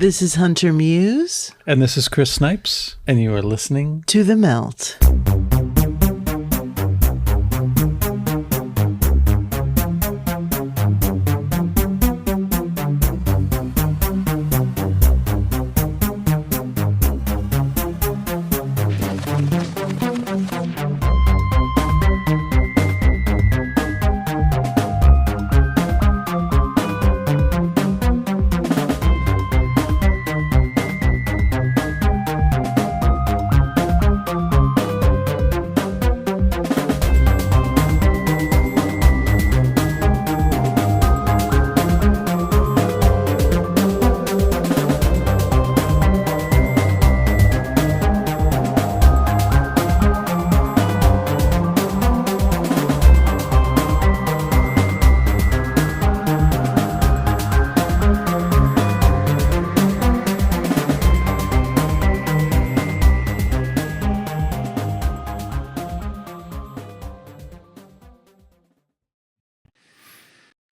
This is Hunter Muse. And this is Chris Snipes, and you are listening to The Melt.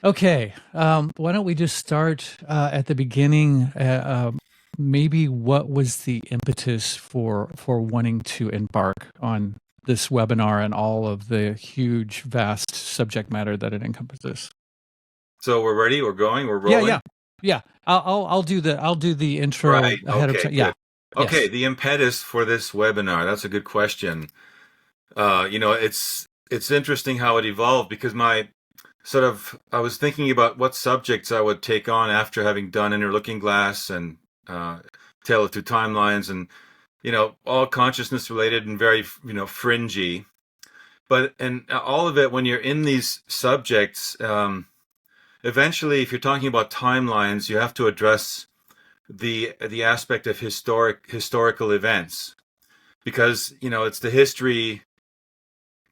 Okay, why don't we just start at the beginning? Maybe what was the impetus for wanting to embark on this webinar and all of the huge, vast subject matter that it encompasses? So we're ready. We're going. We're rolling. Yeah. I'll do the intro ahead of time. Yeah. Okay. Yes. The impetus for this webinar. That's a good question. It's interesting how it evolved because I was thinking about what subjects I would take on after having done Inner Looking Glass and Tale of Two Timelines and, all consciousness related and very, fringy. And all of it, when you're in these subjects, eventually, if you're talking about timelines, you have to address the aspect of historical events because, it's the history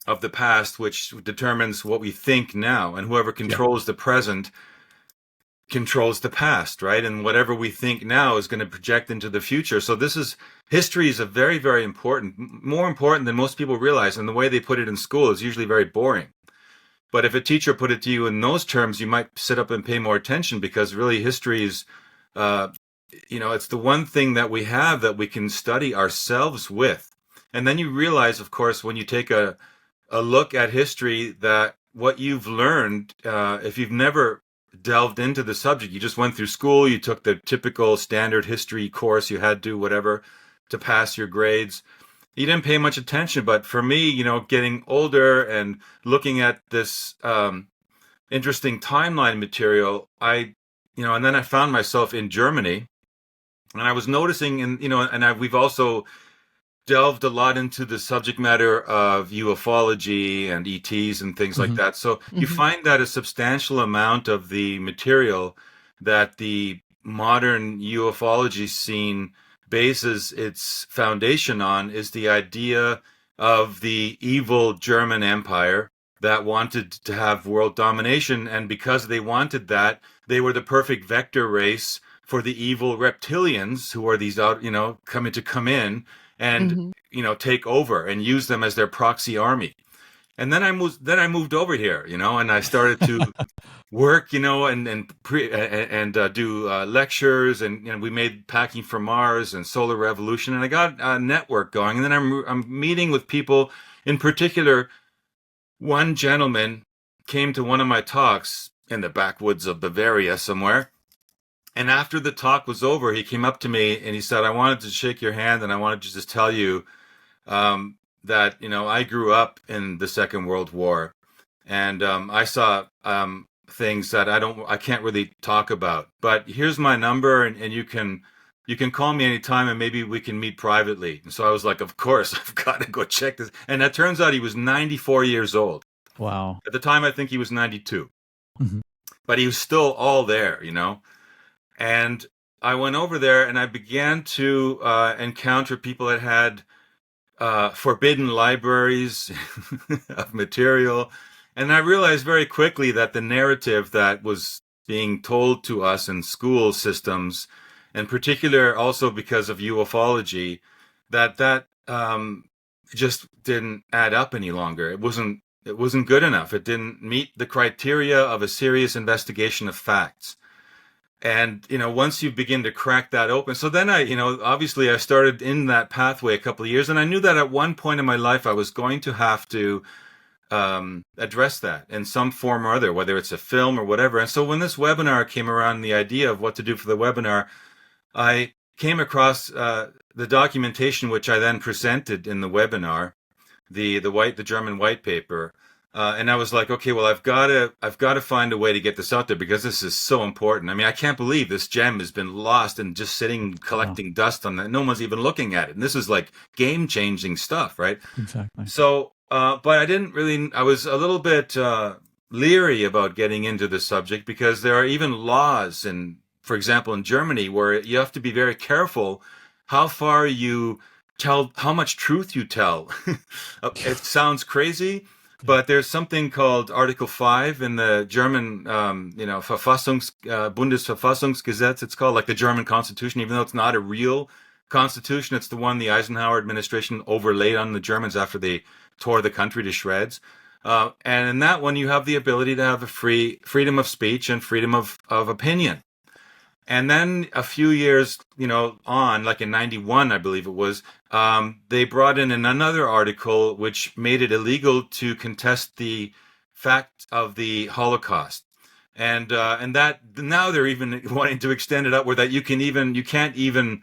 of the past, which determines what we think now, and whoever controls the present controls the past, right? And whatever we think now is going to project into the future. So history is a very, very important, more important than most people realize. And the way they put it in school is usually very boring. But if a teacher put it to you in those terms, you might sit up and pay more attention because really history is, it's the one thing that we have that we can study ourselves with. And then you realize, of course, when you take a look at history that what you've learned, if you've never delved into the subject, you just went through school, you took the typical standard history course, you had to whatever to pass your grades. You didn't pay much attention. But for me, getting older and looking at this interesting timeline material, and then I found myself in Germany and I was noticing we've also delved a lot into the subject matter of ufology and ETs and things like that. So you find that a substantial amount of the material that the modern ufology scene bases its foundation on is the idea of the evil German Empire that wanted to have world domination. And because they wanted that, they were the perfect vector race for the evil reptilians who are these coming to come in and take over and use them as their proxy army. And then I moved over here, and I started to work, and do lectures, and we made Packing for Mars and Solar Revolution, and I got a network going. And then I'm meeting with people. In particular, one gentleman came to one of my talks in the backwoods of Bavaria somewhere. And after the talk was over, he came up to me and he said, "I wanted to shake your hand and I wanted to just tell you that, I grew up in the Second World War and I saw things that I can't really talk about. But here's my number and you can call me anytime and maybe we can meet privately." And so I was like, of course, I've got to go check this. And it turns out he was 94 years old. Wow. At the time, I think he was 92. But he was still all there, And I went over there and I began to encounter people that had forbidden libraries of material. And I realized very quickly that the narrative that was being told to us in school systems, in particular also because of ufology, that just didn't add up any longer. It wasn't good enough. It didn't meet the criteria of a serious investigation of facts. And, once you begin to crack that open, so then obviously I started in that pathway a couple of years, and I knew that at one point in my life I was going to have to address that in some form or other, whether it's a film or whatever. And so when this webinar came around, the idea of what to do for the webinar, I came across the documentation, which I then presented in the webinar, the German white paper. And I was like, okay, well, I've got to find a way to get this out there because this is so important. I mean, I can't believe this gem has been lost and just sitting collecting dust on that. No one's even looking at it. And this is like game-changing stuff, right? Exactly. So, but I was a little bit leery about getting into the subject because there are even laws, for example, in Germany, where you have to be very careful how far you tell, how much truth you tell. It sounds crazy. But there's something called Article 5 in the German, Bundesverfassungsgesetz, it's called, like the German Constitution, even though it's not a real constitution. It's the one the Eisenhower administration overlaid on the Germans after they tore the country to shreds. And in that one, you have the ability to have a freedom of speech and freedom of opinion. And then a few years, on, like in 91, I believe it was, they brought in another article which made it illegal to contest the fact of the Holocaust. And that now they're even wanting to extend it up where that you can't even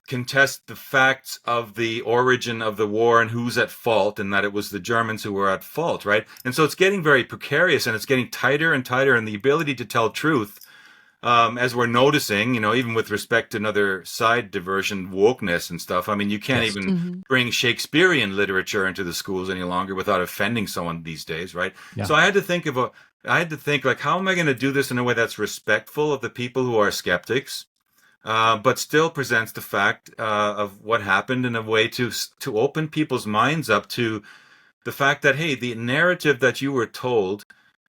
contest the facts of the origin of the war and who's at fault, and that it was the Germans who were at fault, right? And so it's getting very precarious, and it's getting tighter and tighter, and the ability to tell truth, as we're noticing, even with respect to another side diversion, wokeness and stuff. I mean, you can't even bring Shakespearean literature into the schools any longer without offending someone these days, right? Yeah. So I had to think like, how am I going to do this in a way that's respectful of the people who are skeptics, but still presents the fact of what happened in a way to open people's minds up to the fact that, hey, the narrative that you were told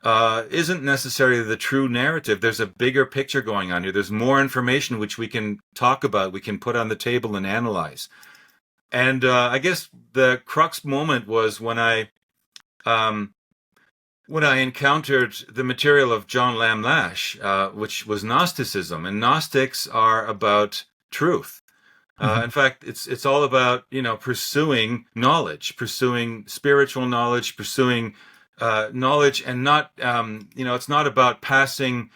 isn't necessarily the true narrative. There's a bigger picture going on here. There's more information which we can talk about, we can put on the table and analyze. And I guess the crux moment was when I encountered the material of John Lamb Lash, which was Gnosticism. And Gnostics are about truth. In fact, it's all about, pursuing knowledge, pursuing spiritual knowledge, pursuing knowledge, and not, it's not about passing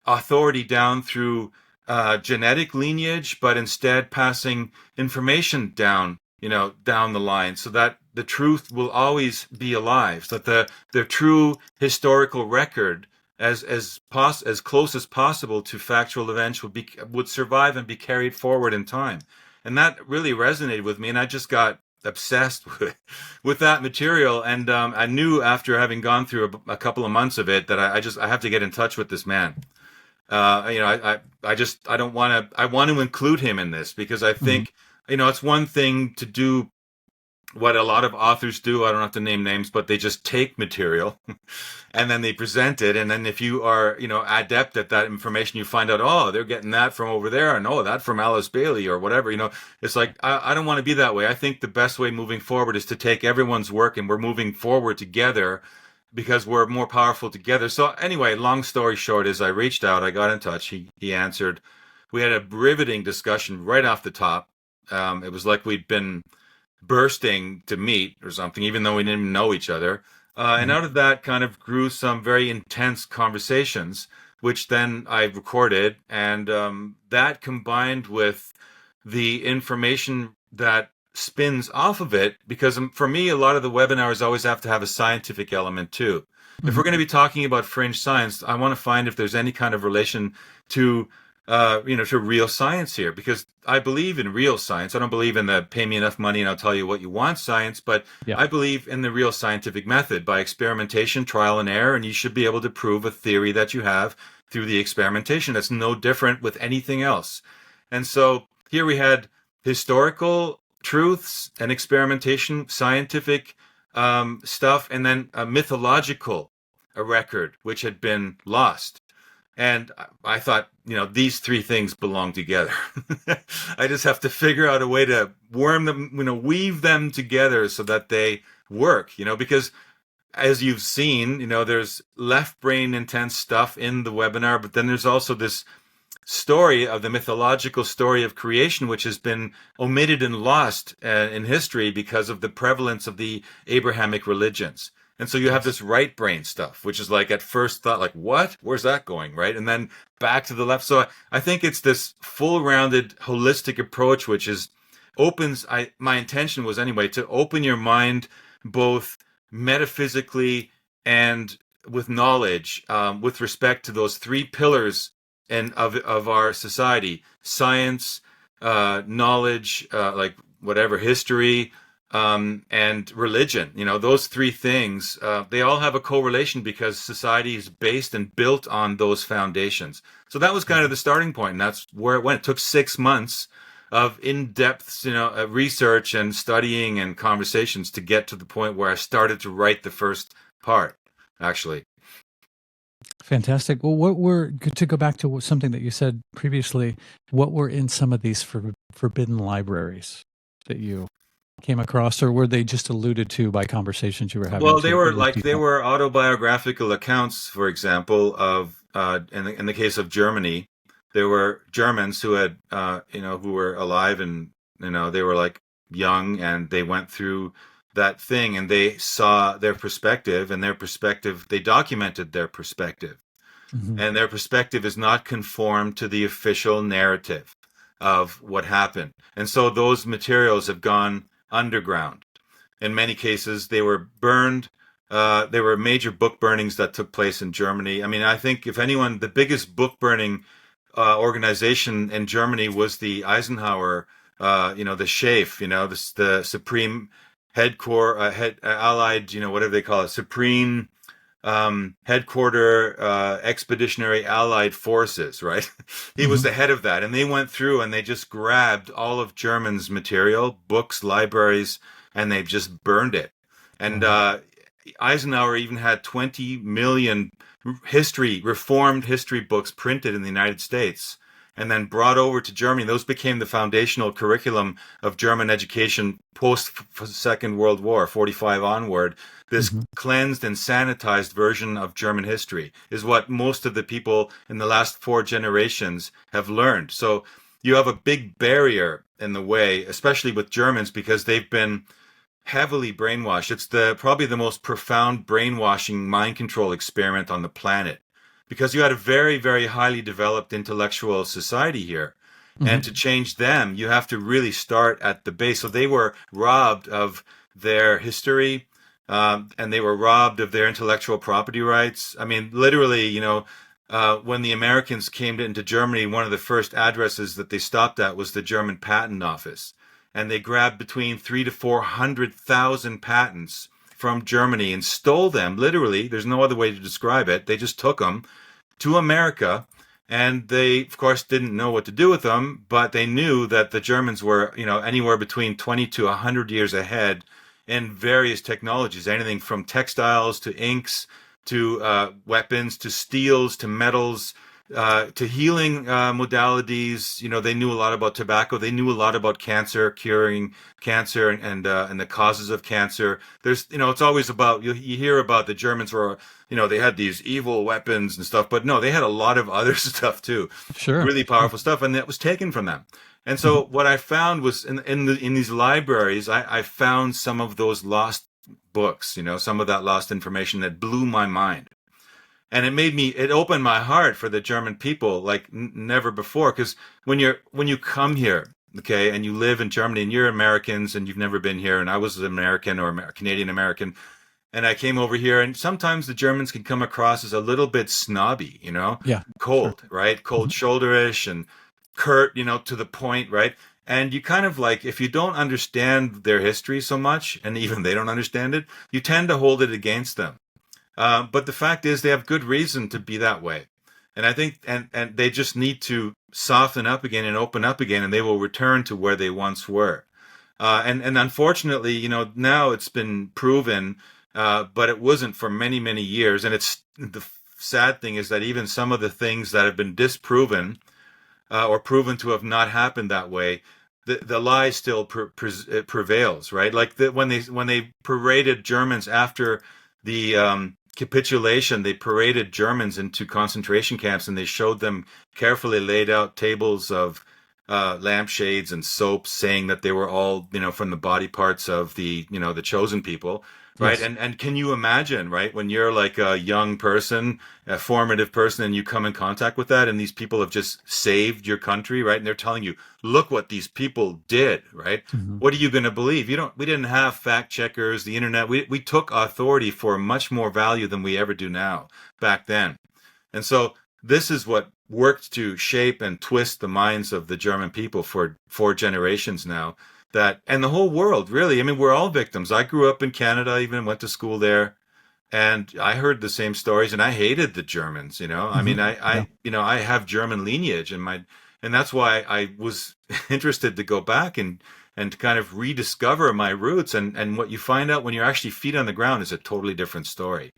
authority down through genetic lineage, but instead passing information down, down the line, so that the truth will always be alive, so that the true historical record, as close as possible to factual events, would survive and be carried forward in time. And that really resonated with me, and I just got obsessed with that material. And I knew after having gone through a couple of months of it that I have to get in touch with this man. I want to include him in this, because I think, it's one thing to do what a lot of authors do. I don't have to name names, but they just take material and then they present it. And then if you are, adept at that information, you find out, oh, they're getting that from over there, and that from Alice Bailey or whatever. It's like, I don't want to be that way. I think the best way moving forward is to take everyone's work, and we're moving forward together because we're more powerful together. So anyway, long story short is I reached out, I got in touch. He answered. We had a riveting discussion right off the top. It was like we'd been bursting to meet or something, even though we didn't even know each other. And out of that kind of grew some very intense conversations, which then I recorded. And that combined with the information that spins off of it, because for me, a lot of the webinars always have to have a scientific element too. If we're going to be talking about fringe science, I want to find if there's any kind of relation to to real science here, because I believe in real science. I don't believe in the pay me enough money and I'll tell you what you want science, but I believe in the real scientific method by experimentation, trial and error, and you should be able to prove a theory that you have through the experimentation. That's no different with anything else. And so here we had historical truths and experimentation, scientific stuff, and then a mythological record which had been lost. And I thought, these three things belong together. I just have to figure out a way to worm them, weave them together so that they work, because as you've seen, there's left brain intense stuff in the webinar, but then there's also this story of the mythological story of creation, which has been omitted and lost in history because of the prevalence of the Abrahamic religions. And so you have this right brain stuff, which is like at first thought, like, what? Where's that going? Right. And then back to the left. So I think it's this full rounded, holistic approach, which is my intention was anyway, to open your mind both metaphysically and with knowledge, with respect to those three pillars of our society: science, knowledge, like whatever, history, and religion. Those three things, they all have a correlation because society is based and built on those foundations. So that was kind of the starting point, and that's where it went. It took 6 months of in-depth, research and studying and conversations to get to the point where I started to write the first part, actually. Fantastic. Well, to go back to something that you said previously, what were in some of these forbidden libraries that you came across, or were they just alluded to by conversations you were having? Well, they were autobiographical accounts, for example, of in the case of Germany, there were Germans who had who were alive, and they were like young, and they went through that thing, and they saw their perspective, and they documented their perspective. Mm-hmm. And their perspective is not conformed to the official narrative of what happened. And so those materials have gone underground. In many cases, they were burned. There were major book burnings that took place in Germany. I mean, I think if anyone, the biggest book burning organization in Germany was the Eisenhower, the SHAEF, the Supreme Allied, whatever they call it, Supreme Headquarter Expeditionary Allied Forces, right? He was the head of that. And they went through and they just grabbed all of German's material, books, libraries, and they just burned it. And Eisenhower even had 20 million reformed history books printed in the United States and then brought over to Germany. Those became the foundational curriculum of German education post Second World War, 45 onward. This cleansed and sanitized version of German history is what most of the people in the last 4 generations have learned. So you have a big barrier in the way, especially with Germans, because they've been heavily brainwashed. It's probably the most profound brainwashing mind control experiment on the planet, because you had a very, very highly developed intellectual society here. Mm-hmm. And to change them, you have to really start at the base. So they were robbed of their history, and they were robbed of their intellectual property rights. I mean, literally, when the Americans came into Germany, one of the first addresses that they stopped at was the German Patent Office. And they grabbed between 300,000 to 400,000 patents from Germany and stole them, literally. There's no other way to describe it. They just took them to America, and they, of course, didn't know what to do with them, but they knew that the Germans were, anywhere between 20 to 100 years ahead in various technologies, anything from textiles to inks to weapons to steels to metals, to healing modalities. They knew a lot about tobacco. They knew a lot about cancer, curing cancer, and the causes of cancer. There's, it's always about, you hear about the Germans were, they had these evil weapons and stuff, but no, they had a lot of other stuff too. Sure. Really powerful stuff, and that was taken from them. And so what I found was in these libraries, I found some of those lost books, some of that lost information that blew my mind. And it opened my heart for the German people like never before. Because when you come here, okay, and you live in Germany and you're Americans and you've never been here, and I was an American or Canadian American, and I came over here, and sometimes the Germans can come across as a little bit snobby, Yeah, cold, sure. Right? Cold shoulderish and curt, to the point, right? And you kind of like, if you don't understand their history so much, and even they don't understand it, you tend to hold it against them. But the fact is, they have good reason to be that way. And I think, and they just need to soften up again and open up again, and they will return to where they once were. And unfortunately, now it's been proven, but it wasn't for many, many years. And the sad thing is that even some of the things that have been disproven, or proven to have not happened that way, the lie still prevails, right? Like when they paraded Germans after the capitulation, they paraded Germans into concentration camps, and they showed them carefully laid out tables of lampshades and soaps, saying that they were all, from the body parts of the, the chosen people, right? Yes. And can you imagine, right, when you're like a young person, a formative person, and you come in contact with that, and these people have just saved your country, right? And they're telling you, look what these people did, right? Mm-hmm. What are you going to believe? We didn't have fact checkers, the internet. We took authority for much more value than we ever do now back then. And so this is what worked to shape and twist the minds of the German people for 4 generations now. And the whole world, really. I mean, we're all victims. I grew up in Canada, even went to school there, and I heard the same stories, and I hated the Germans. I mean, I have German lineage, and that's why I was interested to go back and kind of rediscover my roots. And what you find out when you're actually feet on the ground is a totally different story.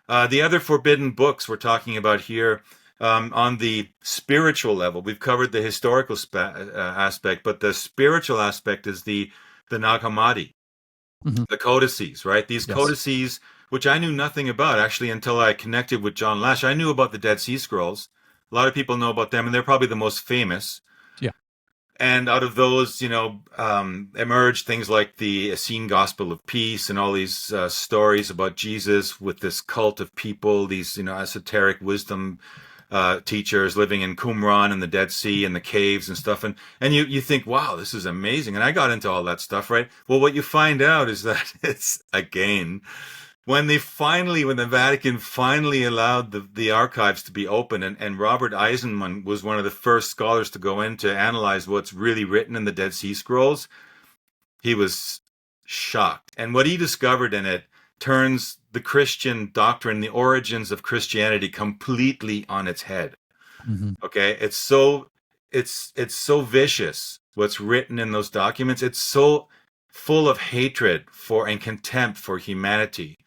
The other forbidden books we're talking about here, on the spiritual level, we've covered the historical aspect, but the spiritual aspect is the Nag Hammadi, the codices, right? These codices, which I knew nothing about actually until I connected with John Lash. I knew about the Dead Sea Scrolls. A lot of people know about them, and they're probably the most famous. Yeah. And out of those, emerged things like the Essene Gospel of Peace and all these stories about Jesus with this cult of people, these, esoteric wisdom teachers living in Qumran and the Dead Sea and the caves and stuff. And you think, wow, this is amazing. And I got into all that stuff, right? Well, what you find out is that it's, again, when the Vatican finally allowed the archives to be open, and Robert Eisenman was one of the first scholars to go in to analyze what's really written in the Dead Sea Scrolls, he was shocked. And what he discovered in it turns the Christian doctrine, the origins of Christianity, completely on its head. Mm-hmm. Okay, it's so vicious what's written in those documents. It's so full of hatred for and contempt for humanity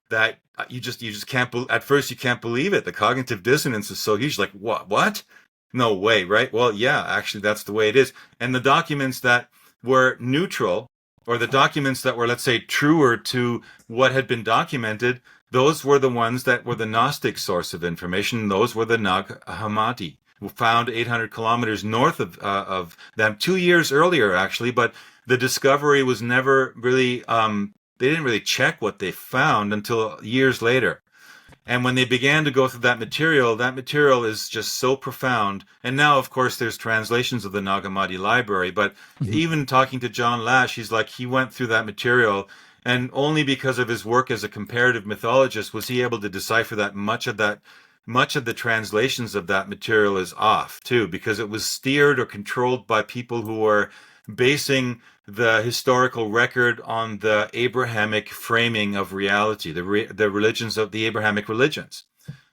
that you just can't. At first, you can't believe it. The cognitive dissonance is so huge. Like, what? No way, right? Well, yeah, actually, that's the way it is. And the documents that were neutral, or the documents that were, let's say, truer to what had been documented, those were the ones that were the Gnostic source of information. Those were the Nag Hammadi, found 800 kilometers north of them 2 years earlier, actually. But the discovery was never really, they didn't really check what they found until years later. And when they began to go through that material is just so profound. And now, of course, there's translations of the Nag Hammadi library. But even talking to John Lash, he's like, he went through that material, and only because of his work as a comparative mythologist was he able to decipher that much of the translations of that material is off too, because it was steered or controlled by people who were basing the historical record on the Abrahamic framing of reality, the religions of the Abrahamic religions.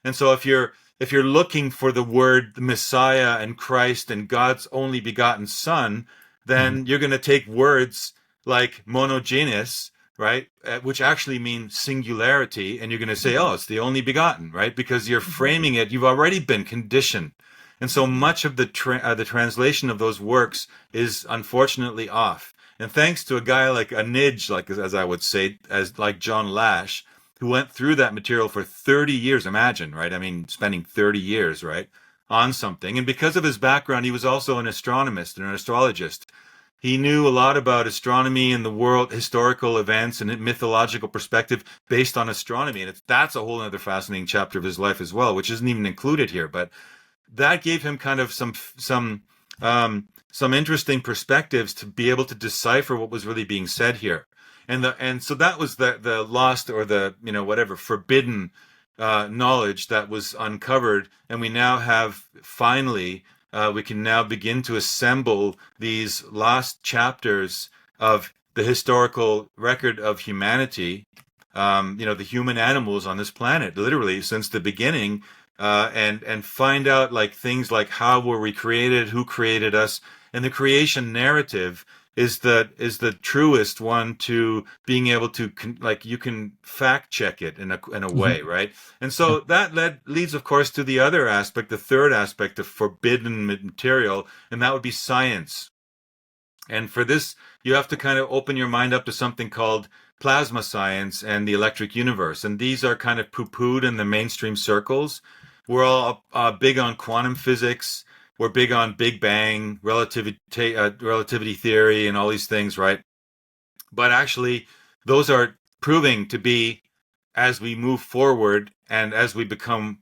And so if you're looking for the word Messiah and Christ and God's only begotten Son, then you're going to take words like monogenes, right, which actually mean singularity, and you're going to say, oh, it's the only begotten, right, because you're framing it, you've already been conditioned. And so much of the translation of those works is unfortunately off. And thanks to a guy like a nidge, like as I would say, like John Lash, who went through that material for 30 years, imagine, right? I mean, spending 30 years, right, on something. And because of his background, he was also an astronomist and an astrologist. He knew a lot about astronomy and the world, historical events and mythological perspective based on astronomy. And that's a whole other fascinating chapter of his life as well, which isn't even included here. But that gave him kind of some interesting perspectives to be able to decipher what was really being said here. And so that was the lost, or the, whatever, forbidden knowledge that was uncovered. And we now have, finally, we can now begin to assemble these lost chapters of the historical record of humanity, the human animals on this planet, literally since the beginning, and find out like things like how were we created, who created us. And the creation narrative is the truest one to being able to you can fact check it in a way, right? And so that leads, of course, to the other aspect, the third aspect of forbidden material, and that would be science. And for this, you have to kind of open your mind up to something called plasma science and the electric universe. And these are kind of poo-pooed in the mainstream circles. We're all big on quantum physics. We're big on Big Bang, relativity theory, and all these things, right? But actually, those are proving to be, as we move forward and as we become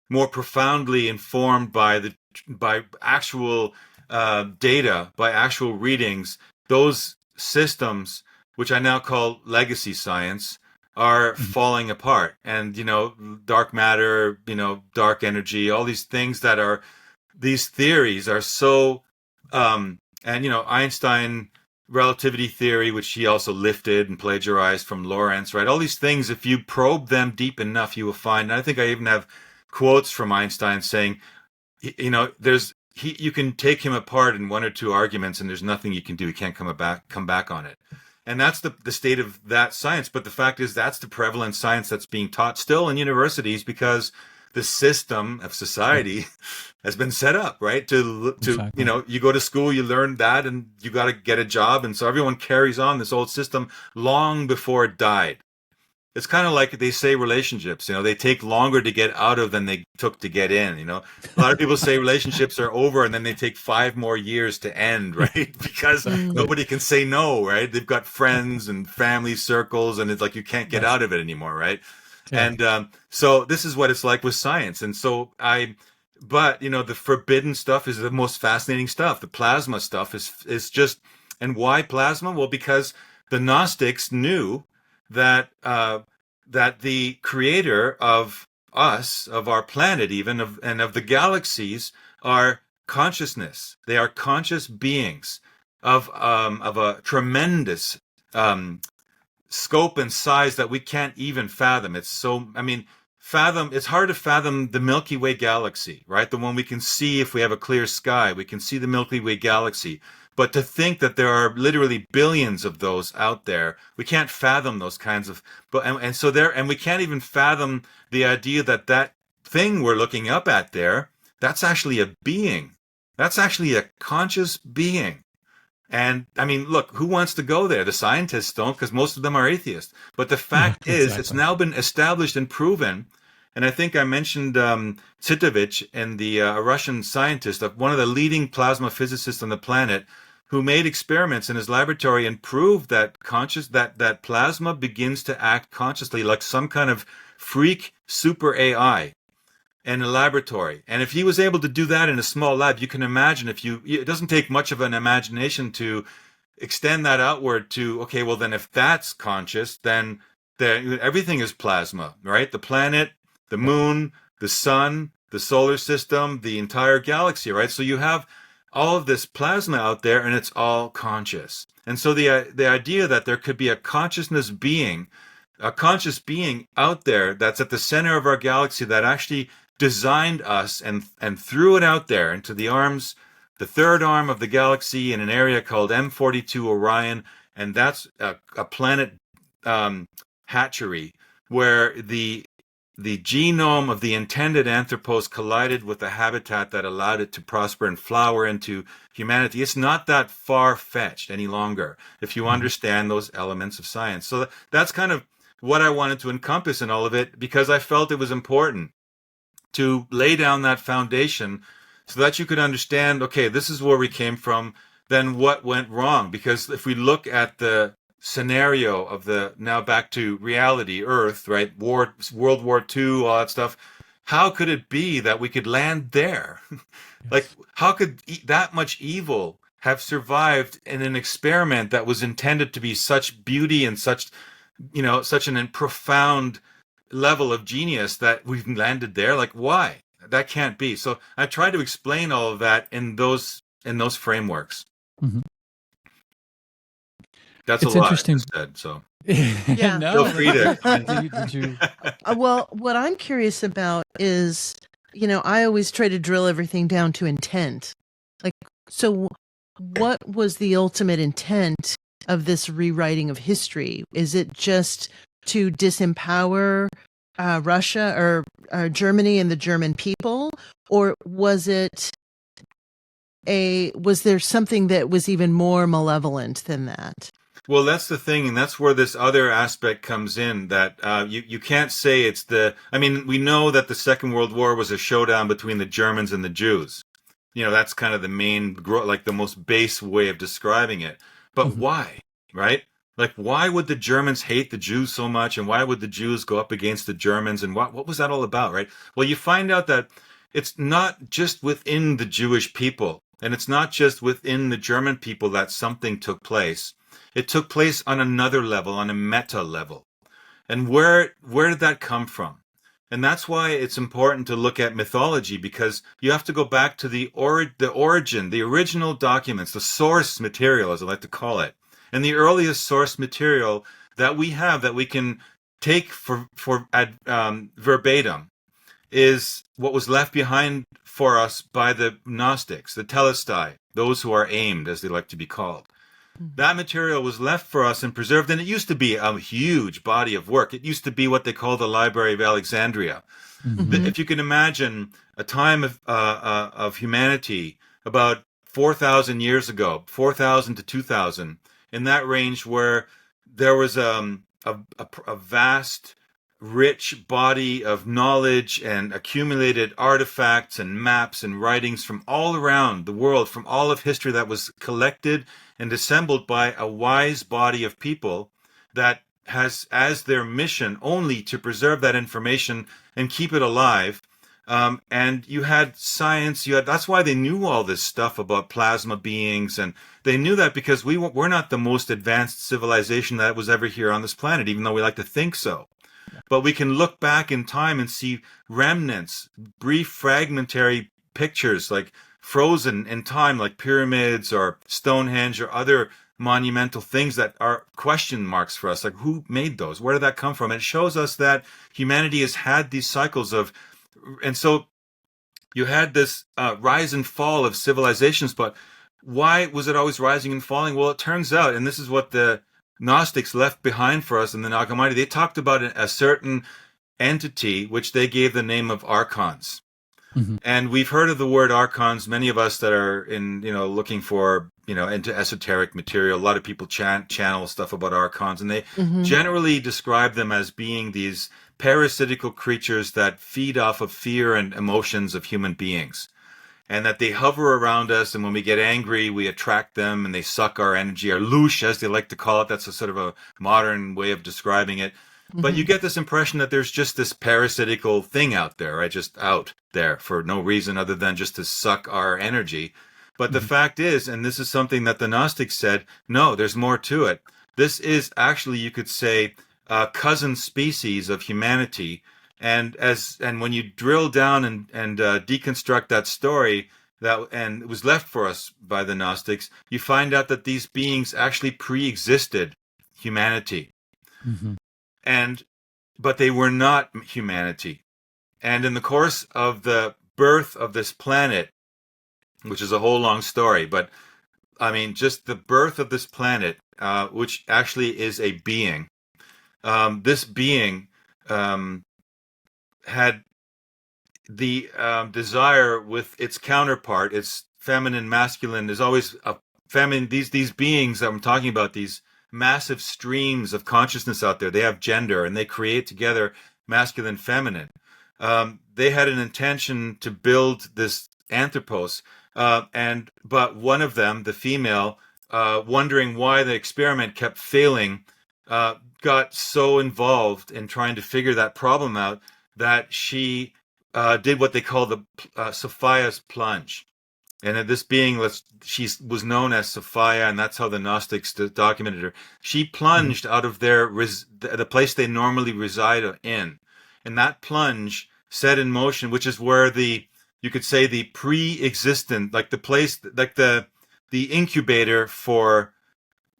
more profoundly informed by actual data, by actual readings, those systems, which I now call legacy science, are falling apart. And, dark matter, dark energy, all these things that are, these theories are so, and, Einstein relativity theory, which he also lifted and plagiarized from Lorentz, right? All these things, if you probe them deep enough, you will find, and I think I even have quotes from Einstein saying, you can take him apart in one or two arguments and there's nothing you can do. He can't come back on it. And that's the state of that science. But the fact is that's the prevalent science that's being taught still in universities because the system of society has been set up, right? Exactly. You go to school, you learn that, and you got to get a job. And so everyone carries on this old system long before it died. It's kind of like they say relationships, they take longer to get out of than they took to get in, A lot of people say relationships are over and then they take 5 more years to end, right? Because nobody can say no, right? They've got friends and family circles and it's like you can't get out of it anymore, right? Yeah. And so this is what it's like with science. And so but the forbidden stuff is the most fascinating stuff. The plasma stuff is just, and why plasma? Well, because the Gnostics knew that the creator of us, of our planet even, and of the galaxies are consciousness. They are conscious beings of a tremendous scope and size that we can't even fathom. It's hard to fathom the Milky Way galaxy, right? The one we can see if we have a clear sky. We can see the Milky Way galaxy. But to think that there are literally billions of those out there, we can't fathom those kinds of. And we can't even fathom the idea that thing we're looking up at there, that's actually a being. That's actually a conscious being. And look, who wants to go there? The scientists don't, because most of them are atheists. But the fact is, it's now been established and proven. And I think I mentioned Tsitovich, and the Russian scientist, one of the leading plasma physicists on the planet, who made experiments in his laboratory and proved that that plasma begins to act consciously like some kind of freak super AI in a laboratory. And if he was able to do that in a small lab, you can imagine it doesn't take much of an imagination to extend that outward to, okay, well then if that's conscious, then everything is plasma, right? The planet, the moon, the sun, the solar system, the entire galaxy, right? So you have all of this plasma out there and it's all conscious. And so the idea that there could be a conscious being out there that's at the center of our galaxy that actually designed us and threw it out there into the third arm of the galaxy in an area called M42 Orion. And that's a planet hatchery where the genome of the intended Anthropos collided with the habitat that allowed it to prosper and flower into humanity. It's not that far-fetched any longer if you understand those elements of science. So that's kind of what I wanted to encompass in all of it, because I felt it was important to lay down that foundation so that you could understand, okay, this is where we came from, then what went wrong. Because if we look at the scenario of now back to reality, Earth, right? World War II, all that stuff. How could it be that we could land there? Like, how could that much evil have survived in an experiment that was intended to be such beauty and such an profound level of genius that we've landed there? Like, why? That can't be. So I try to explain all of that in those frameworks. Mm-hmm. That's it's a lot interesting. Said, so yeah, feel free to. Did you? Well, what I'm curious about is, I always try to drill everything down to intent. Like, so what was the ultimate intent of this rewriting of history? Is it just to disempower Russia or Germany and the German people, or was it was there something that was even more malevolent than that? Well, that's the thing, and that's where this other aspect comes in, that you can't say it's the... I mean, we know that the Second World War was a showdown between the Germans and the Jews. You know, that's kind of the main, like the most base way of describing it. But why, right? Like, why would the Germans hate the Jews so much, and why would the Jews go up against the Germans, and what was that all about, right? Well, you find out that it's not just within the Jewish people, and it's not just within the German people that something took place. It took place on another level, on a meta level. And where did that come from? And that's why it's important to look at mythology, because you have to go back to the origin, the original documents, the source material, as I like to call it. And the earliest source material that we have, that we can take for verbatim, is what was left behind for us by the Gnostics, the Telestai, those who are aimed, as they like to be called. That material was left for us and preserved, and it used to be a huge body of work. It used to be what they call the Library of Alexandria. If you can imagine a time of humanity about 4,000 years ago, 4,000 to 2,000, in that range, where there was a vast, rich body of knowledge and accumulated artifacts and maps and writings from all around the world, from all of history, that was collected and assembled by a wise body of people that has as their mission only to preserve that information and keep it alive. And you had science, that's why they knew all this stuff about plasma beings, and they knew that because we're not the most advanced civilization that was ever here on this planet, even though we like to think so. But we can look back in time and see remnants, brief fragmentary pictures, like frozen in time, like pyramids or Stonehenge or other monumental things that are question marks for us. Like, who made those? Where did that come from? And it shows us that humanity has had these cycles of... And so you had this rise and fall of civilizations, but why was it always rising and falling? Well, it turns out, and this is what the Gnostics left behind for us in the Nag Hammadi, they talked about a certain entity which they gave the name of Archons. And we've heard of the word Archons. Many of us that are looking for, into esoteric material, a lot of people channel stuff about Archons, and they generally describe them as being these parasitical creatures that feed off of fear and emotions of human beings, and that they hover around us, and when we get angry, we attract them, and they suck our energy, our louche, as they like to call it. That's a sort of a modern way of describing it. But you get this impression that there's just this parasitical thing out there, right? Just out there for no reason other than just to suck our energy. But the fact is, and this is something that the Gnostics said, no, there's more to it. This is actually, you could say, a cousin species of humanity. And when you drill down and deconstruct that story, and it was left for us by the Gnostics, you find out that these beings actually pre-existed humanity. But they were not humanity. And in the course of the birth of this planet, which is a whole long story, but I mean, just the birth of this planet, which actually is a being. This being had the desire with its counterpart, its feminine, masculine. There's always a feminine. These beings that I'm talking about, these massive streams of consciousness out there, they have gender, and they create together masculine, feminine. They had an intention to build this Anthropos, but one of them, the female, wondering why the experiment kept failing, got so involved in trying to figure that problem out that she did what they call the Sophia's plunge. And this being, she was known as Sophia, and that's how the Gnostics documented her. She plunged out of the place they normally reside in. And that plunge set in motion, which is where you could say the pre-existent, like the place, like the incubator for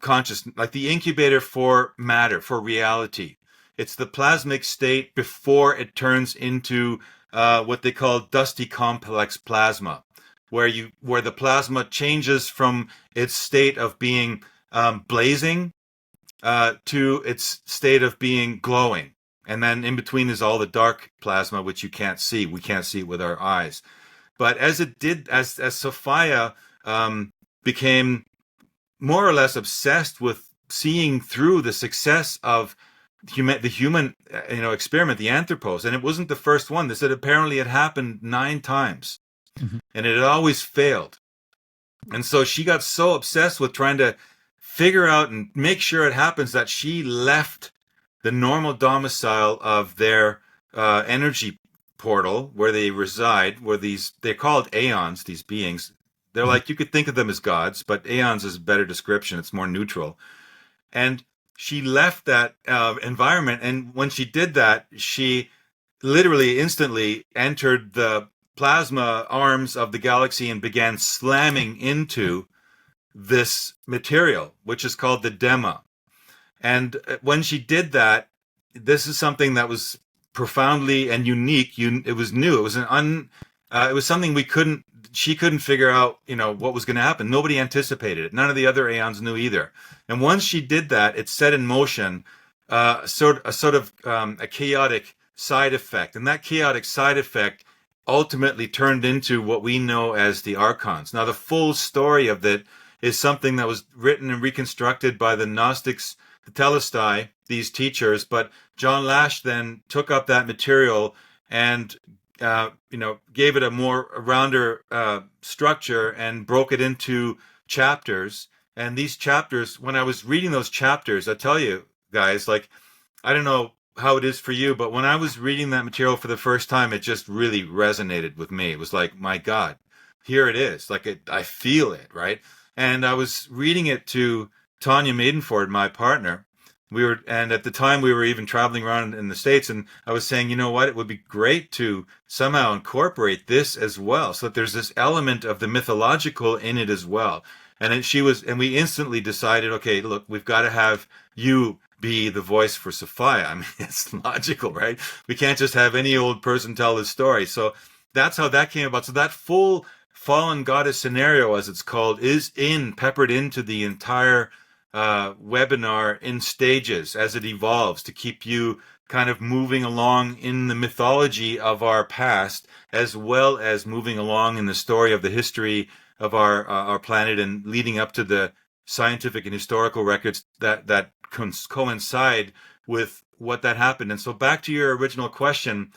consciousness, like the incubator for matter, for reality. It's the plasmic state before it turns into what they call dusty complex plasma, where the plasma changes from its state of being blazing to its state of being glowing. And then in between is all the dark plasma, which you can't see. We can't see it with our eyes. But as Sophia became more or less obsessed with seeing through the success of the human experiment, the Anthropos. And it wasn't the first one. They said apparently it happened 9 times, and it had always failed. And so she got so obsessed with trying to figure out and make sure it happens that she left the normal domicile of their energy portal where they reside, where they're called Aeons, these beings. They're like, you could think of them as gods, but Aeons is a better description. It's more neutral. And she left that environment. And when she did that, she literally instantly entered the plasma arms of the galaxy and began slamming into this material, which is called the Dema. And when she did that, this is something that was profoundly and unique. It was new. It was it was something she couldn't figure out, what was going to happen. Nobody anticipated it. None of the other Aeons knew either. And once she did that, it set in motion a chaotic side effect. And that chaotic side effect ultimately turned into what we know as the Archons. Now, the full story of it is something that was written and reconstructed by the Gnostics, the Telestai, these teachers. But John Lash then took up that material and gave it a rounder structure and broke it into chapters. And these chapters, when I was reading those chapters, I tell you guys, like, I don't know how it is for you, but when I was reading that material for the first time, it just really resonated with me. It was like, my God, here it is. Like, I feel it, right? And I was reading it to Tanya Maidenford, my partner. And at the time we were even traveling around in the States, and I was saying, you know what, it would be great to somehow incorporate this as well, so that there's this element of the mythological in it as well. And we instantly decided, okay, look, we've got to have you be the voice for Sophia. I mean, it's logical, right? We can't just have any old person tell this story. So that's how that came about. So that full fallen goddess scenario, as it's called, is peppered into the entire webinar in stages as it evolves, to keep you kind of moving along in the mythology of our past, as well as moving along in the story of the history of our planet, and leading up to the scientific and historical records that coincide with what that happened. And so back to your original question,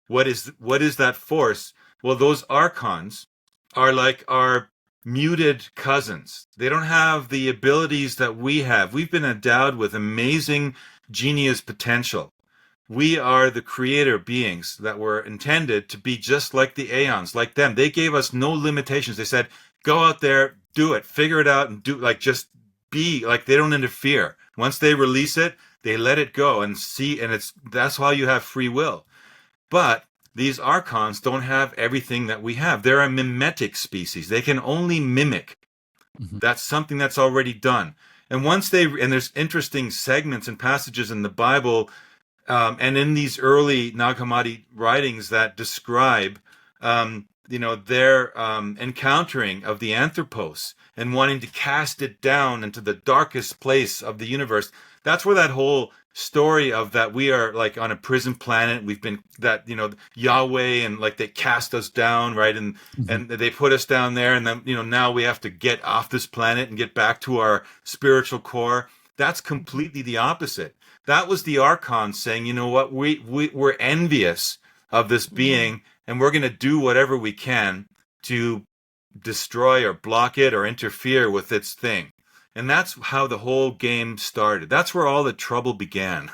what is that force? Well, those Archons are like our muted cousins. They don't have the abilities that we have. We've been endowed with amazing genius potential. We are the creator beings that were intended to be just like the Aeons, like them. They gave us no limitations. They said, go out there, do it, figure it out, and just be like, they don't interfere. Once they release it, they let it go and see, and that's why you have free will. But these Archons don't have everything that we have. They're a mimetic species. They can only mimic. That's something that's already done. And there's interesting segments and passages in the Bible and in these early Nag Hammadi writings that describe their encountering of the Anthropos and wanting to cast it down into the darkest place of the universe. That's where that whole story of that we are like on a prison planet. We've been Yahweh, and like they cast us down, right? And they put us down there, and then now we have to get off this planet and get back to our spiritual core. That's completely the opposite. That was the Archons saying, you know what, we're envious of this being, and we're going to do whatever we can to destroy or block it or interfere with its thing. And that's how the whole game started. That's where all the trouble began.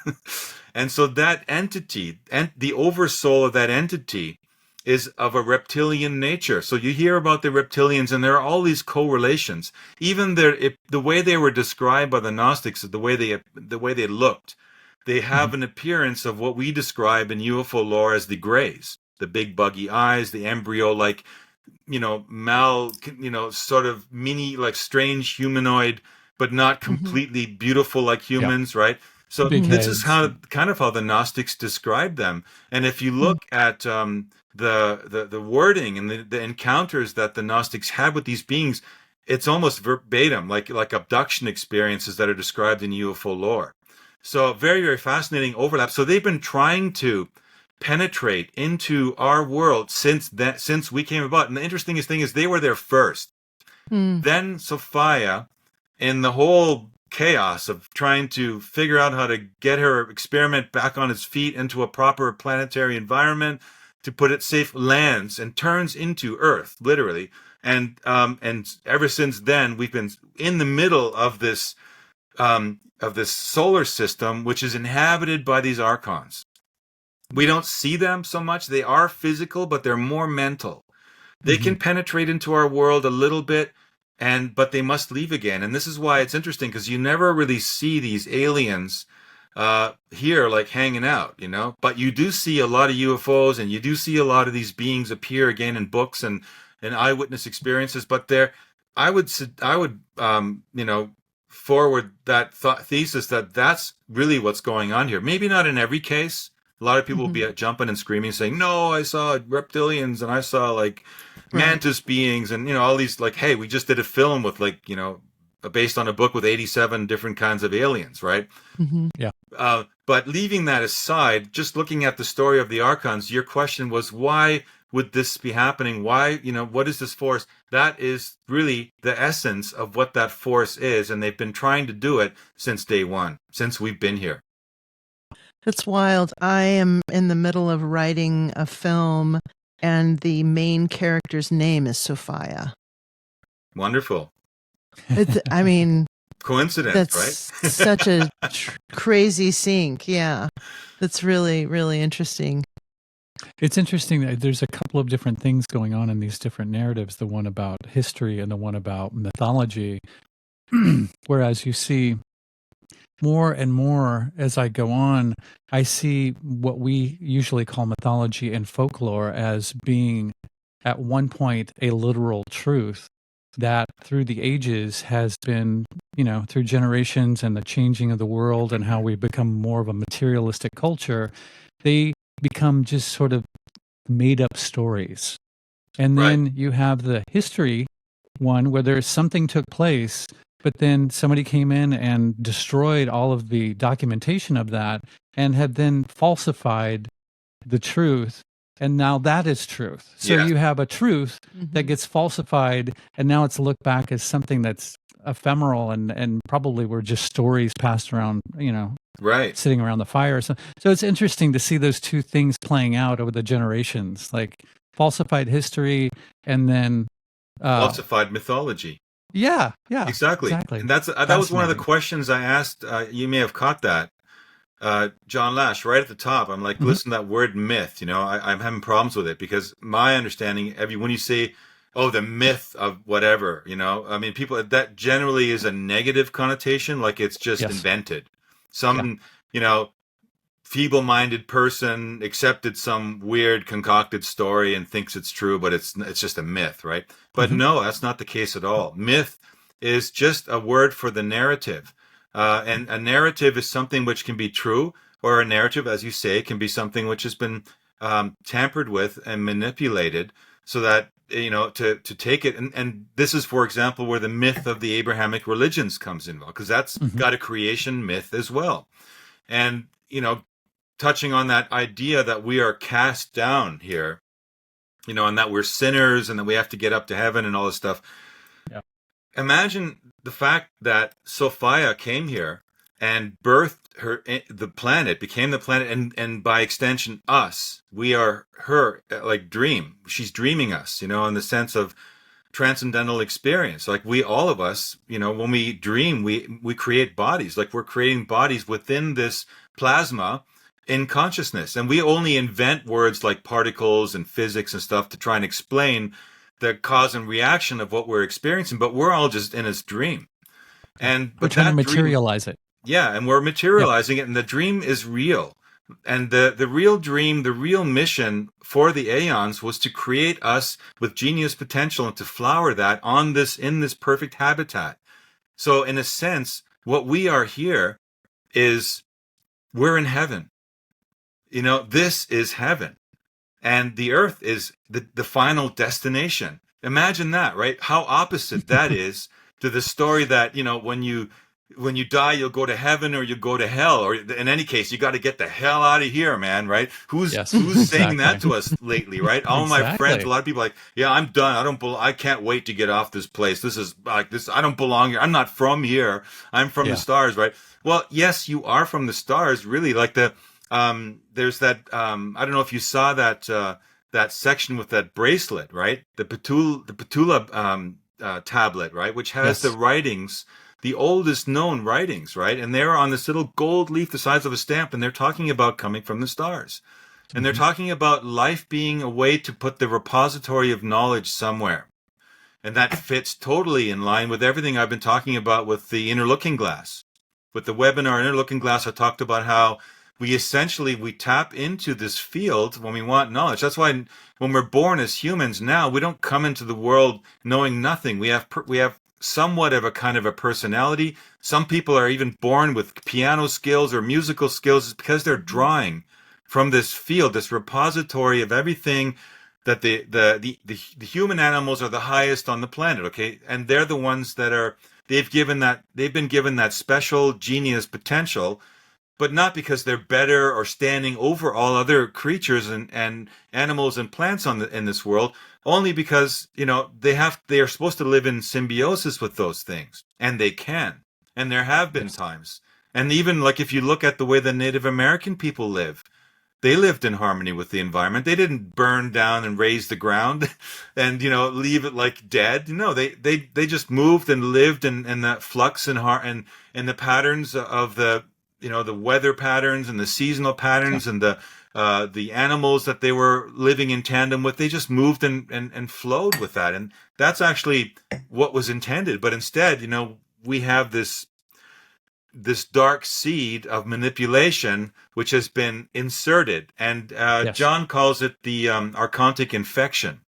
And so that entity, and the oversoul of that entity, is of a reptilian nature. So you hear about the reptilians, and there are all these correlations. Even the way they were described by the Gnostics, the way they looked, they have an appearance of what we describe in UFO lore as the Greys, the big buggy eyes, the embryo, like sort of mini, like strange humanoid, but not completely beautiful like humans, right? So Big this heads. is how the Gnostics describe them. And if you look at the wording and the encounters that the Gnostics had with these beings, it's almost verbatim, like abduction experiences that are described in UFO lore. So very, very fascinating overlap. So they've been trying to penetrate into our world since we came about. And the interesting thing is they were there first. Then Sophia, in the whole chaos of trying to figure out how to get her experiment back on its feet into a proper planetary environment, to put it safe, lands and turns into Earth, literally. And ever since then, we've been in the middle of this solar system, which is inhabited by these Archons. We don't see them so much. They are physical, but they're more mental. They can penetrate into our world a little bit, but they must leave again. And this is why it's interesting, because you never really see these aliens here like hanging out, you know. But you do see a lot of UFOs, and you do see a lot of these beings appear again in books and eyewitness experiences. But I would forward that thesis that that's really what's going on here. Maybe not in every case. A lot of people will be jumping and screaming, saying, "No, I saw reptilians and I saw like mantis beings and all these like, hey, we just did a film with like based on a book with 87 different kinds of aliens, right?" Yeah. But leaving that aside, just looking at the story of the Archons, your question was, why would this be happening? Why, what is this force? That is really the essence of what that force is, and they've been trying to do it since day one, since we've been here. It's wild. I am in the middle of writing a film, and the main character's name is Sophia. Wonderful. I mean, coincidence, that's right? such a crazy sync. Yeah, that's really, really interesting. It's interesting that there's a couple of different things going on in these different narratives, the one about history and the one about mythology. Whereas you see more and more as I go on, I see what we usually call mythology and folklore as being at one point a literal truth that through the ages has been, through generations and the changing of the world and how we become more of a materialistic culture, they become just sort of made up stories. And then you have the history one where there's something took place, but then somebody came in and destroyed all of the documentation of that and had then falsified the truth. And now that is truth. So you have a truth that gets falsified, and now it's looked back as something that's ephemeral and probably were just stories passed around, sitting around the fire. So it's interesting to see those two things playing out over the generations, like falsified history and then falsified mythology. Yeah, exactly. And that was one of the questions I asked. You may have caught that, John Lash, right at the top. I'm like, listen to that word myth. I'm having problems with it because my understanding, when you say, "Oh, the myth of whatever," I mean, people, that generally is a negative connotation, like it's just invented. Some, feeble-minded person accepted some weird concocted story and thinks it's true, but it's just a myth, right? But no, that's not the case at all. Myth is just a word for the narrative. And a narrative is something which can be true, or a narrative, as you say, can be something which has been tampered with and manipulated so that, to take it. And this is, for example, where the myth of the Abrahamic religions comes in, because that's got a creation myth as well. And, touching on that idea that we are cast down here, and that we're sinners and that we have to get up to heaven and all this stuff. Yeah. Imagine the fact that Sophia came here and birthed the planet, became the planet, and by extension us. We are her dream. She's dreaming us, in the sense of transcendental experience. Like all of us, when we dream, we create bodies. Like we're creating bodies within this plasma in consciousness. And we only invent words like particles and physics and stuff to try and explain the cause and reaction of what we're experiencing, but we're all just in this dream. And we're trying to materialize it. Yeah, and we're materializing it, and the dream is real. And the real dream, the real mission for the Aeons was to create us with genius potential and to flower that in this perfect habitat. So in a sense, what we are here is we're in heaven. This is heaven. And the earth is the final destination. Imagine that, right? How opposite that is to the story that, when you when you die, you'll go to heaven or you go to hell, or in any case, you got to get the hell out of here, man. Right? Who's saying that to us lately? Right? All my friends, a lot of people are like, yeah, I'm done. I can't wait to get off this place. This is like this. I don't belong here. I'm not from here. I'm from the stars. Right? Well, yes, you are from the stars. Really, like there's that. I don't know if you saw that that section with that bracelet, right? The Petula tablet, right, which has the writings, the oldest known writings, right? And they're on this little gold leaf the size of a stamp, and they're talking about coming from the stars. And they're talking about life being a way to put the repository of knowledge somewhere. And that fits totally in line with everything I've been talking about with the Inner Looking Glass. With the webinar Inner Looking Glass, I talked about how we tap into this field when we want knowledge. That's why when we're born as humans now, we don't come into the world knowing nothing. We have somewhat of a kind of a personality. Some people are even born with piano skills or musical skills. It's because they're drawing from this field, this repository of everything that the human animals are the highest on the planet. Okay. And they're the ones that they've been given that special genius potential, but not because they're better or standing over all other creatures and animals and plants in this world, only because, they are supposed to live in symbiosis with those things, and they can. And there have been times. And even like if you look at the way the Native American people live, they lived in harmony with the environment. They didn't burn down and raise the ground and, leave it like dead. No, they just moved and lived in that flux and the patterns of the weather patterns and the seasonal patterns and the animals that they were living in tandem with. They just moved and flowed with that. And that's actually what was intended. But instead, we have this dark seed of manipulation, which has been inserted. And John calls it the Archontic infection,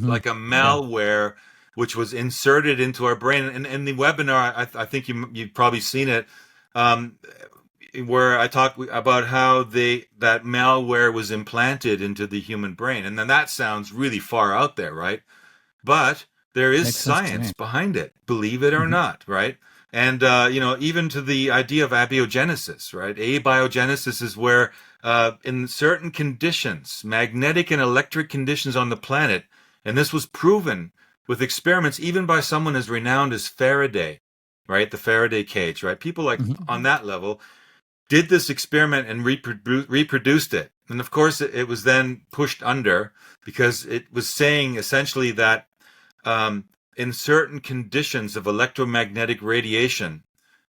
like a malware, which was inserted into our brain. And in the webinar, I think you've probably seen it, where I talk about how that malware was implanted into the human brain. And then that sounds really far out there, right? But there is science behind it, believe it or not, right? And, even to the idea of abiogenesis, right? Abiogenesis is where, in certain conditions, magnetic and electric conditions on the planet, and this was proven with experiments even by someone as renowned as Faraday, right? The Faraday cage, right? People like on that level did this experiment and reproduced it. And of course, it was then pushed under because it was saying essentially that in certain conditions of electromagnetic radiation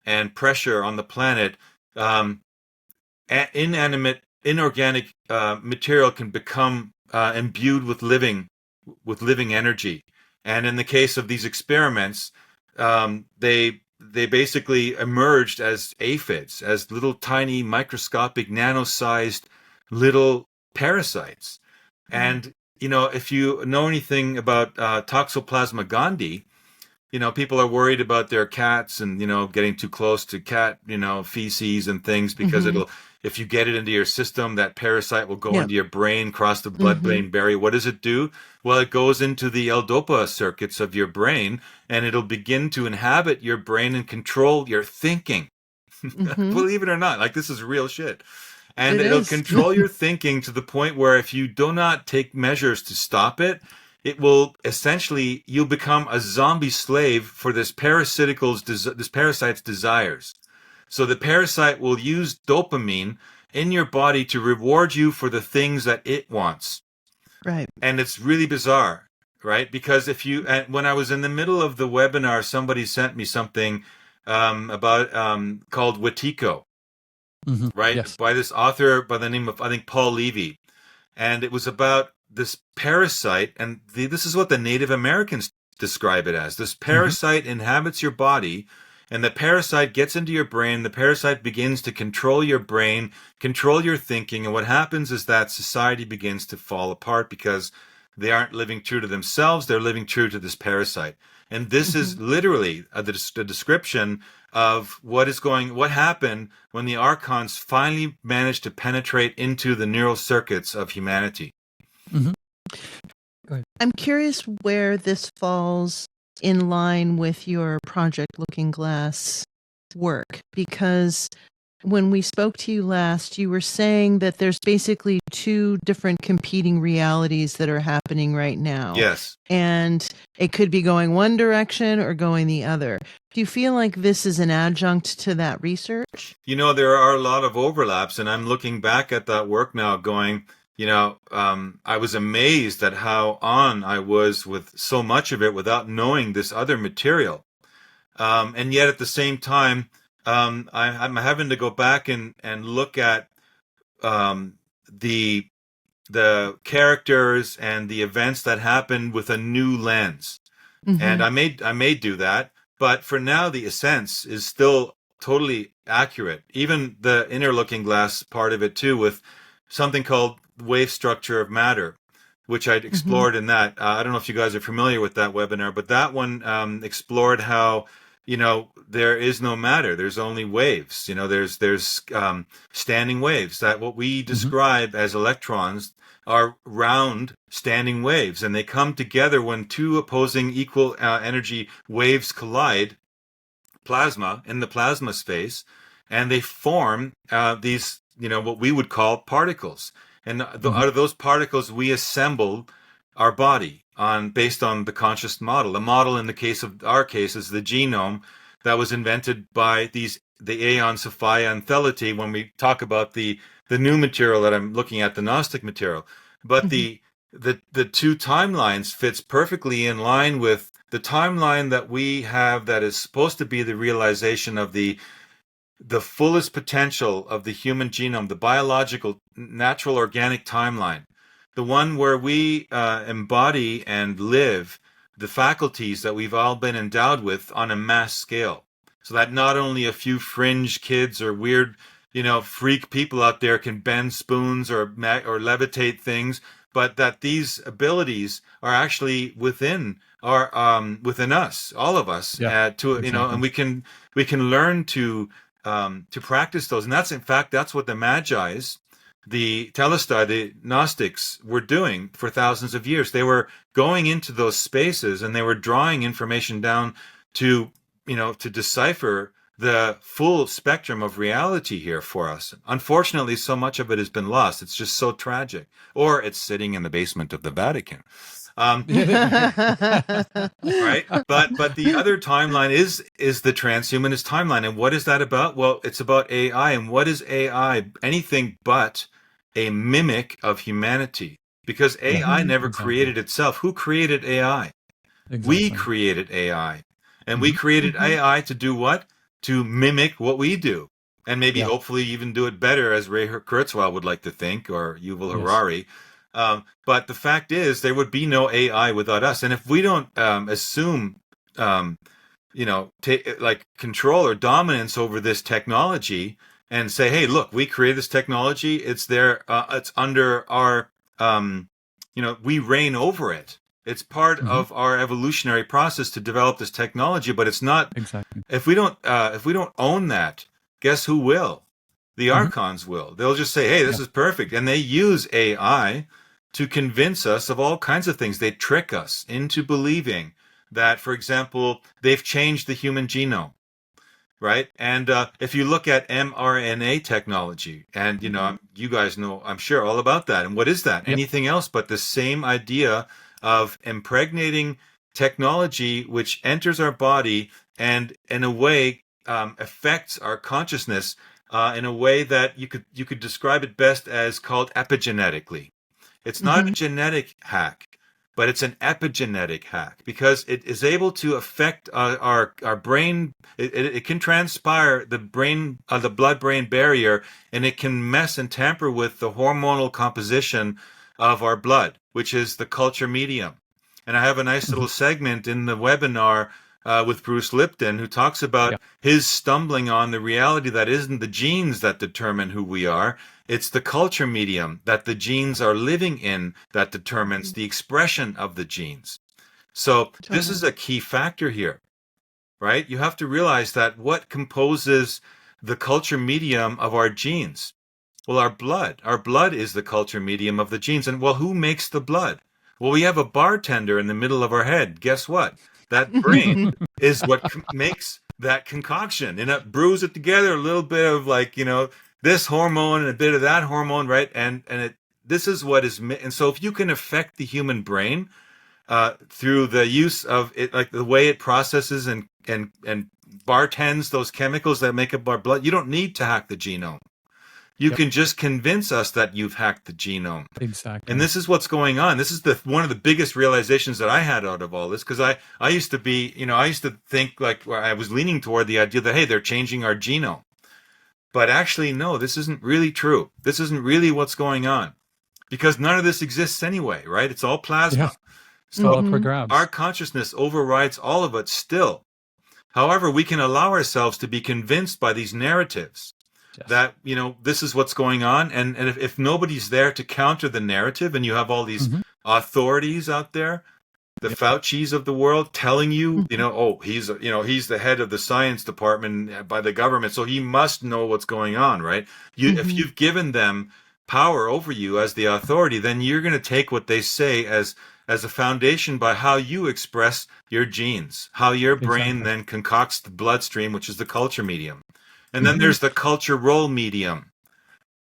and pressure on the planet, inorganic material can become imbued with living energy. And in the case of these experiments, they basically emerged as aphids, as little tiny microscopic nano-sized little parasites. And if you know anything about Toxoplasma gondii, people are worried about their cats and, getting too close to cat, feces and things because if you get it into your system, that parasite will go into your brain, cross the blood-brain barrier. What does it do? Well, it goes into the L-DOPA circuits of your brain, and it'll begin to inhabit your brain and control your thinking. Believe it or not, like this is real shit. And it'll control your thinking to the point where if you do not take measures to stop it, it will essentially, you'll become a zombie slave for this parasite's desires. So the parasite will use dopamine in your body to reward you for the things that it wants. Right. And it's really bizarre, right? Because when I was in the middle of the webinar, somebody sent me something about called Wetiko, right? Yes. By this author by the name of, I think, Paul Levy. And it was about this parasite, and this is what the Native Americans describe it as. This parasite inhabits your body, and the parasite gets into your brain. The parasite begins to control your brain, control your thinking, and what happens is that society begins to fall apart because they aren't living true to themselves. They're living true to this parasite. And this is literally a description of what happened when the Archons finally managed to penetrate into the neural circuits of humanity. Go ahead. I'm curious where this falls in line with your Project Looking Glass work? Because when we spoke to you last, you were saying that there's basically two different competing realities that are happening right now. Yes. And it could be going one direction or going the other. Do you feel like this is an adjunct to that research? You know, there are a lot of overlaps, and I'm looking back at that work now going, I was amazed at how on I was with so much of it without knowing this other material. And yet at the same time, I'm having to go back and look at the characters and the events that happened with a new lens. Mm-hmm. And I may do that, but for now the essence is still totally accurate. Even the inner looking glass part of it too, with something called wave structure of matter, which I'd explored in that. I don't know if you guys are familiar with that webinar, but that one explored how there is no matter. There's only waves. There's standing waves. That what we describe as electrons are round standing waves, and they come together when two opposing equal energy waves collide, plasma in the plasma space, and they form these, what we would call particles. And out of those particles, we assemble our body based on the conscious model. The model in the case of our case is the genome that was invented by the Aeons, Sophia, and Thelity when we talk about the new material that I'm looking at, the Gnostic material. But the two timelines fits perfectly in line with the timeline that we have that is supposed to be the realization of the fullest potential of the human genome, the biological, natural, organic timeline. The one where we embody and live the faculties that we've all been endowed with on a mass scale. So that not only a few fringe kids or weird, freak people out there can bend spoons or levitate things, but that these abilities are actually within within us, all of us, exactly. And we can learn to practice those. And that's what the Magi's, the Telestai, the Gnostics were doing for thousands of years. They were going into those spaces and they were drawing information down to decipher the full spectrum of reality here for us. Unfortunately, so much of it has been lost. It's just so tragic. Or it's sitting in the basement of the Vatican. Right? But the other timeline is the transhumanist timeline. And what is that about? Well, it's about AI. And what is AI? Anything but a mimic of humanity. Because AI never created itself. Who created AI? Exactly. We created AI. And we created AI to do what? To mimic what we do. And maybe hopefully even do it better, as Ray Kurzweil would like to think, or Yuval Harari. But the fact is, there would be no AI without us. And if we don't assume, control or dominance over this technology and say, hey, look, we created this technology. It's there. It's under our, we reign over it. It's part of our evolutionary process to develop this technology, but it's not. Exactly. If we don't own that, guess who will? The Archons will. They'll just say, hey, this is perfect. And they use AI to convince us of all kinds of things. They trick us into believing that, for example, they've changed the human genome, right? And if you look at mRNA technology, and, you guys know, I'm sure, all about that. And what is that? Yep. Anything else but the same idea of impregnating technology which enters our body and, in a way, affects our consciousness in a way that you could describe it best as called epigenetically. It's not a genetic hack, but it's an epigenetic hack because it is able to affect our brain. It can transpire the blood-brain barrier, and it can mess and tamper with the hormonal composition of our blood, which is the culture medium. And I have a nice little segment in the webinar with Bruce Lipton, who talks about his stumbling on the reality that isn't the genes that determine who we are. It's the culture medium that the genes are living in that determines the expression of the genes. So this is a key factor here, right? You have to realize that what composes the culture medium of our genes? Well, our blood. Our blood is the culture medium of the genes. And well, who makes the blood? Well, we have a bartender in the middle of our head. Guess what? That brain is what makes that concoction, and it brews it together, a little bit of like, this hormone and a bit of that hormone, right? This is what is, and so if you can affect the human brain through the use of it, like the way it processes and bartends those chemicals that make up our blood, you don't need to hack the genome. You can just convince us that you've hacked the genome. Exactly. And this is what's going on. This is one of the biggest realizations that I had out of all this, because I used to be, I used to think like, I was leaning toward the idea that, hey, they're changing our genome. But actually, no, this isn't really true. This isn't really what's going on, because none of this exists anyway, right? It's all plasma. Yeah. So all up for grabs. Our consciousness overrides all of it still. However, we can allow ourselves to be convinced by these narratives that, this is what's going on. And if nobody's there to counter the narrative, and you have all these authorities out there, the Faucis of the world telling you, he's the head of the science department by the government, so he must know what's going on, right? If you've given them power over you as the authority, then you're going to take what they say as a foundation by how you express your genes, how your brain then concocts the bloodstream, which is the culture medium. And then there's the culture role medium.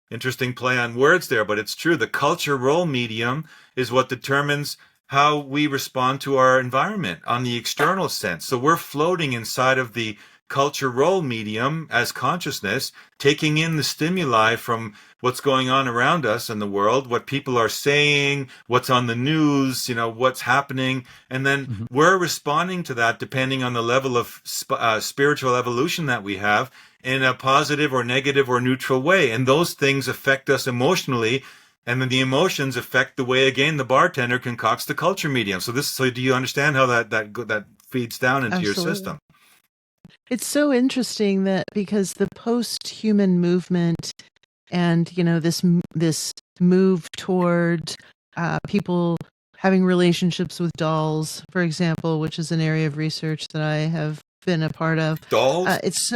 Interesting play on words there, but it's true. The culture role medium is what determines how we respond to our environment on the external sense. So we're floating inside of the culture role medium as consciousness, taking in the stimuli from what's going on around us in the world, what people are saying, what's on the news, what's happening. And then we're responding to that depending on the level of spiritual evolution that we have, in a positive or negative or neutral way. And those things affect us emotionally. And then the emotions affect the way, again, the bartender concocts the culture medium. So do you understand how that feeds down into your system? It's so interesting that, because the post-human movement and, this move toward people having relationships with dolls, for example, which is an area of research that I have been a part of. Dolls? It's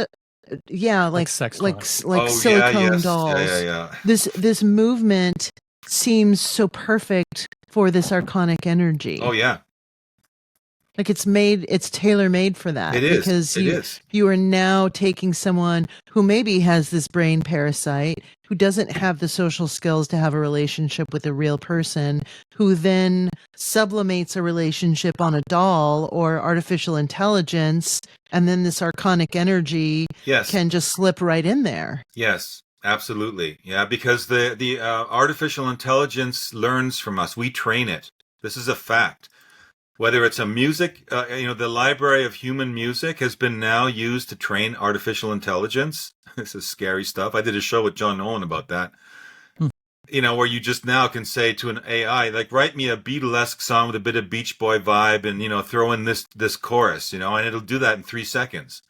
like sex silicone dolls. Yeah. This movement seems so perfect for this archonic energy. Oh yeah. Like it's tailor-made for that. It is. Because you are now taking someone who maybe has this brain parasite, who doesn't have the social skills to have a relationship with a real person, who then sublimates a relationship on a doll or artificial intelligence, and then this archonic energy can just slip right in there. Yes, absolutely. Yeah, because the artificial intelligence learns from us. We train it. This is a fact. Whether it's a music, the library of human music has been now used to train artificial intelligence. This is scary stuff. I did a show with John Owen about that. Where you just now can say to an AI, like, write me a Beatlesque song with a bit of Beach Boy vibe and, throw in this chorus, and it'll do that in 3 seconds.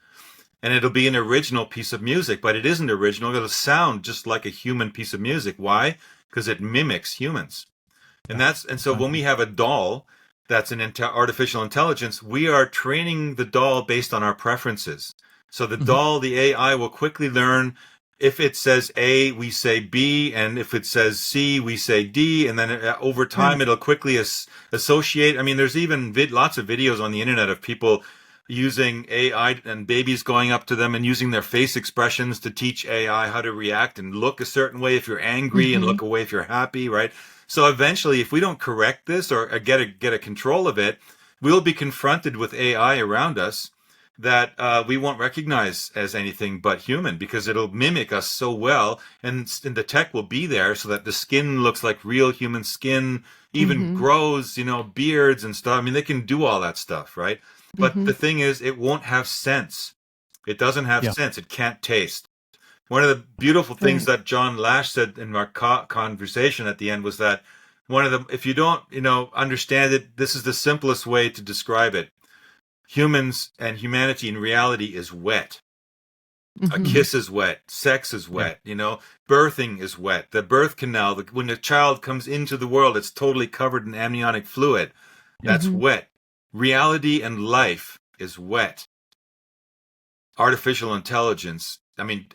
And it'll be an original piece of music, but it isn't original. It'll sound just like a human piece of music. Why? Because it mimics humans. And so when we have a doll that's an artificial intelligence, we are training the doll based on our preferences. So the doll, the AI, will quickly learn, if it says A, we say B, and if it says C, we say D, and then over time it'll quickly associate. I mean, there's even lots of videos on the internet of people using AI and babies going up to them and using their face expressions to teach AI how to react and look a certain way if you're angry and look away if you're happy, right? So eventually, if we don't correct this or get a control of it, we'll be confronted with AI around us that we won't recognize as anything but human, because it'll mimic us so well, and the tech will be there so that the skin looks like real human skin, even grows, beards and stuff. I mean, they can do all that stuff, right? But the thing is, it won't have sense. It doesn't have sense. It can't taste. One of the beautiful things that John Lash said in our conversation at the end was that if you don't, understand it, this is the simplest way to describe it. Humans and humanity in reality is wet. A kiss is wet. Sex is wet. Birthing is wet. The birth canal, when a child comes into the world, it's totally covered in amniotic fluid. That's wet. Reality and life is wet. Artificial intelligence,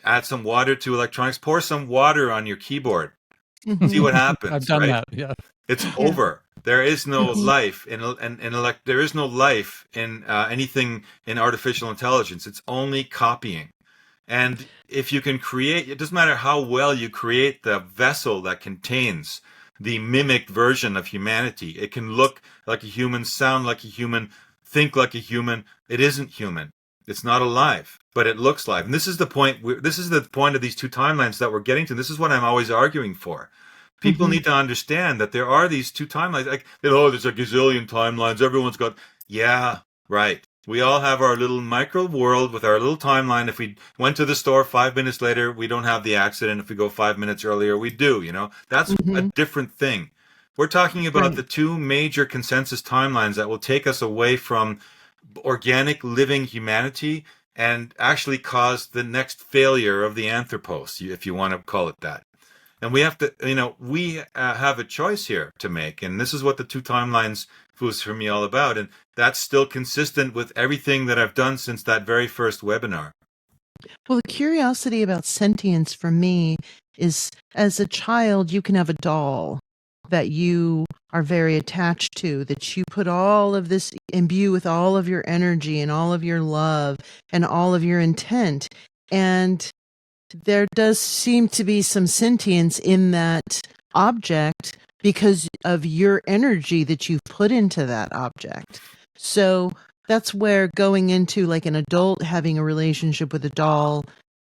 add some water to electronics, pour some water on your keyboard. See what happens. I've done that, yeah. It's over. There is no Mhm. life there is no life in anything in artificial intelligence. It's only copying. And if you can create, it doesn't matter how well you create the vessel that contains the mimicked version of humanity. It can look like a human, sound like a human, think like a human. It isn't human. It's not alive, but it looks live. And this is the point. This is the point of these two timelines that we're getting to. This is what I'm always arguing for. People Mhm. need to understand that there are these two timelines. Like, oh, there's a gazillion timelines. Everyone's got, yeah, right. We all have our little micro world with our little timeline. If we went to the store 5 minutes later, we don't have the accident. If we go 5 minutes earlier, we do, That's a Mhm. different thing. We're talking about Right. the two major consensus timelines that will take us away from organic living humanity and actually cause the next failure of the Anthropos, if you want to call it that. And we have to, we have a choice here to make. And this is what the two timelines was for me all about. And that's still consistent with everything that I've done since that very first webinar. Well, the curiosity about sentience for me is, as a child, you can have a doll that you are very attached to, that you put all of this, imbue with all of your energy and all of your love and all of your intent. And there does seem to be some sentience in that object because of your energy that you've put into that object. So that's where going into like an adult having a relationship with a doll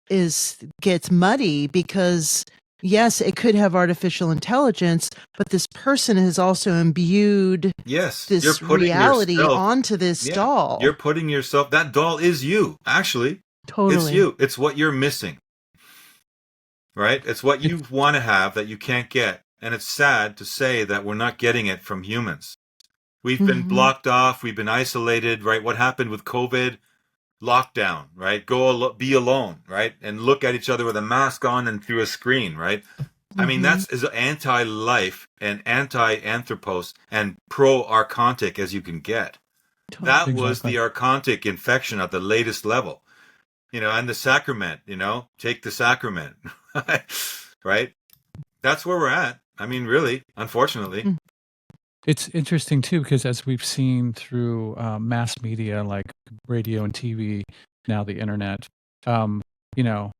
gets muddy, because yes, it could have artificial intelligence, but this person has also imbued Yes, you're this putting reality yourself, onto this yeah, doll. you're putting yourself, that doll is you, actually. It's Totally. you. It's what you're missing, right? It's what you want to have that you can't get. And it's sad to say that we're not getting it from humans. We've been Hmm. blocked off. We've been isolated, right? What happened with COVID? Lockdown, right? Be alone, right? And look at each other with a mask on and through a screen, right? I mean, Hmm. that's as anti-life and anti-anthropos and pro-archontic as you can get. That was Exactly. the archontic infection at the latest level, and the sacrament, take the sacrament, right? That's where we're at. I mean, really, unfortunately. It's interesting too, because as we've seen through mass media like radio and TV, now the internet, um, you know,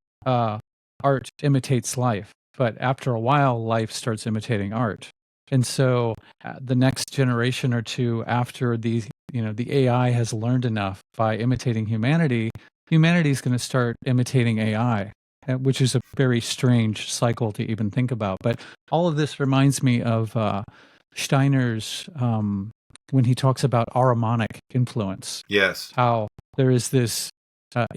art imitates life, but after a while, life starts imitating art. And so the next generation or two after the AI has learned enough by imitating humanity, humanity is going to start imitating AI, which is a very strange cycle to even think about. But all of this reminds me of Steiner's when he talks about aromonic influence, Yes. how there is this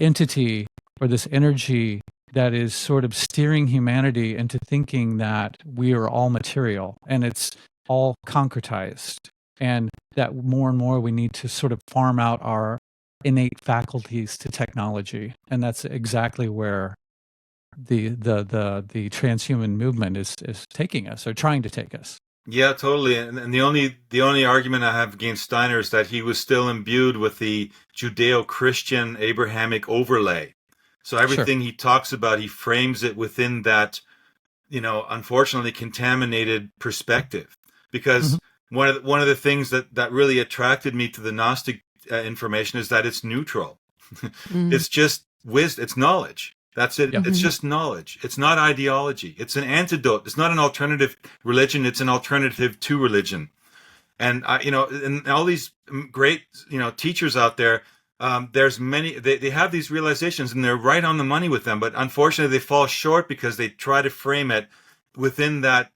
entity or this energy that is sort of steering humanity into thinking that we are all material and it's all concretized, and that more and more we need to sort of farm out our innate faculties to technology. And that's exactly where the transhuman movement is taking us, or trying to take us. Yeah, totally. And the only argument I have against Steiner is that he was still imbued with the Judeo-Christian Abrahamic overlay. So Sure. everything he talks about, he frames it within that, unfortunately contaminated perspective. Hmm. Because one of the things that really attracted me to the Gnostic information is that it's neutral. Mm. It's just wisdom. It's knowledge. That's it. Yeah. It's Mhm. just knowledge. It's not ideology. It's an antidote. It's not an alternative religion. It's an alternative to religion. And and all these great, teachers out there. There's many. They have these realizations, and they're right on the money with them. But unfortunately, they fall short because they try to frame it within that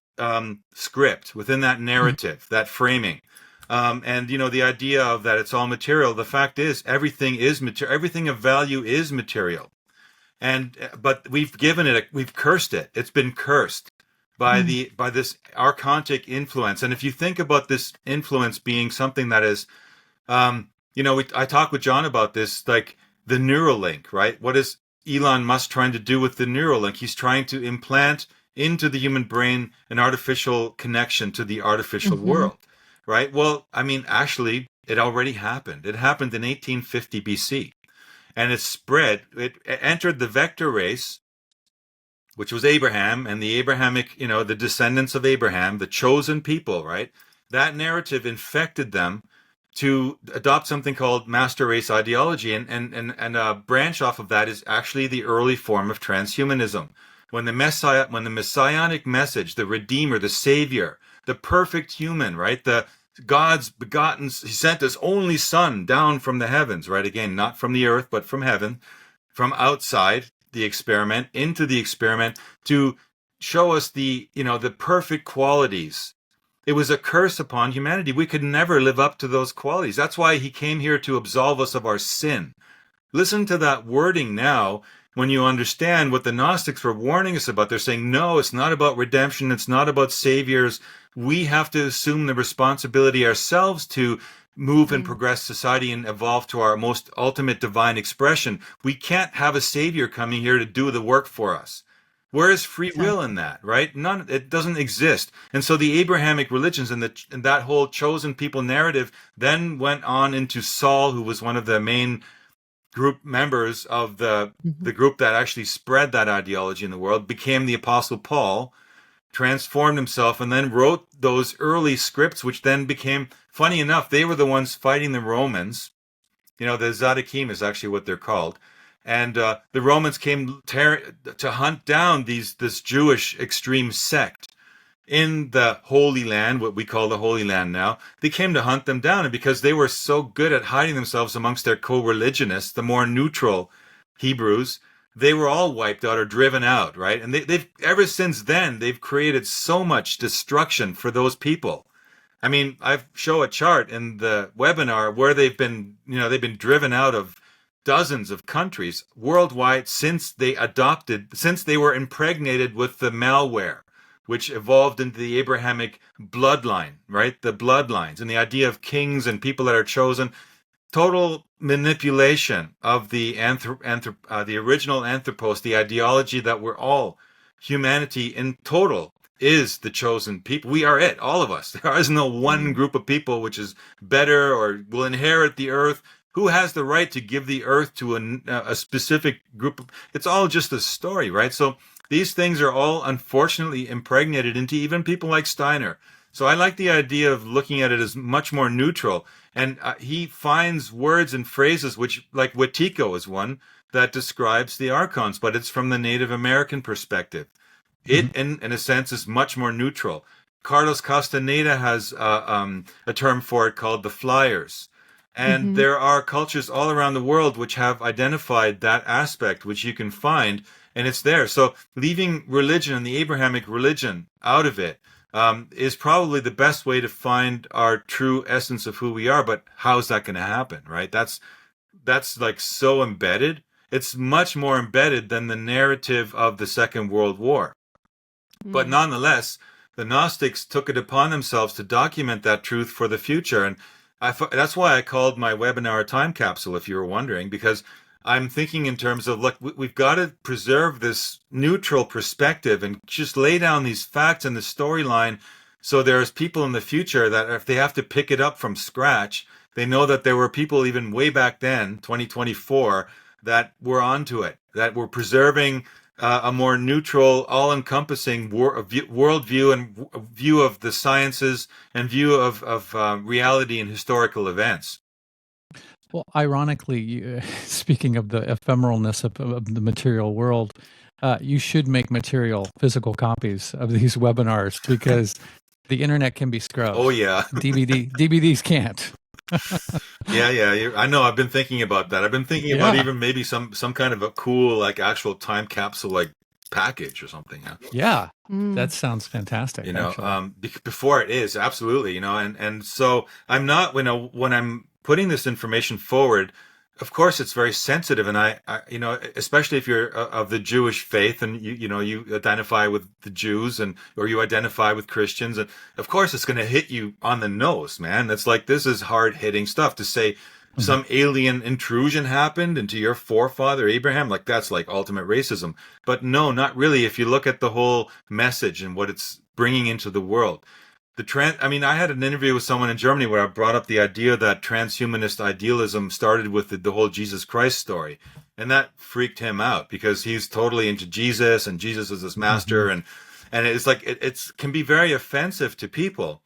script, within that narrative, that framing. And the idea of that it's all material. The fact is, everything is material. Everything of value is material. But we've cursed it. It's been cursed by Mm. this archontic influence. And if you think about this influence being something that is, I talked with John about this, like the Neuralink, right? What is Elon Musk trying to do with the Neuralink? He's trying to implant into the human brain an artificial connection to the artificial Mhm. world, right? Well, I mean, actually, it already happened. It happened in 1850 BC, and it spread. It entered the vector race, which was Abraham and the Abrahamic, the descendants of Abraham, the chosen people, right? that narrative infected them to adopt something called master race ideology. And a branch off of that is actually the early form of transhumanism. When the messianic message, the Redeemer, the Savior, the perfect human, right? The God's begotten, he sent his only son down from the heavens, right? Again, not from the earth, but from heaven, from outside the experiment into the experiment to show us the perfect qualities. It was a curse upon humanity. We could never live up to those qualities. That's why he came here to absolve us of our sin. Listen to that wording now when you understand what the Gnostics were warning us about. They're saying, no, it's not about redemption. It's not about saviors. We have to assume the responsibility ourselves to move and progress society and evolve to our most ultimate divine expression. We can't have a savior coming here to do the work for us. Where is free will in that, right? None. It doesn't exist. And so the Abrahamic religions and that whole chosen people narrative then went on into Saul, who was one of the main group members of the group that actually spread that ideology in the world, became the Apostle Paul, transformed himself, and then wrote those early scripts, which then became, funny enough, they were the ones fighting the Romans. The Zadokim is actually what they're called. And the Romans came to hunt down this Jewish extreme sect in the Holy Land, what we call the Holy Land now. They came to hunt them down, and because they were so good at hiding themselves amongst their co-religionists, the more neutral Hebrews, they were all wiped out or driven out, right? And they've ever since then, they've created so much destruction for those people. I mean, I show a chart in the webinar where they've been driven out of dozens of countries worldwide since they were impregnated with the malware, which evolved into the Abrahamic bloodline, right? The bloodlines and the idea of kings and people that are chosen. Total manipulation of the original Anthropos, the ideology that we're all, humanity in total is the chosen people. We are it, all of us. There is no one group of people which is better or will inherit the earth. Who has the right to give the earth to a specific group? It's all just a story, right? So these things are all unfortunately impregnated into even people like Steiner. So I like the idea of looking at it as much more neutral. And he finds words and phrases which, like Wetiko is one that describes the Archons, but it's from the Native American perspective. It, in a sense, is much more neutral. Carlos Castaneda has a term for it called the Flyers. And there are cultures all around the world which have identified that aspect, which you can find, and it's there. So leaving religion and the Abrahamic religion out of it is probably the best way to find our true essence of who we are. But how's that going to happen, right? That's like so embedded. It's much more embedded than the narrative of the Second World War. But nonetheless, the Gnostics took it upon themselves to document that truth for the future. And that's why I called my webinar a time capsule, if you were wondering, because I'm thinking in terms of, look, we've got to preserve this neutral perspective and just lay down these facts in the storyline so there's people in the future that if they have to pick it up from scratch, they know that there were people even way back then, 2024, that were onto it, that were preserving a more neutral, all-encompassing worldview and view of the sciences and view of reality and historical events. Well, ironically, speaking of the ephemeralness of the material world, you should make material physical copies of these webinars because the internet can be scrubbed. Oh, yeah. DVDs can't. Yeah. I know. I've been thinking about that. I've been thinking about even maybe some kind of a cool, like, actual time capsule, like, package or something. Yeah. That sounds fantastic. Before it is, absolutely. And so I'm not, when I'm putting this information forward, of course, it's very sensitive, and I especially if you're of the Jewish faith, and you identify with the Jews, or you identify with Christians, and of course, it's going to hit you on the nose, man. It's like, this is hard hitting stuff to say. Some alien intrusion happened into your forefather Abraham, like that's like ultimate racism. But no, not really. If you look at the whole message and what it's bringing into the world. I had an interview with someone in Germany where I brought up the idea that transhumanist idealism started with the whole Jesus Christ story. And that freaked him out because he's totally into Jesus and Jesus is his master. And it's like, it can be very offensive to people.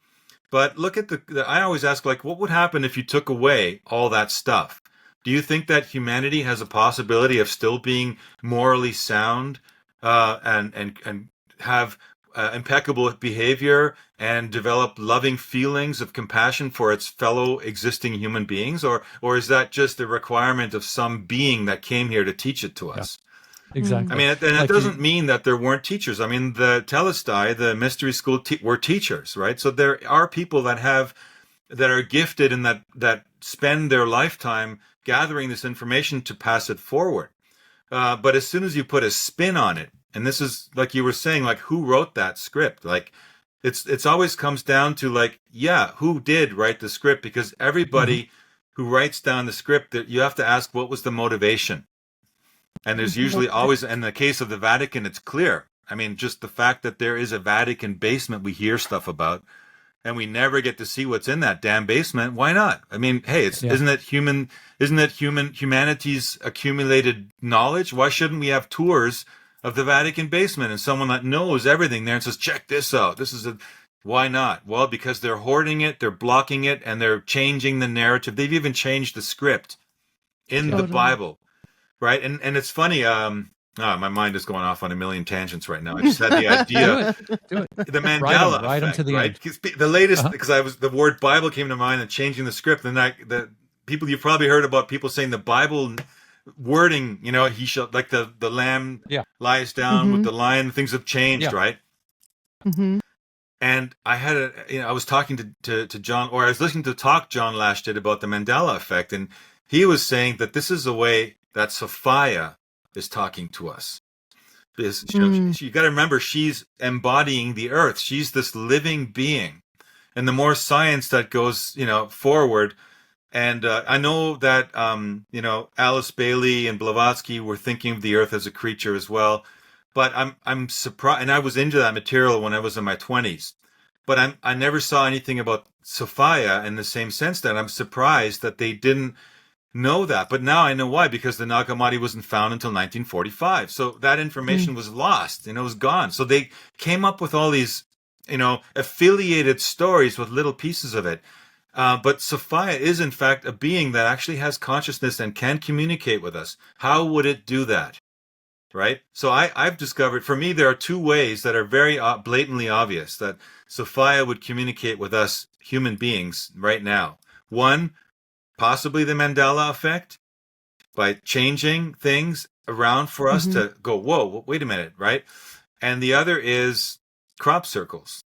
But look at I always ask, like, what would happen if you took away all that stuff? Do you think that humanity has a possibility of still being morally sound, and have impeccable behavior and develop loving feelings of compassion for its fellow existing human beings, or is that just a requirement of some being that came here to teach it to us? Exactly. I mean, and Like it doesn't mean that there weren't teachers. I mean, the Telestai, the mystery school, were teachers, right? So there are people that are gifted and that spend their lifetime gathering this information to pass it forward. But as soon as you put a spin on it, and this is like you were saying, like, who wrote that script? Like, it's always comes down to, like, yeah, who did write the script? Because everybody who writes down the script, that you have to ask, what was the motivation? And there's usually always, in the case of the Vatican, it's clear. I mean, just the fact that there is a Vatican basement we hear stuff about, and we never get to see what's in that damn basement. Why not? I mean, hey, isn't it humanity's accumulated knowledge? Why shouldn't we have tours of the Vatican basement and someone that knows everything there and says, check this out. Why not? Well, because they're hoarding it, they're blocking it, and they're changing the narrative. They've even changed the script in the Bible. Right. And it's funny. My mind is going off on a million tangents right now. I just had the idea. Do it. The Mandela Ride 'em effect, to the right? end. The latest, because the word Bible came to mind and changing the script. And the people, you've probably heard about people saying the Bible wording, he shall, like the lamb lies down with the lion, things have changed, right? Mm-hmm. And I had I was talking to John, or I was listening to the talk John Lash did about the Mandela effect. And he was saying that this is the way that Sophia is talking to us. Because you got to remember, she's embodying the earth. She's this living being. And the more science that goes, forward, and I know that, Alice Bailey and Blavatsky were thinking of the earth as a creature as well. But I'm surprised, and I was into that material when I was in my 20s. But I never saw anything about Sophia in the same sense that I'm surprised that they didn't know that. But now I know why, because the Nag Hammadi wasn't found until 1945. So that information was lost and it was gone. So they came up with all these, affiliated stories with little pieces of it. But Sophia is in fact a being that actually has consciousness and can communicate with us. How would it do that? Right? So I've discovered, for me, there are two ways that are very blatantly obvious that Sophia would communicate with us human beings right now. One, possibly the Mandela effect, by changing things around for us to go, whoa, wait a minute, right? And the other is crop circles.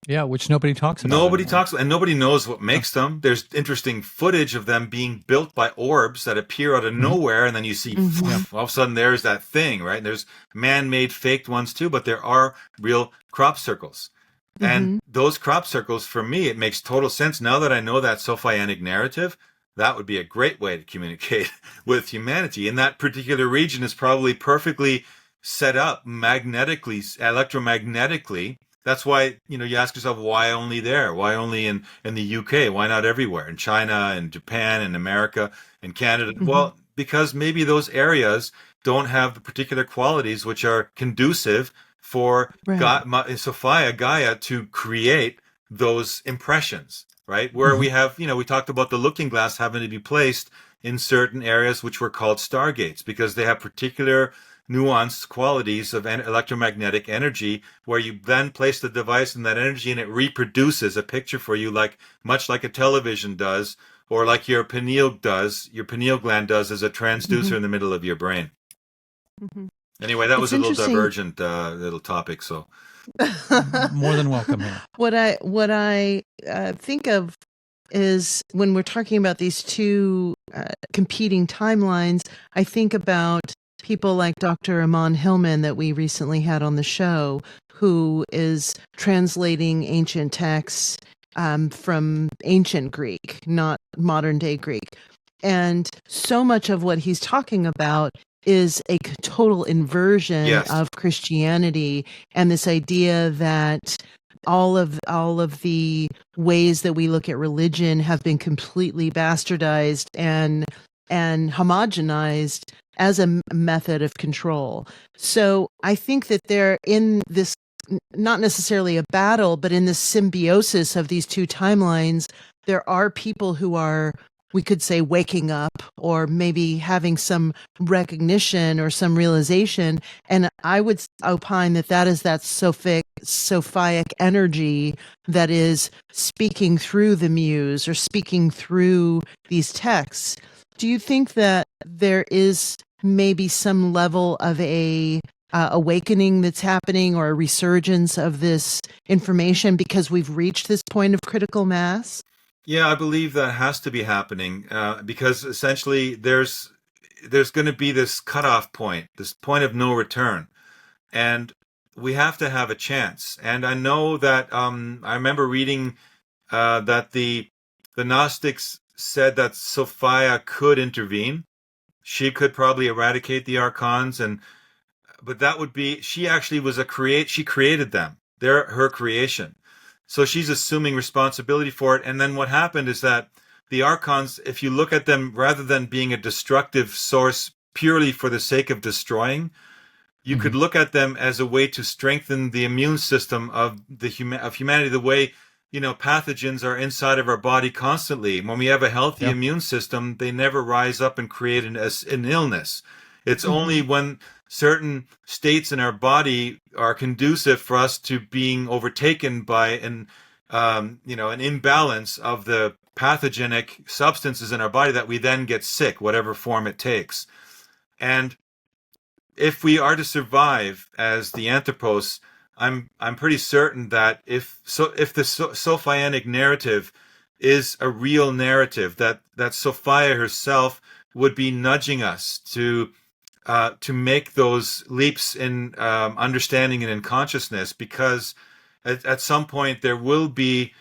Yeah, which nobody talks about. Nobody talks, and nobody knows what makes them. There's interesting footage of them being built by orbs that appear out of nowhere, and then you see, all of a sudden there's that thing, right? And there's man-made faked ones too, but there are real crop circles. And those crop circles, for me, it makes total sense. Now that I know that Sophianic narrative, that would be a great way to communicate with humanity. And that particular region is probably perfectly set up magnetically, electromagnetically. That's why, you ask yourself, why only there? Why only in the UK? Why not everywhere? In China and Japan and America and Canada? Well, because maybe those areas don't have the particular qualities which are conducive for Sophia, Gaia, to create those impressions, right? Where we have, we talked about the looking glass having to be placed in certain areas which were called stargates because they have particular nuanced qualities of electromagnetic energy, where you then place the device in that energy and it reproduces a picture for you, much like a television does, or like your pineal gland does as a transducer in the middle of your brain. Anyway, that was a little divergent little topic. So more than welcome here. What I think of is when we're talking about these two competing timelines, I think about people like Dr. Aman Hillman that we recently had on the show, who is translating ancient texts from ancient Greek, not modern day Greek. And so much of what he's talking about is a total inversion of Christianity, and this idea that all of the ways that we look at religion have been completely bastardized and homogenized as a method of control. So I think that they're in this not necessarily a battle, but in the symbiosis of these two timelines, there are people who are, we could say, waking up or maybe having some recognition or some realization. And I would opine that that is that Sophiac energy that is speaking through the muse or speaking through these texts. Do you think that there is maybe some level of a awakening that's happening or a resurgence of this information because we've reached this point of critical mass? Yeah, I believe that has to be happening because essentially there's going to be this cutoff point, this point of no return, and we have to have a chance. And I know that I remember reading that the Gnostics said that Sophia could intervene. She could probably eradicate the Archons, but that would be, she actually was she created them. They're her creation. So she's assuming responsibility for it. And then what happened is that the Archons, if you look at them, rather than being a destructive source purely for the sake of destroying, you could look at them as a way to strengthen the immune system of humanity, the way, pathogens are inside of our body constantly. When we have a healthy immune system, they never rise up and create an illness. It's only when certain states in our body are conducive for us to being overtaken by an imbalance of the pathogenic substances in our body that we then get sick, whatever form it takes. And if we are to survive as the Anthropos, I'm pretty certain that if the Sophianic narrative is a real narrative, that Sophia herself would be nudging us to make those leaps in understanding and in consciousness, because at some point there will be,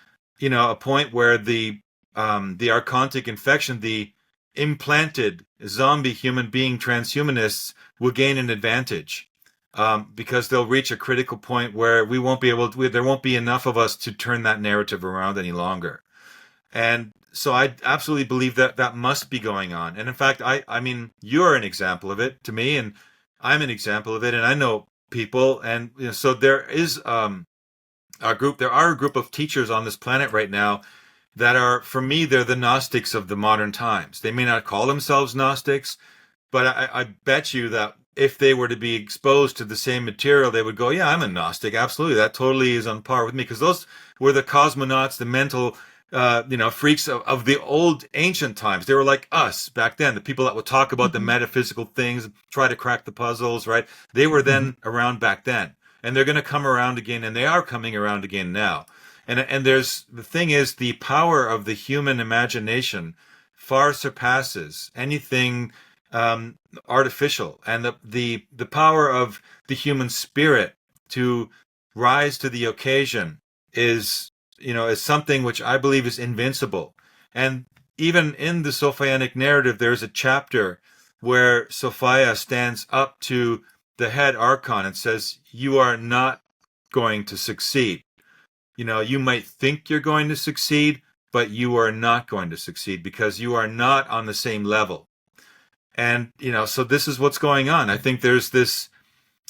a point where the Archontic infection, the implanted zombie human being transhumanists, will gain an advantage because they'll reach a critical point where there won't be enough of us to turn that narrative around any longer. And so I absolutely believe that must be going on. And in fact, I mean, you're an example of it to me, and I'm an example of it. And I know people, and so there is there are a group of teachers on this planet right now that are, for me, they're the Gnostics of the modern times. They may not call themselves Gnostics, but I bet you that if they were to be exposed to the same material, they would go, yeah, I'm a Gnostic. Absolutely. That totally is on par with me, because those were the cosmonauts, the mental freaks of the old ancient times. They were like us back then, the people that would talk about the metaphysical things, try to crack the puzzles, right? They were then around back then, and they're going to come around again, and they are coming around again now. And there's, the thing is, the power of the human imagination far surpasses anything artificial, and the power of the human spirit to rise to the occasion is something which I believe is invincible. And even in the Sophianic narrative, there's a chapter where Sophia stands up to the head Archon and says, you are not going to succeed. You might think you're going to succeed, but you are not going to succeed because you are not on the same level. And, so this is what's going on. I think there's this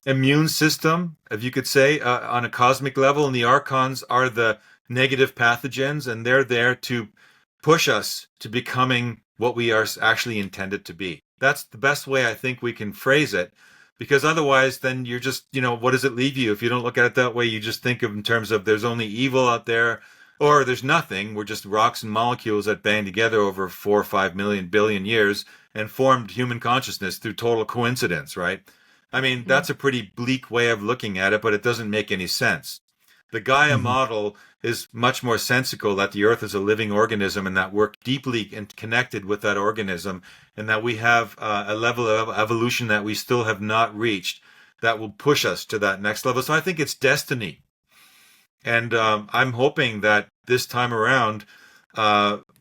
immune system, if you could say, on a cosmic level, and the Archons are the negative pathogens, and they're there to push us to becoming what we are actually intended to be. That's the best way I think we can phrase it, because otherwise then you're just, what does it leave you? If you don't look at it that way, you just think of in terms of there's only evil out there, or there's nothing. We're just rocks and molecules that band together over 4 or 5 million billion years and formed human consciousness through total coincidence, right? I mean, that's a pretty bleak way of looking at it, but it doesn't make any sense. The Gaia model is much more sensical, that the Earth is a living organism and that we're deeply connected with that organism, and that we have a level of evolution that we still have not reached that will push us to that next level. So I think it's destiny. And I'm hoping that this time around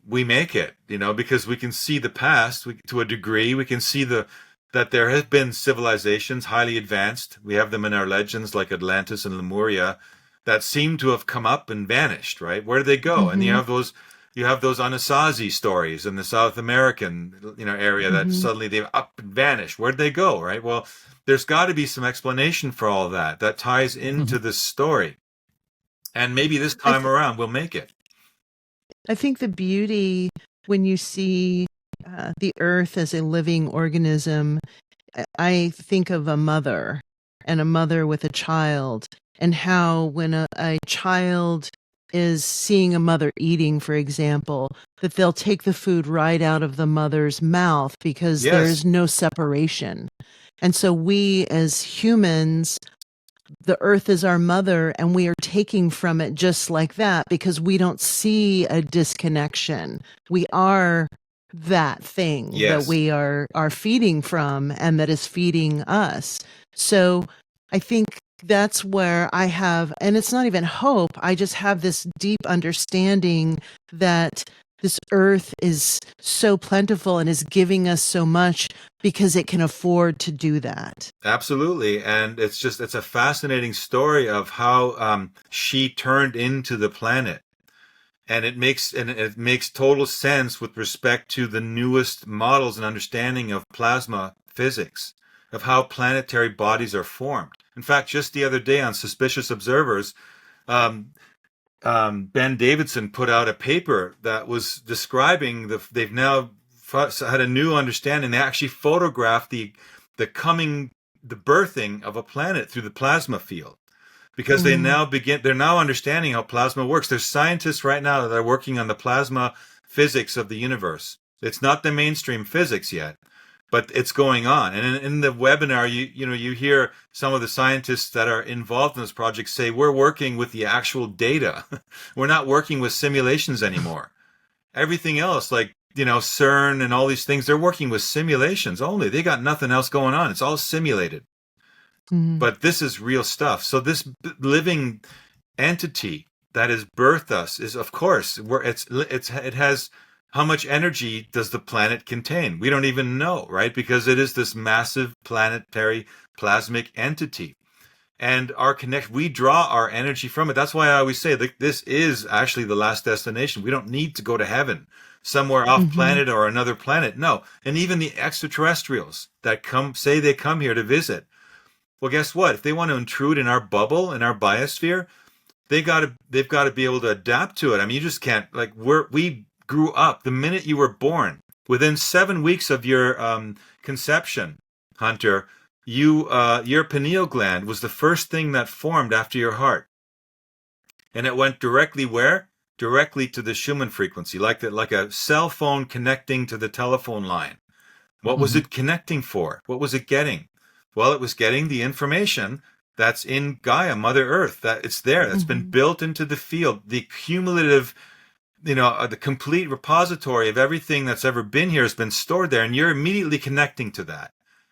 we make it, because we can see the past to a degree. We can see that there have been civilizations highly advanced. We have them in our legends like Atlantis and Lemuria that seem to have come up and vanished, right? Where did they go? And you have those you have those Anasazi stories in the South American, area that suddenly they've up and vanished. Where'd they go, right? Well, there's got to be some explanation for all that ties into this story. And maybe this time around we'll make it. I think the beauty when you see the earth as a living organism, I think of a mother and a mother with a child, and how when a child is seeing a mother eating, for example, that they'll take the food right out of the mother's mouth because there's no separation. And so we as humans, the earth is our mother, and we are taking from it just like that because we don't see a disconnection. We are that thing that we are feeding from and that is feeding us. So I think that's where I have, and it's not even hope, I just have this deep understanding that this earth is so plentiful and is giving us so much because it can afford to do that. Absolutely. And it's a fascinating story of how she turned into the planet. And it makes total sense with respect to the newest models and understanding of plasma physics, of how planetary bodies are formed. In fact, just the other day on Suspicious Observers, Ben Davidson put out a paper that was describing they've now had a new understanding. They actually photographed the birthing of a planet through the plasma field, because they're now understanding how plasma works. There's scientists right now that are working on the plasma physics of the universe. It's not the mainstream physics yet, but it's going on. And in the webinar, you hear some of the scientists that are involved in this project say, we're working with the actual data. We're not working with simulations anymore. Everything else, like, CERN and all these things, they're working with simulations only. They got nothing else going on. It's all simulated. But this is real stuff. So this living entity that has birthed us is, of course, it has, how much energy does the planet contain? We don't even know, right? Because it is this massive planetary plasmic entity. And we draw our energy from it. That's why I always say that this is actually the last destination. We don't need to go to heaven, somewhere off planet or another planet. No. And even the extraterrestrials that come here to visit. Well, guess what? If they want to intrude in our bubble, in our biosphere, they've got to be able to adapt to it. I mean, you just can't, we grew up the minute you were born. Within 7 weeks of your conception, Hunter, your pineal gland was the first thing that formed after your heart. And it went directly where? Directly to the Schumann frequency, like a cell phone connecting to the telephone line. What was it connecting for? What was it getting? Well, it was getting the information that's in Gaia, Mother Earth, that it's there, that's been built into the field, the cumulative, the complete repository of everything that's ever been here has been stored there, and you're immediately connecting to that.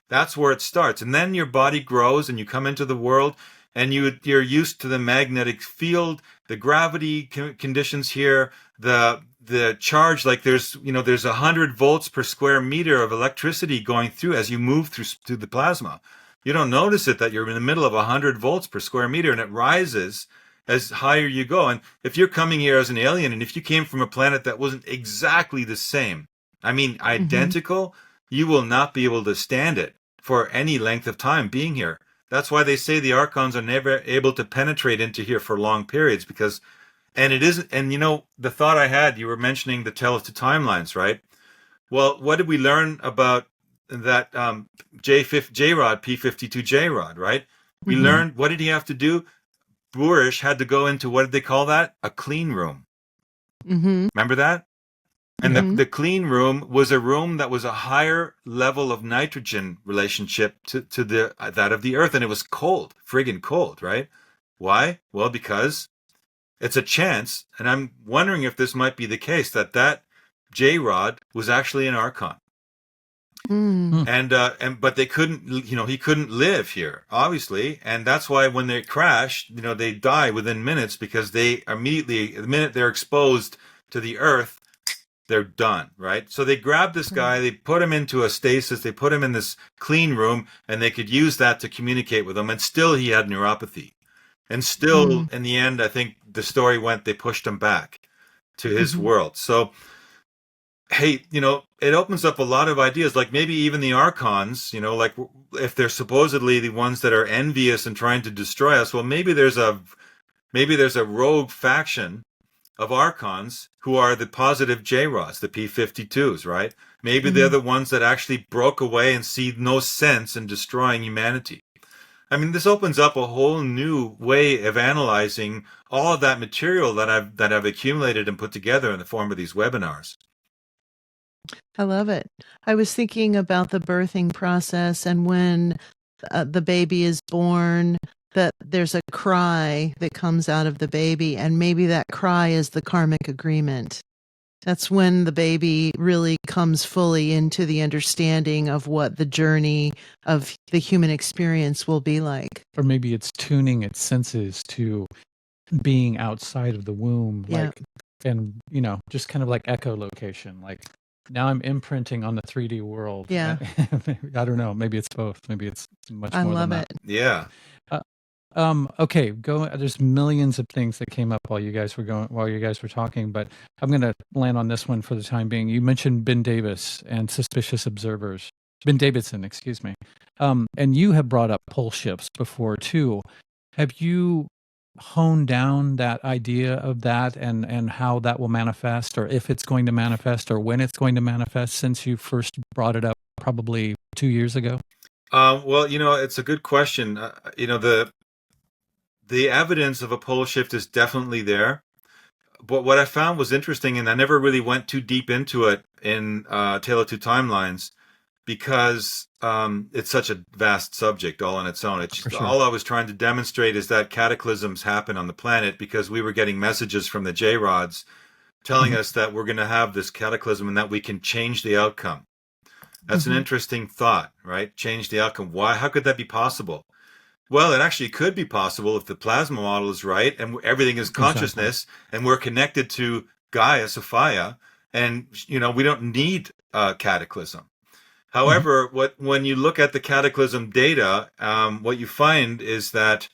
That's where it starts. And then your body grows and you come into the world and you're used to the magnetic field, the gravity conditions here, the charge, like there's 100 volts per square meter of electricity going through as you move through the plasma. You don't notice it that you're in the middle of 100 volts per square meter, and it rises as higher you go. And if you're coming here as an alien, and if you came from a planet that wasn't exactly the same, I mean, identical, you will not be able to stand it for any length of time being here. That's why they say the Archons are never able to penetrate into here for long periods, because and it isn't, and the thought I had, you were mentioning the tell of two timelines, right? Well, what did we learn about that J-Rod, P52 J-Rod, right? We learned, what did he have to do? Boorish had to go into, what did they call that? A clean room. Remember that? And the clean room was a room that was a higher level of nitrogen relationship to that of the Earth, and it was cold, friggin' cold, right? Why? Well, because it's a chance, and I'm wondering if this might be the case, that J-Rod was actually an Archon. But they couldn't, he couldn't live here, obviously, and that's why when they crash, they die within minutes, because they immediately, the minute they're exposed to the Earth, they're done, right? So they grabbed this guy, they put him into a stasis, they put him in this clean room, and they could use that to communicate with him, and still he had neuropathy. And still, in the end, I think the story went, they pushed him back. to his world. So, hey, it opens up a lot of ideas, like maybe even the Archons, like if they're supposedly the ones that are envious and trying to destroy us, well, maybe there's a rogue faction of Archons who are the positive J-Rods, the P-52s, right? Maybe they're the ones that actually broke away and see no sense in destroying humanity. I mean, this opens up a whole new way of analyzing all of that material that I've accumulated and put together in the form of these webinars. I love it. I was thinking about the birthing process, and when the baby is born, that there's a cry that comes out of the baby, and maybe that cry is the karmic agreement. That's when the baby really comes fully into the understanding of what the journey of the human experience will be like. Or maybe it's tuning its senses to being outside of the womb, and just kind of like echolocation. Like, now I'm imprinting on the 3D world. Yeah. I don't know. Maybe it's both. Maybe it's much more than that. I love it. Yeah. Okay, there's millions of things that came up while you guys were talking, but I'm going to land on this one for the time being. You mentioned Ben Davis and suspicious observers. Ben Davidson, excuse me. And you have brought up pole shifts before too. Have you honed down that idea of that and how that will manifest, or if it's going to manifest, or when it's going to manifest, since you first brought it up probably 2 years ago? Well, it's a good question. The evidence of a pole shift is definitely there. But what I found was interesting, and I never really went too deep into it in Tale of Two Timelines, because it's such a vast subject all on its own. All I was trying to demonstrate is that cataclysms happen on the planet because we were getting messages from the J-Rods telling us that we're going to have this cataclysm and that we can change the outcome. That's an interesting thought, right? Change the outcome. Why? How could that be possible? Well, it actually could be possible if the plasma model is right and everything is consciousness and we're connected to Gaia, Sophia, and, we don't need a cataclysm. However, when you look at the cataclysm data, what you find is that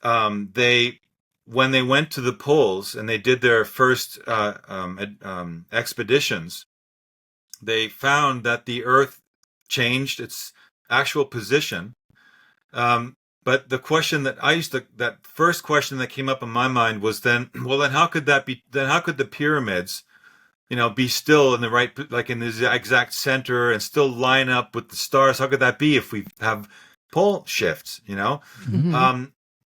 when they went to the poles and they did their first expeditions, they found that the Earth changed its actual position. But the question that first question that came up in my mind was then how could that be? Then how could the pyramids, be still in the right, like in the exact center and still line up with the stars? How could that be if we have pole shifts,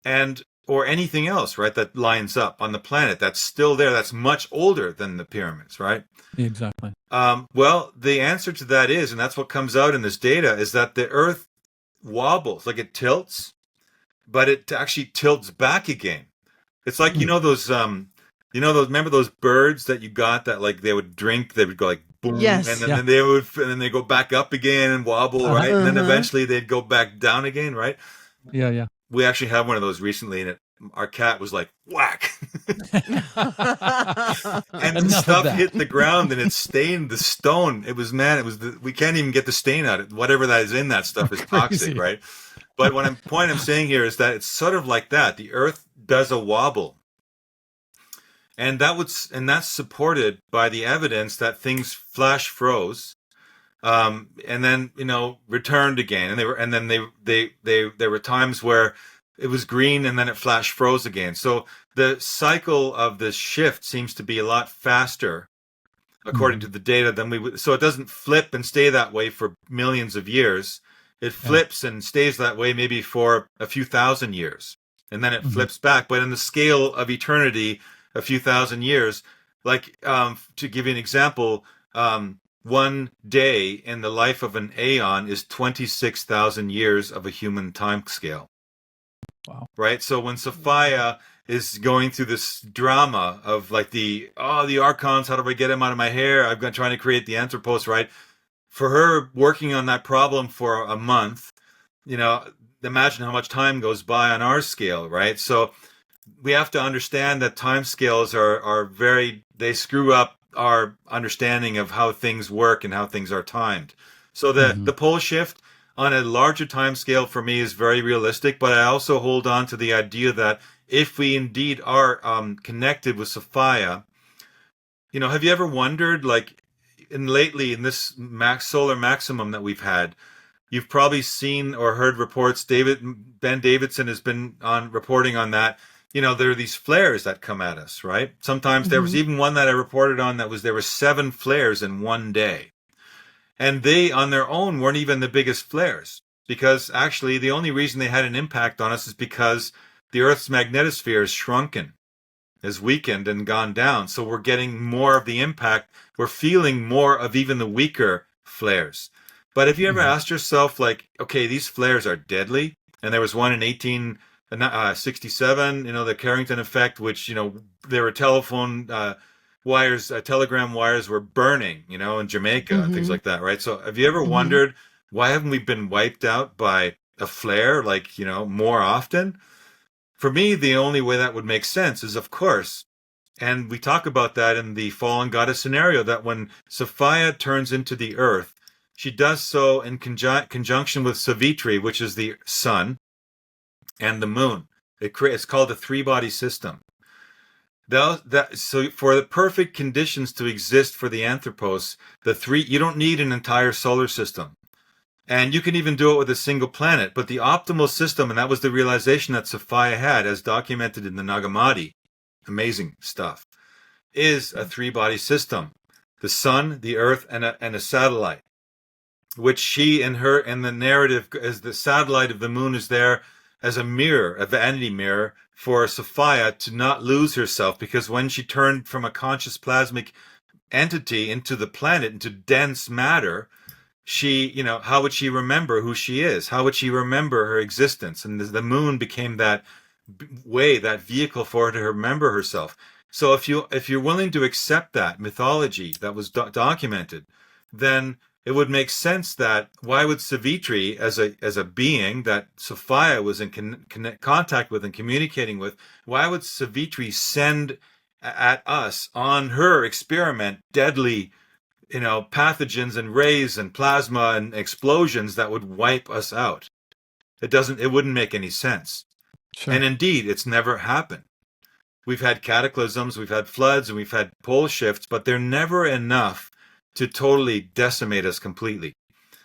and or anything else, right? That lines up on the planet that's still there, that's much older than the pyramids, right? Exactly. Well, the answer to that is, and that's what comes out in this data, is that the Earth wobbles, like it tilts, but it actually tilts back again. It's like those remember those birds that you got that like they would drink, they would go like boom, yes, and then they go back up again and wobble, right? And then eventually they'd go back down again, right? Yeah. We actually had one of those recently, and our cat was like whack, and the stuff hit the ground and it stained the stone. We can't even get the stain out. Whatever that is in that stuff is toxic, right? But point I'm saying here is that it's sort of like that. The Earth does a wobble, and that's supported by the evidence that things flash froze, and then returned again, and then there were times where it was green and then it flash froze again. So the cycle of this shift seems to be a lot faster, according to the data, than we would. So it doesn't flip and stay that way for millions of years. It flips and stays that way maybe for a few thousand years, and then it flips back. But in the scale of eternity, a few thousand years, like to give you an example, one day in the life of an Aeon is 26,000 years of a human time scale. Wow. Right? So when Sophia is going through this drama of like the Archons, how do I get him out of my hair? I've been trying to create the Anthropos, right? For her working on that problem for a month, imagine how much time goes by on our scale, right? So we have to understand that time scales they screw up our understanding of how things work and how things are timed. So the pole shift on a larger time scale for me is very realistic, but I also hold on to the idea that if we indeed are connected with Sophia, have you ever wondered, like, lately in this solar maximum that we've had, you've probably seen or heard reports. Ben Davidson has been on reporting on that. There are these flares that come at us, right? Sometimes there was even one that I reported on there were 7 flares in one day. And they, on their own, weren't even the biggest flares, because actually the only reason they had an impact on us is because the Earth's magnetosphere is shrunken, has weakened and gone down. So we're getting more of the impact. We're feeling more of even the weaker flares. But have you ever asked yourself, like, okay, these flares are deadly? And there was one in 1867, the Carrington effect, which, there were telephone wires, telegram wires were burning, in Jamaica and things like that, right? So have you ever wondered, why haven't we been wiped out by a flare, like, more often? For me, the only way that would make sense is, of course, and we talk about that in the fallen goddess scenario, that when Sophia turns into the earth, she does so in conjunction with Savitri, which is the sun, and the moon. It's called a 3-body system. So for the perfect conditions to exist for the Anthropos, you don't need an entire solar system. And you can even do it with a single planet. But the optimal system, and that was the realization that Sophia had, as documented in the Nag Hammadi, amazing stuff, is a 3-body system. The sun, the earth, and a satellite, which she in the narrative, as the satellite of the moon, is there as a mirror, a vanity mirror, for Sophia to not lose herself, because when she turned from a conscious plasmic entity into the planet, into dense matter, she, how would she remember who she is? How would she remember her existence? And the moon became that way, that vehicle for her to remember herself. So if you're willing to accept that mythology that was documented, then it would make sense that why would Savitri, as a being that Sophia was in contact with and communicating with, why would Savitri send at us on her experiment deadly, pathogens and rays and plasma and explosions that would wipe us out? It wouldn't make any sense. Sure. And indeed, it's never happened. We've had cataclysms, we've had floods, and we've had pole shifts, but they're never enough to totally decimate us completely.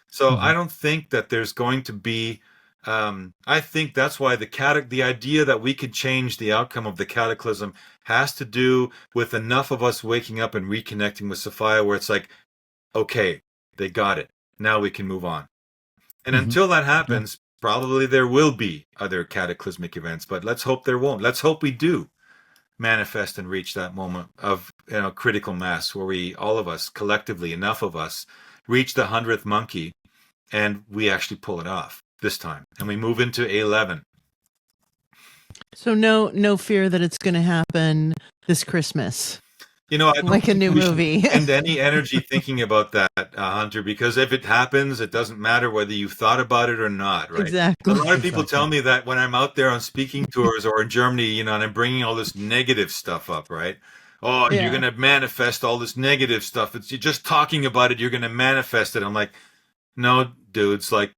So I don't think that there's going to be, I think that's why the idea that we could change the outcome of the cataclysm has to do with enough of us waking up and reconnecting with Sophia, where it's like, okay, they got it. Now we can move on. And until that happens, probably there will be other cataclysmic events, but let's hope there won't. Let's hope we do manifest and reach that moment of critical mass, where we, all of us collectively, enough of us, reach the 100th monkey, and we actually pull it off this time, and we move into 11. So no fear that it's going to happen this Christmas. Like a new movie. And any energy thinking about that, Hunter, because if it happens, it doesn't matter whether you've thought about it or not, right? Exactly. A lot of people tell me that when I'm out there on speaking tours or in Germany, and I'm bringing all this negative stuff up, right? Oh, you're going to manifest all this negative stuff. You're just talking about it, you're going to manifest it. I'm like, no, dudes, like,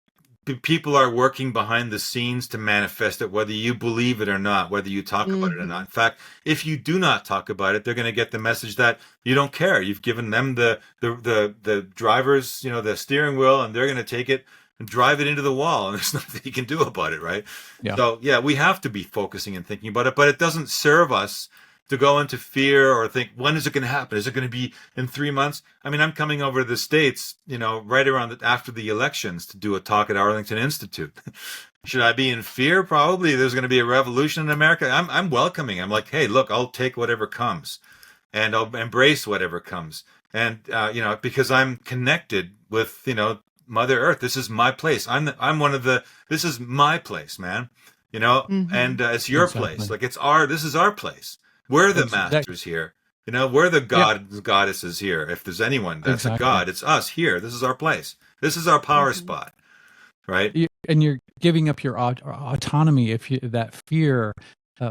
people are working behind the scenes to manifest it, whether you believe it or not, whether you talk about it or not. In fact, if you do not talk about it, they're going to get the message that you don't care. You've given them the drivers, the steering wheel, and they're going to take it and drive it into the wall, and there's nothing you can do about it, right? Yeah. So, we have to be focusing and thinking about it, but it doesn't serve us to go into fear or think, when is it going to happen? Is it going to be in 3 months? I mean, I'm coming over to the States, right around after the elections to do a talk at Arlington Institute. Should I be in fear? Probably. There's going to be a revolution in America. I'm welcoming. I'm like, hey, look, I'll take whatever comes, and I'll embrace whatever comes. And, because I'm connected with, Mother Earth. This is my place. This is my place, man, and it's your place. Like, this is our place. We're the masters here. We're the goddesses here. If there's anyone that's a god, it's us here. This is our place. This is our power spot, right? And you're giving up your autonomy if that fear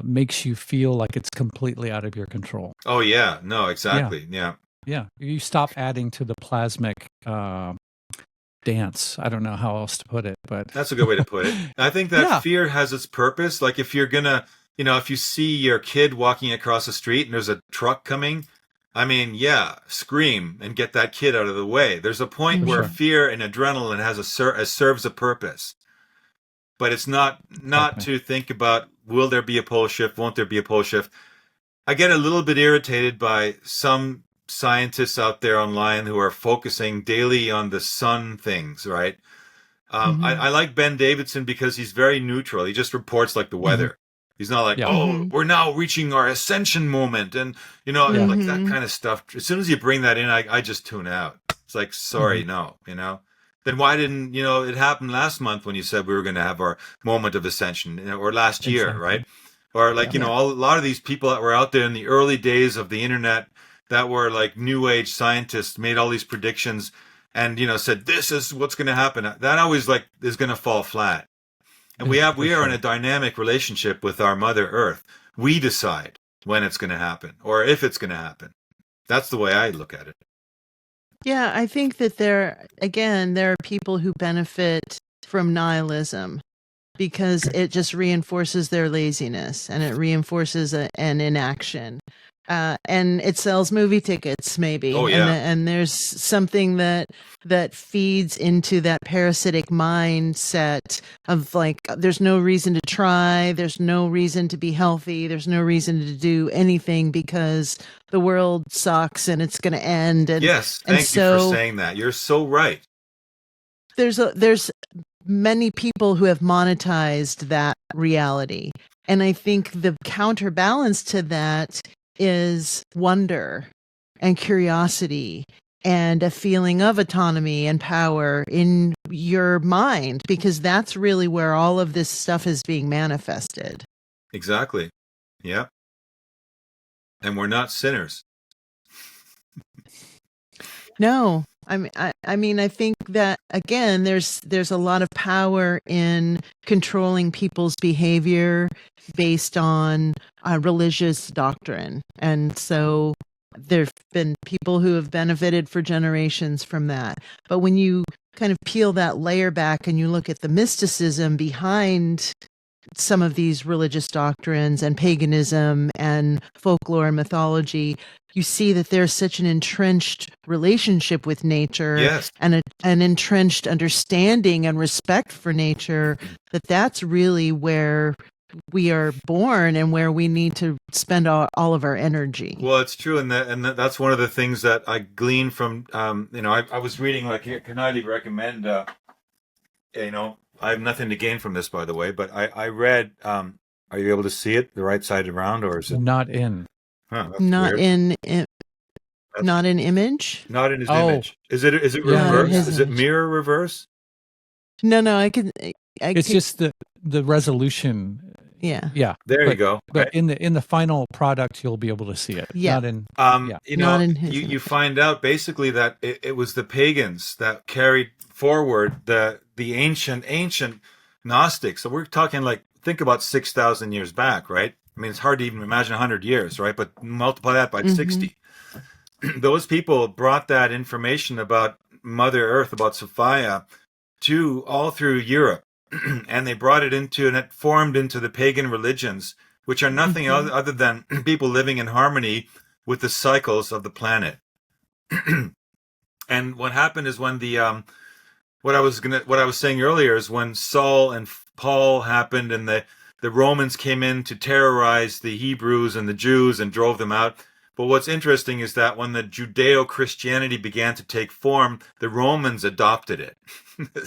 makes you feel like it's completely out of your control. Oh, yeah. No, exactly. Yeah. Yeah. You stop adding to the plasmic dance. I don't know how else to put it, but that's a good way to put it. I think that fear has its purpose. Like, if you're going to, if you see your kid walking across the street and there's a truck coming, I mean, yeah, scream and get that kid out of the way. There's a point Mhm. where Sure. fear and adrenaline serves a purpose, but it's not Exactly. to think about, will there be a pole shift? Won't there be a pole shift? I get a little bit irritated by some scientists out there online who are focusing daily on the sun things, right? I like Ben Davidson because he's very neutral. He just reports like the weather. He's not like, Yeah. oh, we're now reaching our ascension moment. And, you know, Yeah. like that kind of stuff. As soon as you bring that in, I just tune out. It's like, sorry, no, you know. Then why didn't, you know, it happened last month when you said we were going to have our moment of ascension, you know, or last year, Exactly. right? Or like, you Yeah. know, a lot of these people that were out there in the early days of the internet that were like new age scientists made all these predictions and, you know, said, this is what's going to happen. That always like is going to fall flat. And we For are in sure. a dynamic relationship with our Mother Earth. We decide when it's going to happen or if it's going to happen. That's the way I look at it. Yeah, I think that there are people who benefit from nihilism because it just reinforces their laziness and it reinforces an inaction. And it sells movie tickets, maybe. Oh, yeah. And there's something that feeds into that parasitic mindset of like, there's no reason to try, there's no reason to be healthy, there's no reason to do anything because the world sucks and it's going to end. And Yes, and thank you for so saying that. You're so right. there's many people who have monetized that reality. And I think the counterbalance to that is wonder and curiosity and a feeling of autonomy and power in your mind, because that's really where all of this stuff is being manifested. Exactly. Yeah. And we're not sinners. No, I mean, I think that again, there's a lot of power in controlling people's behavior based on religious doctrine, and so there've been people who have benefited for generations from that. But when you kind of peel that layer back and you look at the mysticism behind some of these religious doctrines and paganism and folklore and mythology, you see that there's such an entrenched relationship with nature Yes. and an entrenched understanding and respect for nature that's really where we are born and where we need to spend all of our energy. Well, it's true, and that's one of the things that I glean from. You know, I was reading, like, can highly recommend. You know, I have nothing to gain from this, by the way, but I read. Are you able to see it the right side around, or is it Not in. Huh, that's Not weird. not in image. Not in his Oh. image. Is it Yeah, Not in reverse? his Is it image. mirror reverse? No, It's just the resolution. yeah. Yeah. There you But- go. But in the final product, you'll be able to see it. Yeah. Not in. Yeah. You know, Not in his you image. find out basically that it was the pagans that carried forward the ancient Gnostics. So we're talking, like, think about 6,000 years back, right? I mean, it's hard to even imagine 100 years, right? But multiply that by 60. Those people brought that information about Mother Earth, about Sophia, to all through Europe. And they brought it into, and it formed into the pagan religions, which are nothing other than people living in harmony with the cycles of the planet. And what happened is when the what I was saying earlier is when Saul and Paul happened, and the Romans came in to terrorize the Hebrews and the Jews and drove them out. But what's interesting is that when the Judeo-Christianity began to take form, the Romans adopted it.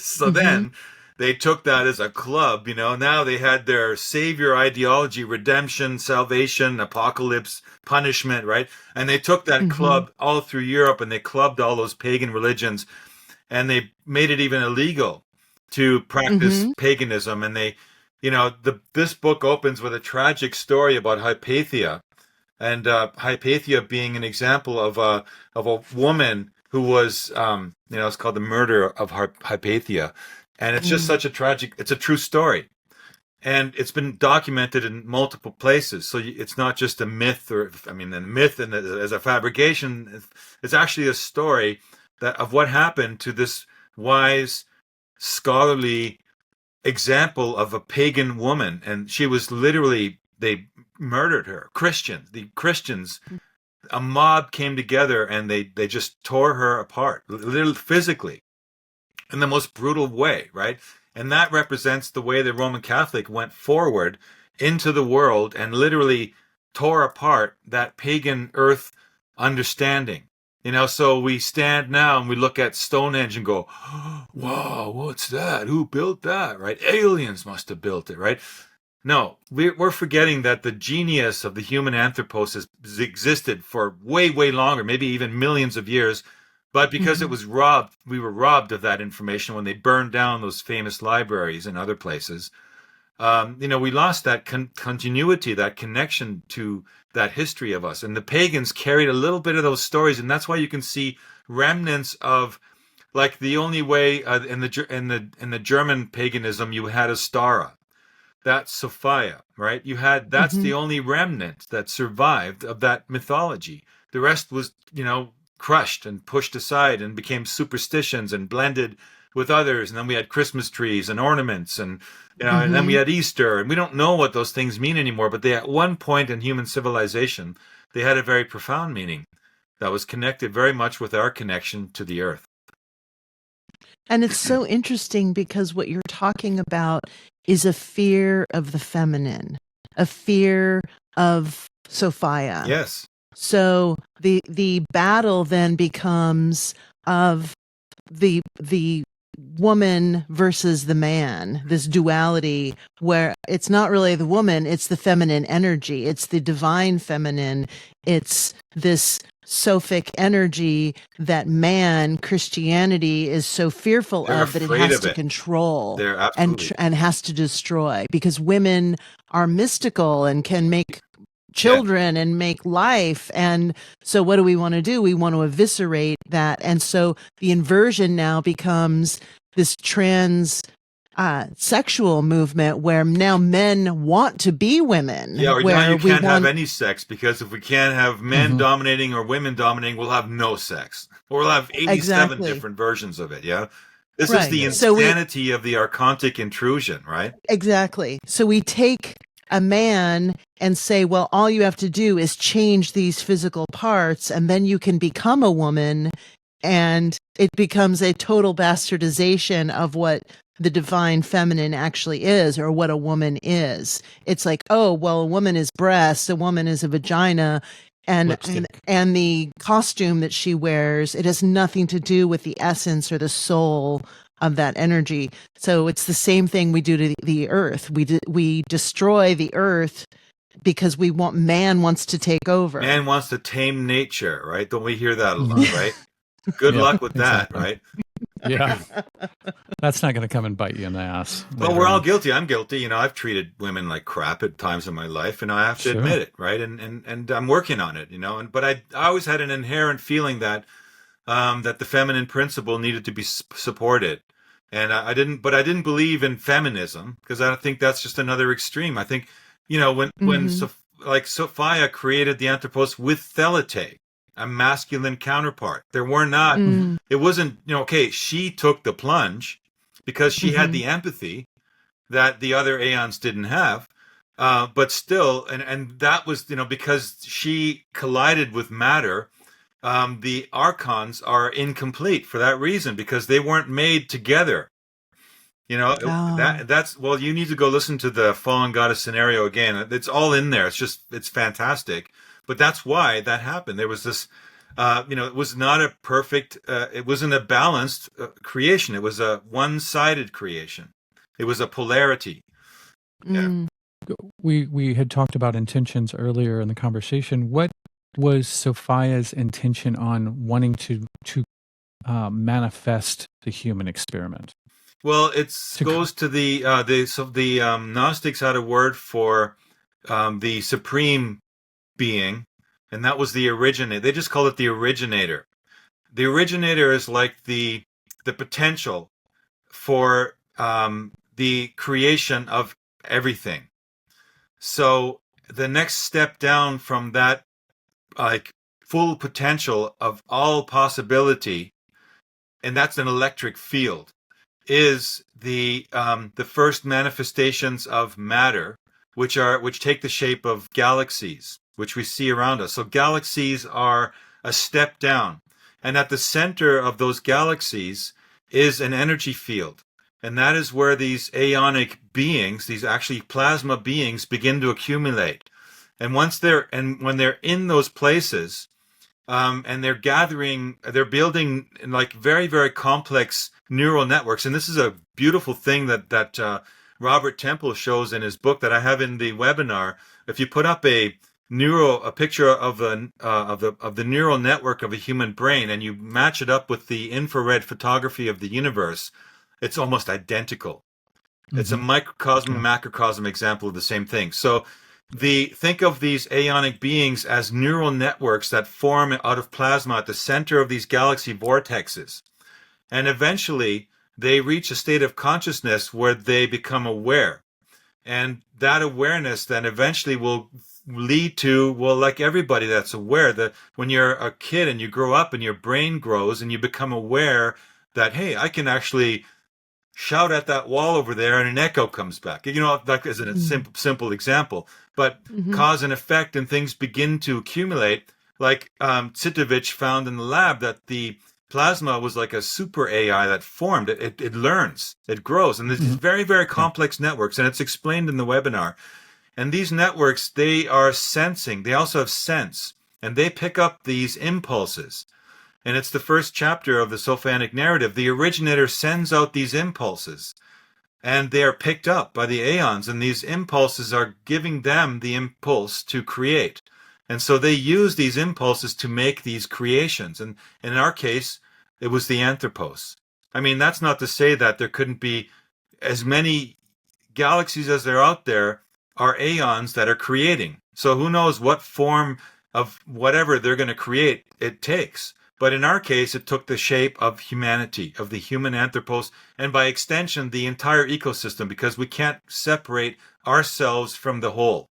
So then they took that as a club, you know. Now they had their savior ideology, redemption, salvation, apocalypse, punishment, right? And they took that club all through Europe, and they clubbed all those pagan religions, and they made it even illegal to practice paganism. And they, you know, this book opens with a tragic story about Hypatia, and Hypatia being an example of a woman who was, you know, it's called the murder of Hypatia, and it's just such a tragic. It's a true story, and it's been documented in multiple places. So it's not just a myth, or I mean, the myth and as a fabrication. It's actually a story of what happened to this wise, scholarly example of a pagan woman, and she was literally, they murdered her. The Christians a mob came together and they just tore her apart, literally physically, in the most brutal way, right? And that represents the way the Roman Catholic went forward into the world and literally tore apart that pagan earth understanding. So we stand now and we look at Stonehenge and go, wow, what's that? Who built that, right? Aliens must have built it, right? No, we're forgetting that the genius of the human Anthropos has existed for way, way longer, maybe even millions of years. But because it was robbed, we were robbed of that information when they burned down those famous libraries and other places. We lost that continuity, that connection to that history of us. And the pagans carried a little bit of those stories, and that's why you can see remnants of, like, the only way in the German paganism you had Astara. That's Sophia, right? That's the only remnant that survived of that mythology. The rest was, crushed and pushed aside and became superstitions and blended with others. And then we had Christmas trees and ornaments and, and then we had Easter, and we don't know what those things mean anymore. But they, at one point in human civilization, they had a very profound meaning that was connected very much with our connection to the earth. And it's so interesting because what you're talking about is a fear of the feminine, a fear of Sophia. Yes. So the battle then becomes of the woman versus the man, this duality where it's not really the woman, it's the feminine energy, it's the divine feminine, it's this Sophic energy that Christianity is so fearful of that it has to control and has to destroy, because women are mystical and can make children and make life. And so what do we want to do? We want to eviscerate that. And so the inversion now becomes this trans sexual movement where now men want to be women. Yeah, or where now you can't have any sex, because if we can't have men dominating or women dominating, we'll have no sex. Or we'll have 87 different versions of it, yeah? This is the insanity of the Archontic intrusion, right? Exactly. So we take a man and say, well, all you have to do is change these physical parts and then you can become a woman. And it becomes a total bastardization of what the divine feminine actually is, or what a woman is. It's like, oh, well, a woman is breasts, a woman is a vagina, and the costume that she wears, it has nothing to do with the essence or the soul of that energy. So it's the same thing we do to the earth. We destroy the earth because man wants to take over. Man wants to tame nature, right? Don't we hear that a lot, right? Good luck with that, right? Yeah. That's not going to come and bite you in the ass. Well, we're all guilty. I'm guilty. I've treated women like crap at times in my life, and I have to admit it, right? And I'm working on it, but I always had an inherent feeling that that the feminine principle needed to be supported. And I didn't believe in feminism, because I think that's just another extreme. I think, when Sophia created the Anthropos with Thelete, a masculine counterpart, there were not, it wasn't, she took the plunge because she had the empathy that the other Aeons didn't have. But still, and that was, because she collided with matter. The Archons are incomplete for that reason, because they weren't made together. That's you need to go listen to the Fallen Goddess scenario again. It's all in there. It's fantastic. But that's why that happened. There was this, it was not a perfect, it wasn't a balanced creation. It was a one-sided creation. It was a polarity. Yeah. We had talked about intentions earlier in the conversation. What was Sophia's intention on wanting to manifest the human experiment? Well, it goes to the Gnostics had a word for the supreme being, and that was the originator. They just called it the originator. The originator is like the potential for the creation of everything. So the next step down from that, like, full potential of all possibility, and that's an electric field, is the first manifestations of matter, which take the shape of galaxies. which we see around us. So galaxies are a step down. And at the center of those galaxies is an energy field. And that is where these aeonic beings, these actually plasma beings, begin to accumulate. And when they're in those places, and they're building like very, very complex neural networks. And this is a beautiful thing that Robert Temple shows in his book that I have in the webinar. If you put up a picture of the neural network of a human brain and you match it up with the infrared photography of the universe, it's almost identical. Mm-hmm. It's a microcosm, macrocosm example of the same thing. So think of these aeonic beings as neural networks that form out of plasma at the center of these galaxy vortexes. And eventually they reach a state of consciousness where they become aware. And that awareness then eventually will lead to, well, like everybody that's aware, that when you're a kid and you grow up and your brain grows and you become aware that, hey, I can actually shout at that wall over there and an echo comes back. You know, that isn't a simple example, but cause and effect and things begin to accumulate. Like Citovich found in the lab that the plasma was like a super AI that formed. It learns, it grows, and there's these very, very complex networks, and it's explained in the webinar. And these networks, they are sensing. They also have sense, and they pick up these impulses. And it's the first chapter of the Sophianic narrative. The originator sends out these impulses, and they are picked up by the Aeons, and these impulses are giving them the impulse to create. And so they use these impulses to make these creations. And in our case, it was the Anthropos. I mean, that's not to say that there couldn't be as many galaxies as there are out there are Aeons that are creating. So who knows what form of whatever they're going to create it takes. But in our case, it took the shape of humanity, of the human Anthropos, and by extension, the entire ecosystem, because we can't separate ourselves from the whole.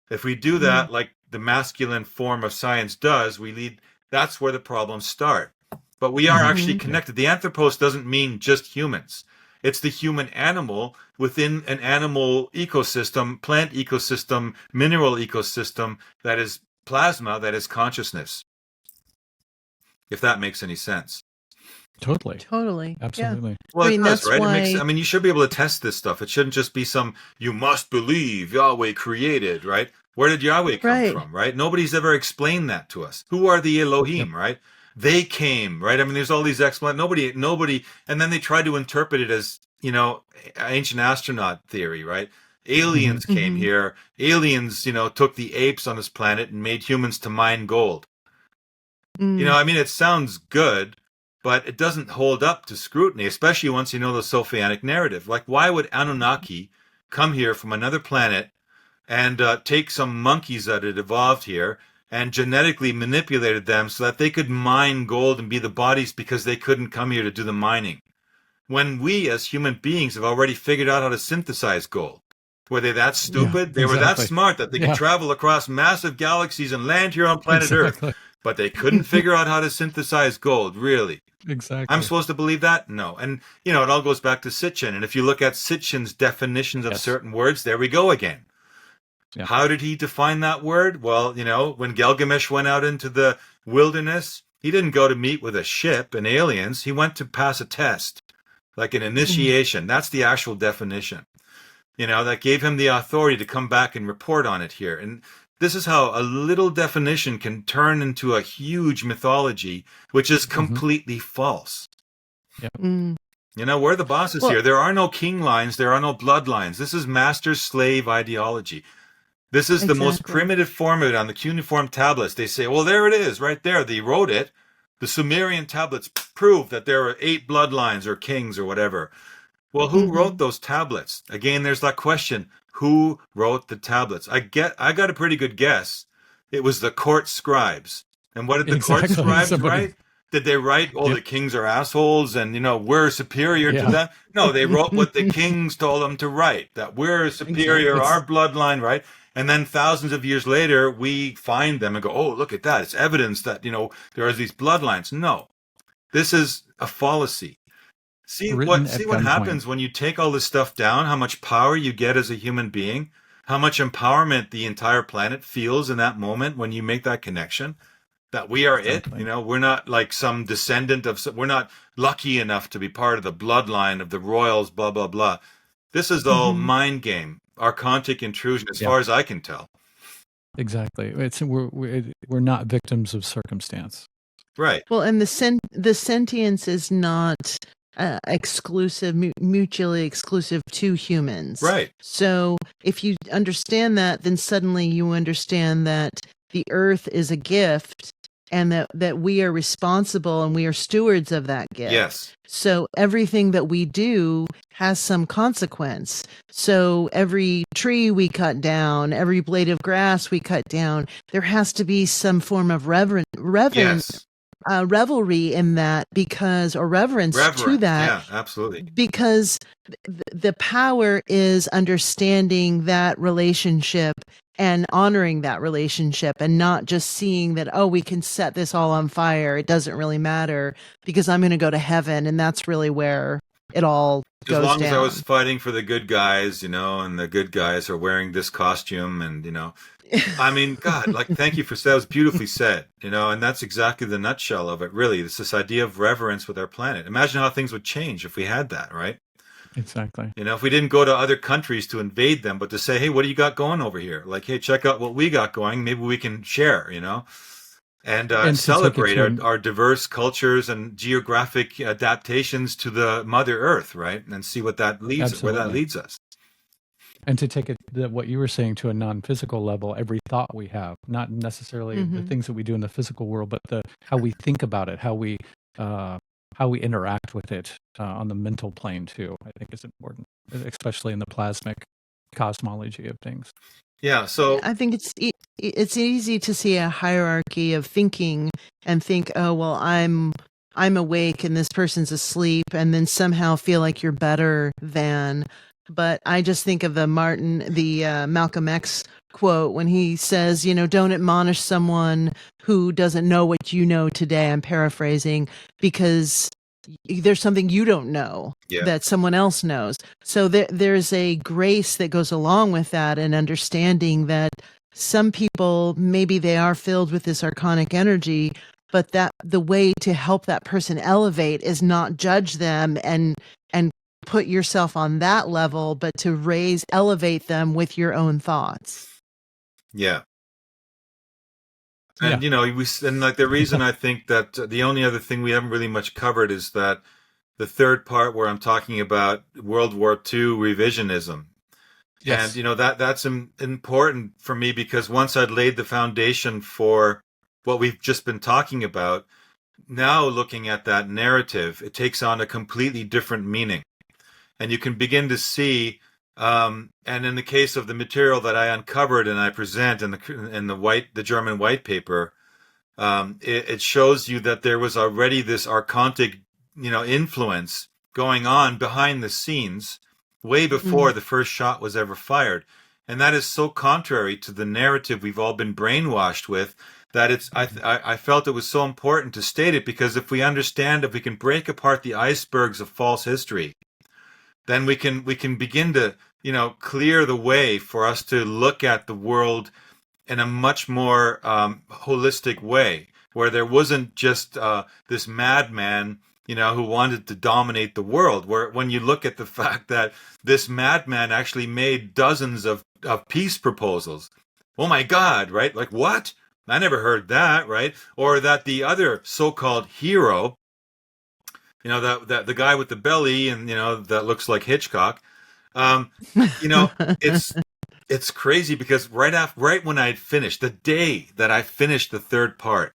If we do that, like the masculine form of science does, that's where the problems start. But we are actually connected. The Anthropos doesn't mean just humans. It's the human animal within an animal ecosystem, plant ecosystem, mineral ecosystem that is plasma, that is consciousness. If that makes any sense. Totally. Absolutely. Yeah. Well, I mean, it does, right? why... I mean, you should be able to test this stuff. It shouldn't just be you must believe Yahweh created, right? Where did Yahweh come from, right? Nobody's ever explained that to us. Who are the Elohim, right? They came, right? I mean, there's all these explanations. Nobody, and then they try to interpret it as, ancient astronaut theory, right? Aliens came here. Aliens, took the apes on this planet and made humans to mine gold. I mean, it sounds good, but it doesn't hold up to scrutiny, especially once you know the Sophianic narrative. Like, why would Anunnaki come here from another planet and take some monkeys that had evolved here and genetically manipulated them so that they could mine gold and be the bodies because they couldn't come here to do the mining? When we as human beings have already figured out how to synthesize gold. Were they that stupid? They were that smart that they could travel across massive galaxies and land here on planet Earth. But they couldn't figure out how to synthesize gold, really. Exactly. I'm supposed to believe that? No. And, it all goes back to Sitchin. And if you look at Sitchin's definitions of certain words, there we go again. Yeah. How did he define that word? Well, when Gilgamesh went out into the wilderness, he didn't go to meet with a ship and aliens. He went to pass a test, like an initiation. That's the actual definition. That gave him the authority to come back and report on it here. And this is how a little definition can turn into a huge mythology, which is completely false. Yep. We're the bosses here. There are no king lines. There are no bloodlines. This is master-slave ideology. This is the most primitive form of it on the cuneiform tablets. They say, well, there it is, right there. They wrote it. The Sumerian tablets prove that there are 8 bloodlines or kings or whatever. Well, who wrote those tablets? Again, there's that question. Who wrote the tablets? I got a pretty good guess. It was the court scribes. And what did the court scribes write? Did they write, the kings are assholes and, we're superior to them? No, they wrote what the kings told them to write, that we're superior, our bloodline, right? And then thousands of years later, we find them and go, oh, look at that. It's evidence that, there are these bloodlines. No, this is a fallacy. See what happens when you take all this stuff down, how much power you get as a human being. how much empowerment the entire planet feels in that moment when you make that connection, that we are Exactly. it. We're not like some descendant of, we're not lucky enough to be part of the bloodline of the royals, blah, blah, blah. This is all Hmm. mind game, archontic intrusion, as Yeah. far as I can tell. Exactly. We're not victims of circumstance. Right. Well, and the sentience is not exclusive, mutually exclusive to humans. Right. So if you understand that, then suddenly you understand that the earth is a gift and that we are responsible and we are stewards of that gift. Yes. So everything that we do has some consequence. So every tree we cut down, every blade of grass we cut down, there has to be some form of Yes. revelry in that, because, or reverence to that, Yeah, absolutely. because the power is understanding that relationship and honoring that relationship, and not just seeing that, oh, we can set this all on fire. It doesn't really matter because I'm going to go to heaven. And that's really where it all As goes long down. as I was fighting for the good guys, and the good guys are wearing this costume, and I mean, God, like, thank you for that. Was beautifully said, and that's exactly the nutshell of it. Really, it's this idea of reverence with our planet. Imagine how things would change if we had that, right? Exactly. If we didn't go to other countries to invade them, but to say, hey, what do you got going over here? Like, hey, check out what we got going. Maybe we can share, and celebrate our diverse cultures and geographic adaptations to the Mother Earth, right? And see what that leads, where that leads us. And to take it, what you were saying, to a non-physical level, every thought we have, not necessarily the things that we do in the physical world, but how we think about it, how we interact with it on the mental plane too, I think is important, especially in the plasmic cosmology of things. Yeah, so I think it's easy to see a hierarchy of thinking and think, oh, well, I'm awake and this person's asleep, and then somehow feel like you're better than. But I just think of the Malcolm X quote when he says, don't admonish someone who doesn't know what you know today. I'm paraphrasing, because there's something you don't know that someone else knows. So there's a grace that goes along with that, and understanding that some people, maybe they are filled with this archonic energy, but that the way to help that person elevate is not judge them and put yourself on that level, but to elevate them with your own thoughts. Yeah. And, like the reason I think that the only other thing we haven't really much covered is that the third part where I'm talking about World War II revisionism. Yes. And, that's important for me, because once I'd laid the foundation for what we've just been talking about, now looking at that narrative, it takes on a completely different meaning. And you can begin to see, and in the case of the material that I uncovered and I present in the German white paper, it shows you that there was already this archontic, influence going on behind the scenes way before the first shot was ever fired. And that is so contrary to the narrative we've all been brainwashed with, that I felt it was so important to state it, because if we can break apart the icebergs of false history, then we can begin to, clear the way for us to look at the world in a much more holistic way, where there wasn't just this madman, who wanted to dominate the world. Where when you look at the fact that this madman actually made dozens of peace proposals, oh my God, right? Like, what? I never heard that, right? Or that the other so-called hero, that the guy with the belly and, that looks like Hitchcock, it's crazy, because right when I had finished, the day that I finished the third part,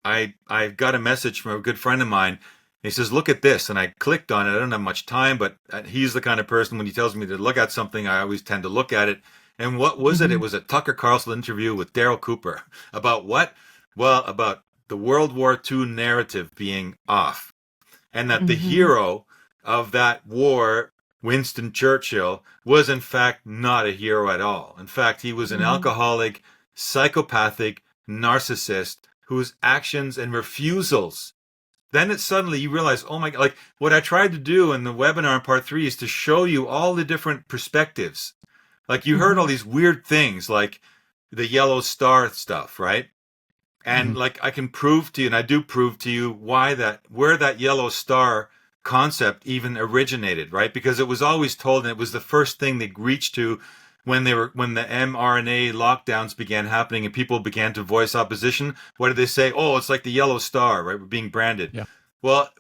I got a message from a good friend of mine. He says, look at this. And I clicked on it. I don't have much time, but he's the kind of person, when he tells me to look at something, I always tend to look at it. And what was it? It was a Tucker Carlson interview with Daryl Cooper. About what? Well, about the World War II narrative being off. And that the hero of that war, Winston Churchill, was in fact not a hero at all. In fact, he was an alcoholic, psychopathic narcissist whose actions and refusals, then suddenly you realize, oh my God, like what I tried to do in the webinar in part 3 is to show you all the different perspectives Like you heard all these weird things like the yellow star stuff, right? And like I can prove to you, and I do prove to you where that yellow star concept even originated, right? Because it was always told, and it was the first thing they reached to when the mRNA lockdowns began happening and people began to voice opposition. What did they say? Oh, it's like the yellow star, right? We're being branded. Yeah. Well,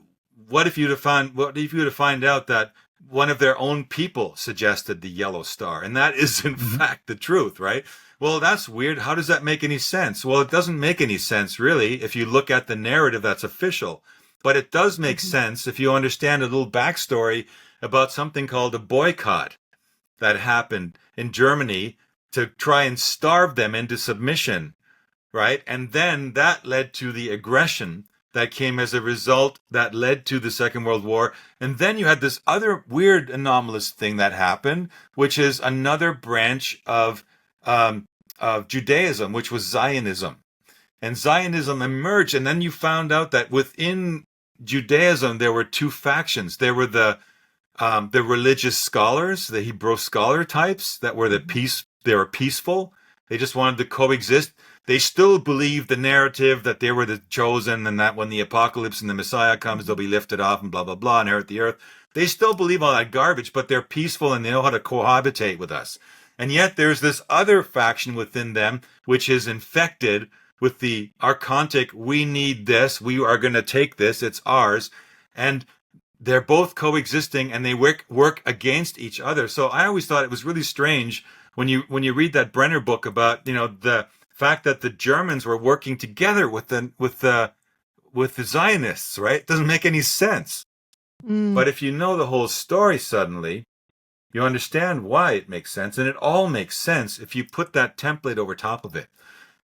what if you to find out that one of their own people suggested the yellow star, and that is in fact the truth, right? Well, that's weird. How does that make any sense? Well, it doesn't make any sense, really, if you look at the narrative that's official. But it does make sense if you understand a little backstory about something called a boycott that happened in Germany to try and starve them into submission, right? And then that led to the aggression that came as a result that led to the Second World War. And then you had this other weird anomalous thing that happened, which is another branch of Judaism, which was Zionism. And Zionism emerged, and then you found out that within Judaism there were two factions. There were the religious scholars, the Hebrew scholar types that were they were peaceful. They just wanted to coexist. They still believed the narrative that they were the chosen and that when the apocalypse and the Messiah comes, they'll be lifted off and blah, blah, blah, and inherit the earth. They still believe all that garbage, but they're peaceful and they know how to cohabitate with us. And yet there's this other faction within them, which is infected with the Archontic, we need this, we are going to take this, it's ours. And they're both coexisting and they work against each other. So I always thought it was really strange when you read that Brenner book about, the fact that the Germans were working together with the Zionists, right? It doesn't make any sense. But if you know the whole story suddenly, you understand why it makes sense. And it all makes sense if you put that template over top of it.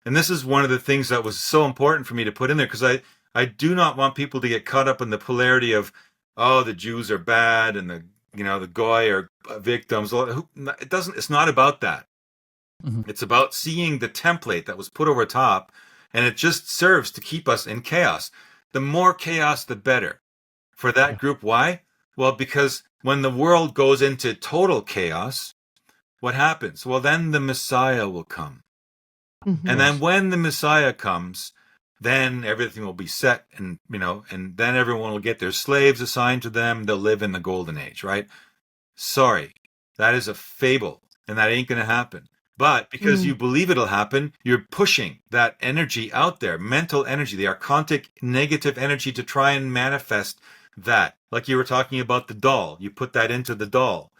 And this is one of the things that was so important for me to put in there, because I do not want people to get caught up in the polarity of, oh, the Jews are bad and the Goy are victims. It's not about that. It's about seeing the template that was put over top, and it just serves to keep us in chaos. The more chaos, the better for that group. Why? Well, because when the world goes into total chaos, what happens? Well, then the Messiah will come. And then when the Messiah comes, then everything will be set, and and then everyone will get their slaves assigned to them. They'll live in the golden age, right? Sorry, that is a fable, and that ain't going to happen. But because you believe it'll happen, you're pushing that energy out there, mental energy, the archontic negative energy, to try and manifest that. Like you were talking about the doll, you put that into the doll.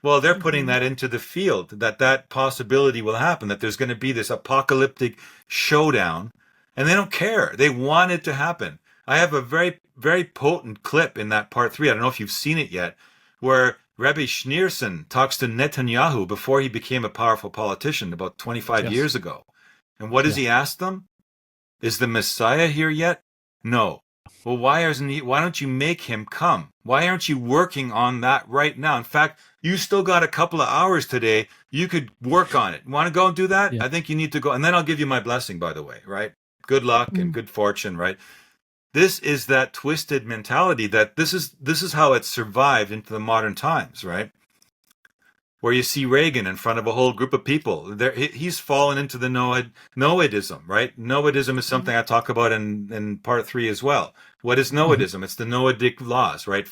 Well, they're putting that into the field, that possibility will happen, that there's going to be this apocalyptic showdown, and they don't care. They want it to happen. I have a very, very potent clip in that part 3. I don't know if you've seen it yet, where Rabbi Schneerson talks to Netanyahu before he became a powerful politician about 25 years ago. And what does he ask them? Is the Messiah here yet? No. Well, why don't you make him come? Why aren't you working on that right now? In fact, you still got a couple of hours today. You could work on it. Want to go and do that? I think you need to go. And then I'll give you my blessing, by the way, right? Good luck and good fortune, right? This is that twisted mentality that this is how it survived into the modern times, right? Where you see Reagan in front of a whole group of people. He's fallen into the Noahidism, right? Noahidism is something I talk about in part 3 as well. What is Noahidism? It's the Noahidic laws, right?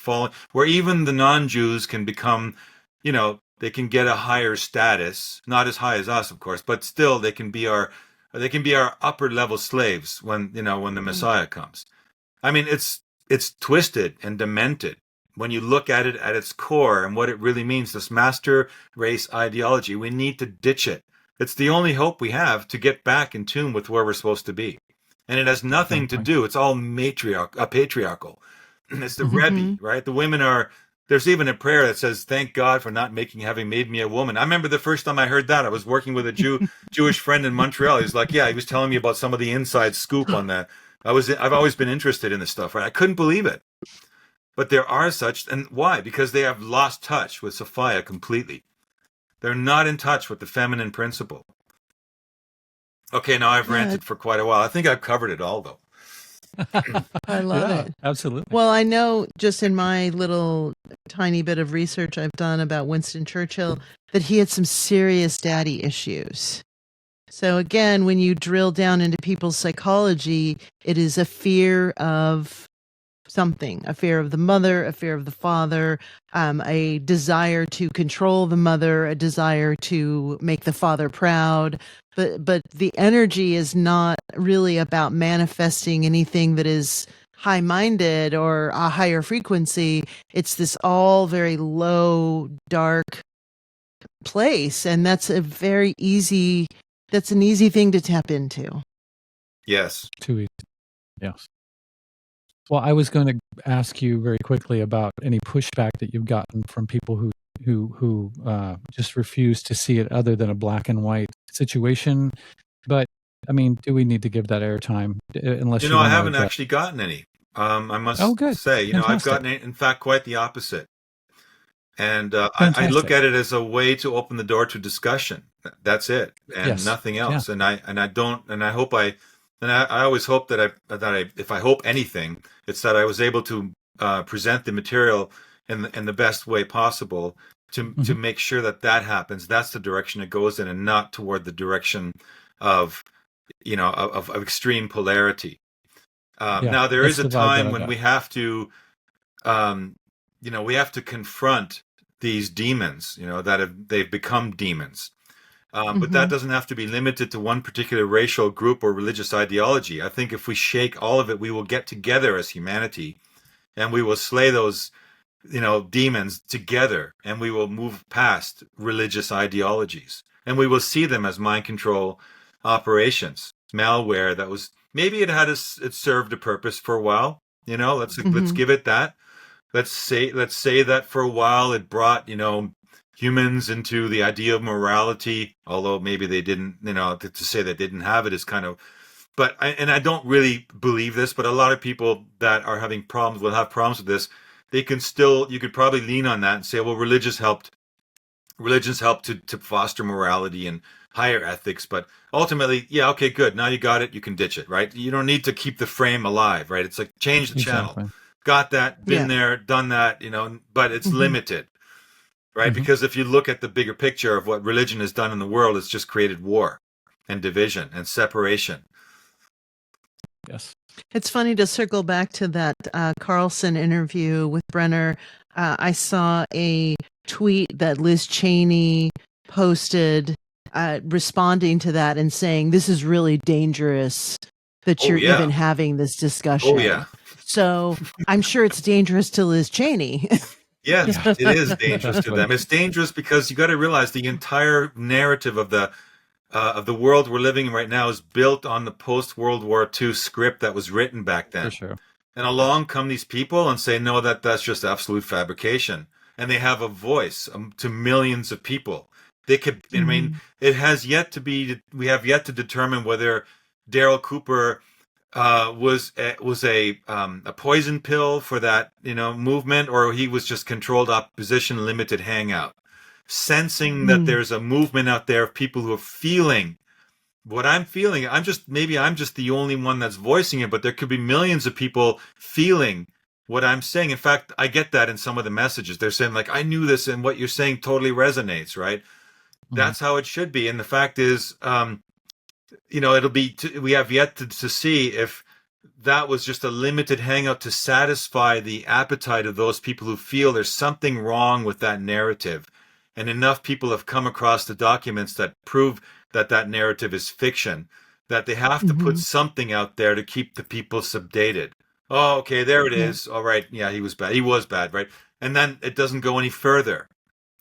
Where even the non-Jews can become, they can get a higher status, not as high as us, of course, but still they can be our upper level slaves when the Messiah comes. I mean, it's twisted and demented when you look at it at its core and what it really means, this master race ideology. We need to ditch it. It's the only hope we have to get back in tune with where we're supposed to be. And it has nothing to do. It's all patriarchal. It's the Rebbe, right? The women there's even a prayer that says, thank God for not having made me a woman. I remember the first time I heard that, I was working with a Jewish friend in Montreal. He was like, he was telling me about some of the inside scoop on that. I've always been interested in this stuff, right? I couldn't believe it. But there are such, and why? Because they have lost touch with Sophia completely. They're not in touch with the feminine principle. Okay, now I've ranted for quite a while. I think I've covered it all, though. I love Yeah, it. absolutely. Well, I know just in my little tiny bit of research I've done about Winston Churchill that he had some serious daddy issues. So again, when you drill down into people's psychology, it is a fear of something, a fear of the mother, a fear of the father, a desire to control the mother, a desire to make the father proud. But the energy is not really about manifesting anything that is high-minded or a higher frequency. It's this all very low, dark place, and that's an easy thing to tap into. Yes. Too easy. Yes. Well, I was going to ask you very quickly about any pushback that you've gotten from people who just refuse to see it other than a black and white situation. But I mean, do we need to give that airtime? Unless you I want to haven't address- actually gotten any. I must Oh, good. say, I've Fantastic. gotten, in fact, quite the opposite. And I Fantastic. look at it as a way to open the door to discussion. That's it, and Yes. nothing else. Yeah. And I always hope that if I hope anything, it's that I was able to present the material in the best way possible to make sure that happens. That's the direction it goes in, and not toward the direction of of extreme polarity. Now there is a time when we have to we have to confront these demons, they've become demons. But that doesn't have to be limited to one particular racial group or religious ideology. I think if we shake all of it, we will get together as humanity, and we will slay those, demons together, and we will move past religious ideologies, and we will see them as mind control operations, malware that was maybe it served a purpose for a while. Let's give it that. Let's say that for a while it brought humans into the idea of morality, although maybe they didn't. To say they didn't have it is kind of. But I don't really believe this. But a lot of people that are having problems will have problems with this. You could probably lean on that and say, well, religions helped to foster morality and higher ethics, but ultimately, yeah, okay, good. Now you got it. You can ditch it, right? You don't need to keep the frame alive, right? It's like change the channel. Got that, been there, done that, but it's limited, right? Because if you look at the bigger picture of what religion has done in the world, it's just created war and division and separation. Yes. It's funny to circle back to that Carlson interview with Brenner. I saw a tweet that Liz Cheney posted responding to that and saying, this is really dangerous that you're even having this discussion. Oh, yeah. So I'm sure it's dangerous to Liz Cheney. Yes, it is dangerous to them. It's dangerous because you got to realize the entire narrative of the world we're living in right now is built on the post-World War II script that was written back then. For sure. And along come these people and say, no, that's just absolute fabrication. And they have a voice to millions of people. They could, I mean, it has yet to be, we have yet to determine whether Daryl Cooper was a poison pill for that, movement, or he was just controlled opposition, limited hangout. Sensing that there's a movement out there of people who are feeling what I'm feeling. Maybe I'm just the only one that's voicing it, but there could be millions of people feeling what I'm saying. In fact, I get that in some of the messages. They're saying, like, I knew this, and what you're saying totally resonates, right? That's how it should be. And the fact is, it'll be, we have yet to see if that was just a limited hangout to satisfy the appetite of those people who feel there's something wrong with that narrative. And enough people have come across the documents that prove that narrative is fiction, that they have to put something out there to keep the people sedated. Oh, okay, there it is. All right, yeah, he was bad. He was bad, right? And then it doesn't go any further.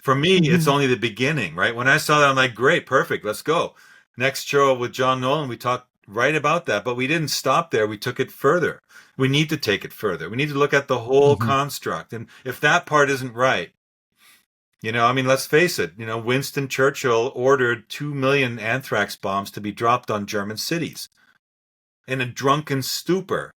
For me, it's only the beginning, right? When I saw that, I'm like, great, perfect, let's go. Next show with John Nolan, we talked right about that, but we didn't stop there. We took it further. We need to take it further. We need to look at the whole construct. And if that part isn't right, let's face it, Winston Churchill ordered 2 million anthrax bombs to be dropped on German cities in a drunken stupor.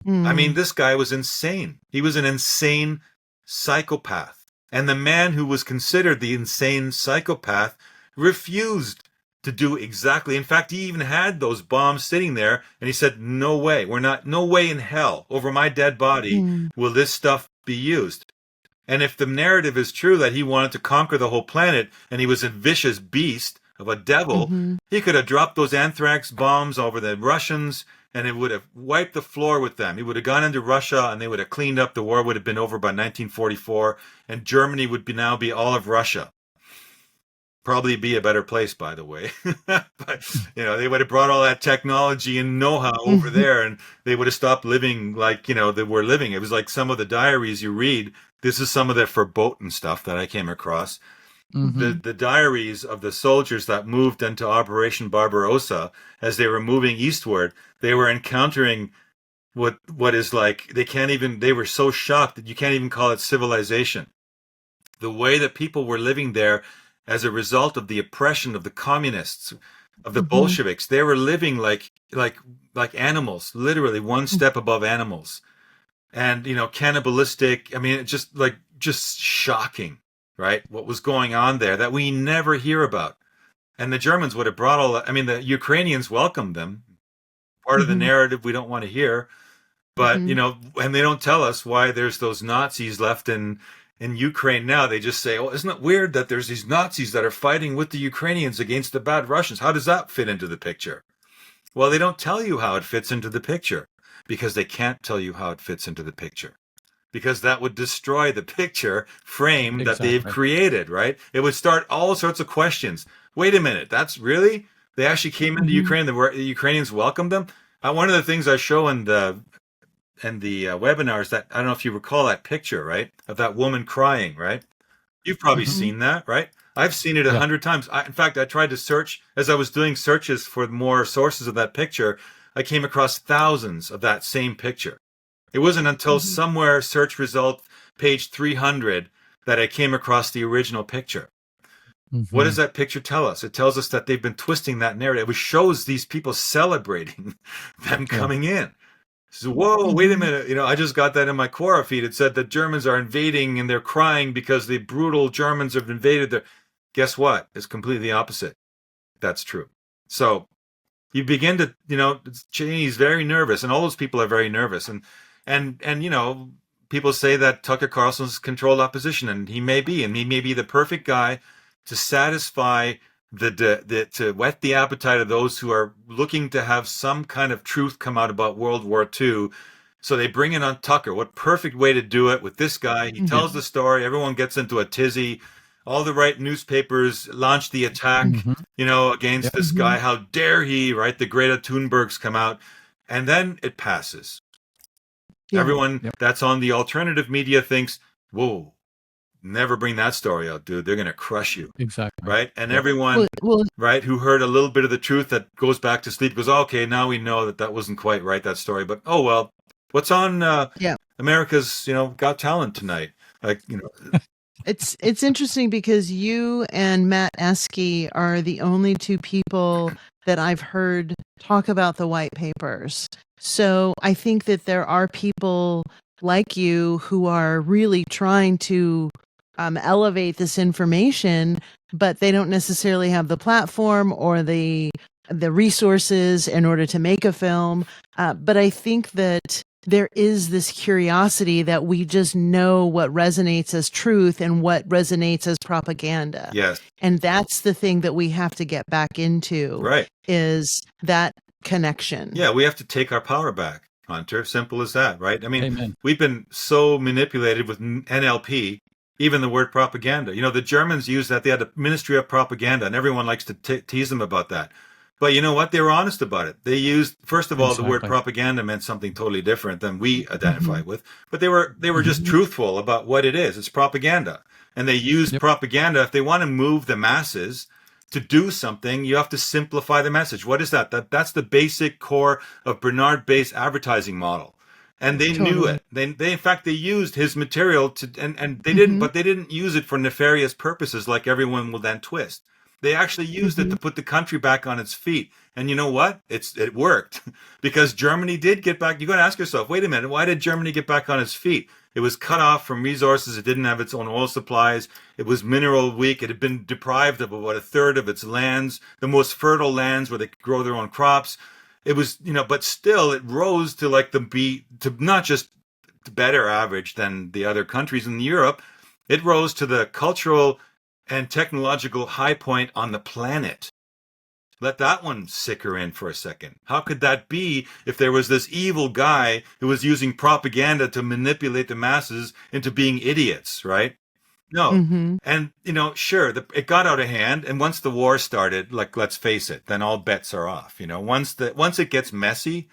I mean, this guy was insane. He was an insane psychopath. And the man who was considered the insane psychopath refused to do exactly. In fact, he even had those bombs sitting there, and he said, "No way, no way in hell over my dead body will this stuff be used." And if the narrative is true that he wanted to conquer the whole planet and he was a vicious beast of a devil, he could have dropped those anthrax bombs over the Russians and it would have wiped the floor with them. He would have gone into Russia and they would have cleaned up. The war would have been over by 1944 and Germany would now be all of Russia. Probably be a better place, by the way. But, they would have brought all that technology and know-how over there and they would have stopped living like, they were living. It was like some of the diaries you read. This is some of the verboten stuff that I came across. The diaries of the soldiers that moved into Operation Barbarossa, as they were moving eastward, they were encountering what is like, they were so shocked that you can't even call it civilization. The way that people were living there as a result of the oppression of the communists, of the Bolsheviks, they were living like animals, literally one step above animals. And, cannibalistic, just shocking, right? What was going on there that we never hear about. And the Germans would have brought all that. The Ukrainians welcomed them. Part of the narrative we don't want to hear. But, and they don't tell us why there's those Nazis left in Ukraine now. They just say, oh, isn't it weird that there's these Nazis that are fighting with the Ukrainians against the bad Russians? How does that fit into the picture? Well, they don't tell you how it fits into the picture because they can't tell you how it fits into the picture because that would destroy the picture frame that they've created, right? It would start all sorts of questions. Wait a minute, that's really? They actually came into Ukraine. The Ukrainians welcomed them. One of the things I show in the webinars that I don't know if you recall that picture, right, of that woman crying, right? You've probably seen that, right? I've seen it 100 times. In fact, I tried to search as I was doing searches for more sources of that picture. I came across thousands of that same picture. It wasn't until somewhere search result page 300 that I came across the original picture. What does that picture tell us? It tells us that they've been twisting that narrative. It shows these people celebrating them coming in. So, whoa, wait a minute. I just got that in my Quora feed. It said that Germans are invading and they're crying because the brutal Germans have invaded their... Guess what? It's completely the opposite. That's true. So you begin to, Cheney's very nervous and all those people are very nervous. And people say that Tucker Carlson's controlled opposition and he may be the perfect guy to satisfy to whet the appetite of those who are looking to have some kind of truth come out about World War II. So they bring in on Tucker. What perfect way to do it with this guy. He tells the story. Everyone gets into a tizzy. All the right newspapers launch the attack, against this guy. How dare he, right? The Greta Thunbergs come out. And then it passes. Everyone that's on the alternative media thinks, whoa, never bring that story out, dude. They're going to crush you. Exactly. Right? And everyone, right, who heard a little bit of the truth that goes back to sleep goes, okay, now we know that wasn't quite right, that story. But, oh, well, what's on America's, Got Talent tonight? It's interesting because you and Matt Esky are the only two people that I've heard talk about the white papers. So I think that there are people like you who are really trying to elevate this information, but they don't necessarily have the platform or the resources in order to make a film. But I think that there is this curiosity that we just know what resonates as truth and what resonates as propaganda. Yes. And that's the thing that we have to get back into. Right. Is that connection. Yeah, we have to take our power back, Hunter. Simple as that, right? Amen. We've been so manipulated with NLP, even the word propaganda. The Germans used that. They had a Ministry of Propaganda, and everyone likes to tease them about that. But you know what? They were honest about it. They used, first of all, the word propaganda meant something totally different than we identify with. But they were just truthful about what it is. It's propaganda. And they used propaganda. If they want to move the masses to do something, you have to simplify the message. What is that? That's the basic core of Bernard Bay's advertising model. And they knew it. They in fact, they used his material and they didn't, but they didn't use it for nefarious purposes like everyone will then twist. They actually used it to put the country back on its feet. And you know what? It worked because Germany did get back. You got to ask yourself, wait a minute, why did Germany get back on its feet? It was cut off from resources. It didn't have its own oil supplies. It was mineral weak. It had been deprived of about a third of its lands, the most fertile lands where they could grow their own crops. It was, but still it rose to to not just better average than the other countries in Europe. It rose to the cultural and technological high point on the planet. Let that one sicker in for a second. How could that be if there was this evil guy who was using propaganda to manipulate the masses into being idiots, right? No. Mm-hmm. And, sure, it got out of hand. And once the war started, let's face it, then all bets are off. Once it gets messy,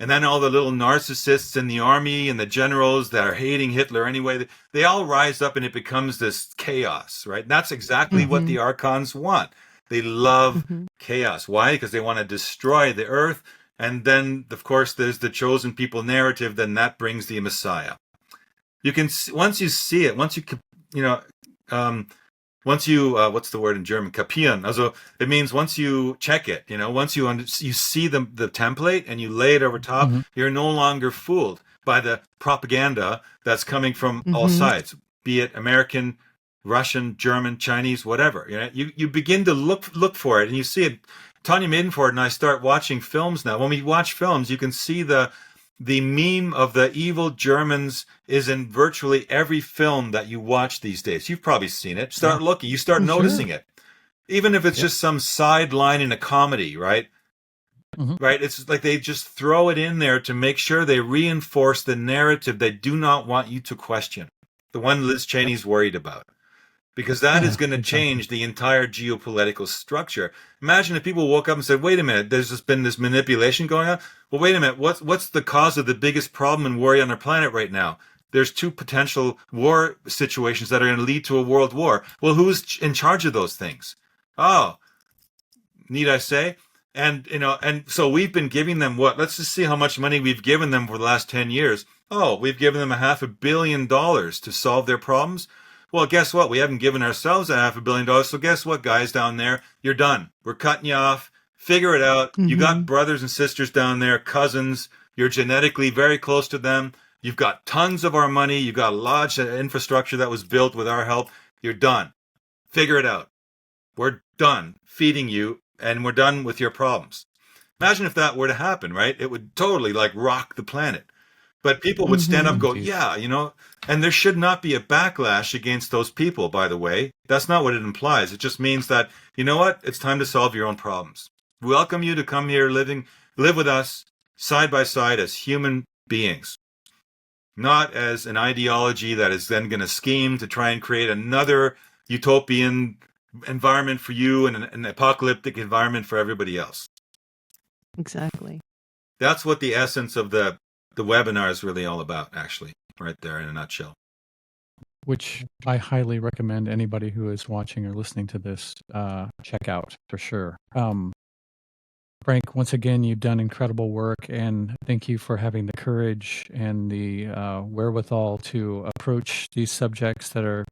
and then all the little narcissists in the army and the generals that are hating Hitler anyway, they all rise up and it becomes this chaos, right? And that's exactly what the Archons want. They love chaos. Why? Because they want to destroy the earth. And then, of course, there's the chosen people narrative. Then that brings the Messiah. You can, once you see it, once you what's the word in German? Kapieren. Also, it means once you check it, once you see the template and you lay it over top, you're no longer fooled by the propaganda that's coming from all sides, be it American, Russian, German, Chinese, whatever. You begin to look for it, and you see it. Tanya Maidenford and I start watching films now. When we watch films, you can see the meme of the evil Germans is in virtually every film that you watch these days. You've probably seen it. Start looking. You start noticing it, even if it's just some sideline in a comedy, right? Right? It's like they just throw it in there to make sure they reinforce the narrative they do not want you to question, the one Liz Cheney's worried about. Because that is going to change the entire geopolitical structure. Imagine if people woke up and said, wait a minute, there's just been this manipulation going on. Well, wait a minute, what's the cause of the biggest problem and worry on our planet right now? There's 2 potential war situations that are going to lead to a world war. Well, who's in charge of those things? Oh, need I say? And, and so we've been giving them let's just see how much money we've given them for the last 10 years. Oh, we've given them $500 million to solve their problems. Well, guess what? We haven't given ourselves $500 million. So guess what, guys down there? You're done. We're cutting you off. Figure it out. You got brothers and sisters down there, cousins. You're genetically very close to them. You've got tons of our money. You've got a large infrastructure that was built with our help. You're done. Figure it out. We're done feeding you, and we're done with your problems. Imagine if that were to happen, right? It would totally rock the planet. But people would stand up and go, yeah, and there should not be a backlash against those people, by the way. That's not what it implies. It just means that, you know what? It's time to solve your own problems. We welcome you to come here, live with us side by side as human beings, not as an ideology that is then going to scheme to try and create another utopian environment for you and an apocalyptic environment for everybody else. Exactly. That's what the essence of the webinar is really all about, actually, right there in a nutshell. Which I highly recommend anybody who is watching or listening to this check out for sure. Frank, once again, you've done incredible work, and thank you for having the courage and the wherewithal to approach these subjects that are,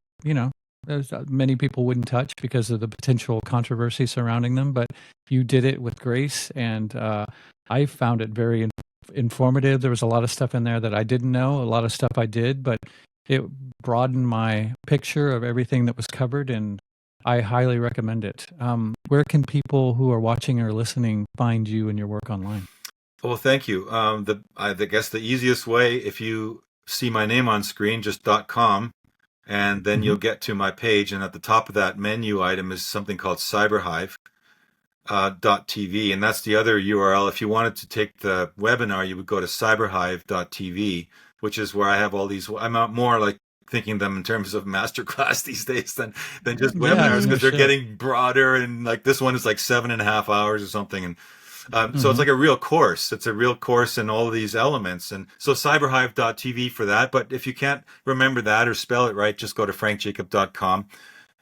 many people wouldn't touch because of the potential controversy surrounding them, but you did it with grace, and I found it very informative. There was a lot of stuff in there that I didn't know, a lot of stuff I did, but it broadened my picture of everything that was covered, and I highly recommend it. Where can people who are watching or listening find you and your work online? Well, thank you. I guess the easiest way, if you see my name on screen, just .com, and then you'll get to my page, and at the top of that menu item is something called CyberHive. .tv, and that's the other URL. If you wanted to take the webinar, you would go to cyberhive.tv, which is where I have all these. I'm more thinking them in terms of masterclass these days than just webinars, because they're getting broader, and this one is 7.5 hours or something, and so it's like a real course. It's a real course in all of these elements, and so cyberhive.tv for that. But if you can't remember that or spell it right, just go to frankjacob.com,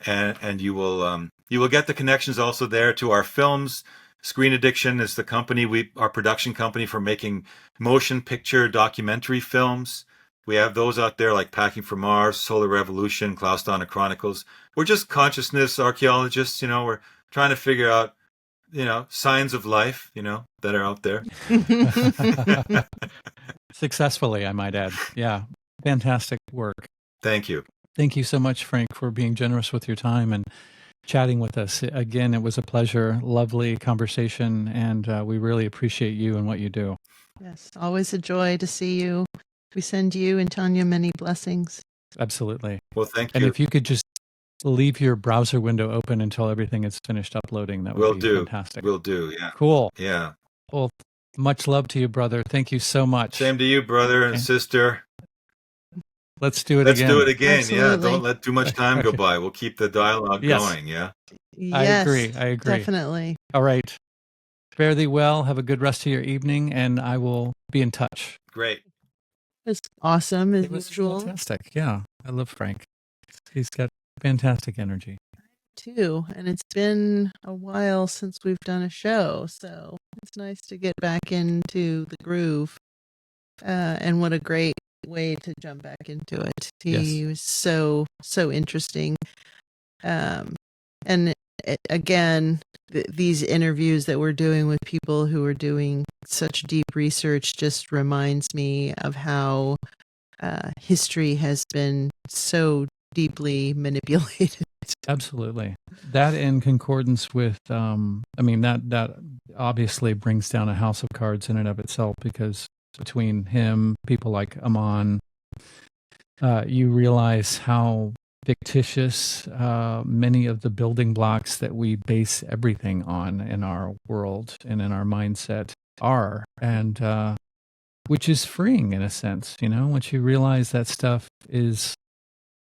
and you will get the connections also there to our films. Screen Addiction is the company, our production company for making motion picture documentary films. We have those out there like Packing for Mars, Solar Revolution, Klaus Donna Chronicles. We're just consciousness archaeologists, we're trying to figure out, signs of life, that are out there. Successfully, I might add. Yeah. fantastic work. Thank you. Thank you so much, Frank, for being generous with your time and chatting with us. Again, it was a pleasure, lovely conversation, and we really appreciate you and what you do. Yes, always a joy to see you. We send you and Tanya many blessings. Absolutely. Well, thank you. And if you could just leave your browser window open until everything is finished uploading, that would be fantastic. Will do. Yeah. Cool. Yeah. Well, much love to you, brother. Thank you so much. Same to you, brother and sister. Let's do it again. Let's do it again. Absolutely. Yeah. Don't let too much time go by. We'll keep the dialogue going. Yeah. Yes, I agree. Definitely. All right. Fare thee well. Have a good rest of your evening, and I will be in touch. Great. It's awesome as It was usual. fantastic. Yeah. I love Frank. He's got fantastic energy. Too. And it's been a while since we've done a show, so it's nice to get back into the groove. And what a great way to jump back into it. He was so interesting. And again, these interviews that we're doing with people who are doing such deep research just reminds me of how history has been so deeply manipulated. Absolutely. That in concordance with, that obviously brings down a house of cards in and of itself, because between him, people like Amon, you realize how fictitious many of the building blocks that we base everything on in our world and in our mindset are, and which is freeing in a sense, once you realize that stuff is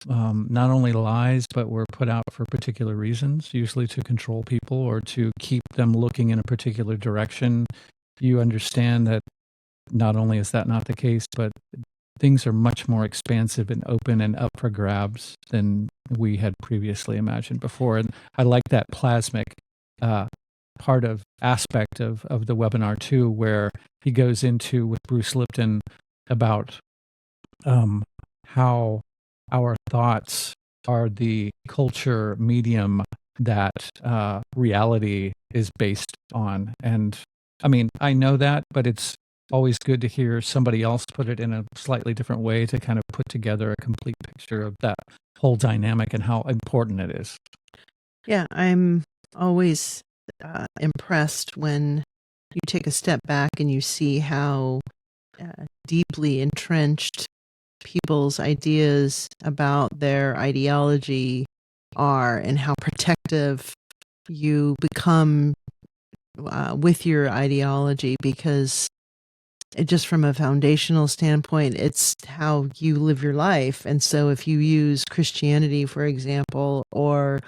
not only lies, but were put out for particular reasons, usually to control people or to keep them looking in a particular direction. You understand that not only is that not the case, but things are much more expansive and open and up for grabs than we had previously imagined before. And I like that plasmic aspect of the webinar too, where he goes into with Bruce Lipton about how our thoughts are the culture medium that reality is based on. And I mean, I know that, but it's always good to hear somebody else put it in a slightly different way to kind of put together a complete picture of that whole dynamic and how important it is. Yeah, I'm always impressed when you take a step back and you see how deeply entrenched people's ideas about their ideology are and how protective you become with your ideology, because just from a foundational standpoint, it's how you live your life. And so if you use Christianity, for example, or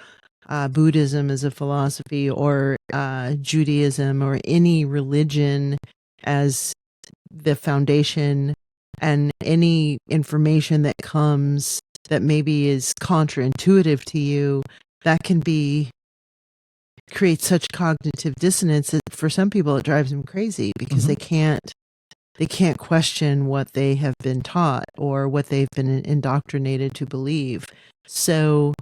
Buddhism as a philosophy, or Judaism, or any religion as the foundation, and any information that comes that maybe is counterintuitive to you, that can create such cognitive dissonance that for some people it drives them crazy, because they can't question what they have been taught or what they've been indoctrinated to believe. So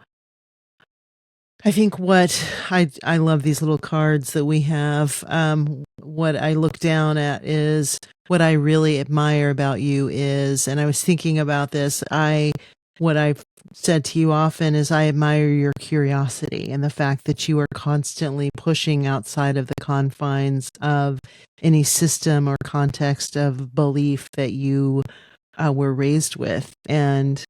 I think what I love these little cards that we have. What I look down at is what I really admire about you is, and I was thinking about this, what I've said to you often is I admire your curiosity and the fact that you are constantly pushing outside of the confines of any system or context of belief that you were raised with. And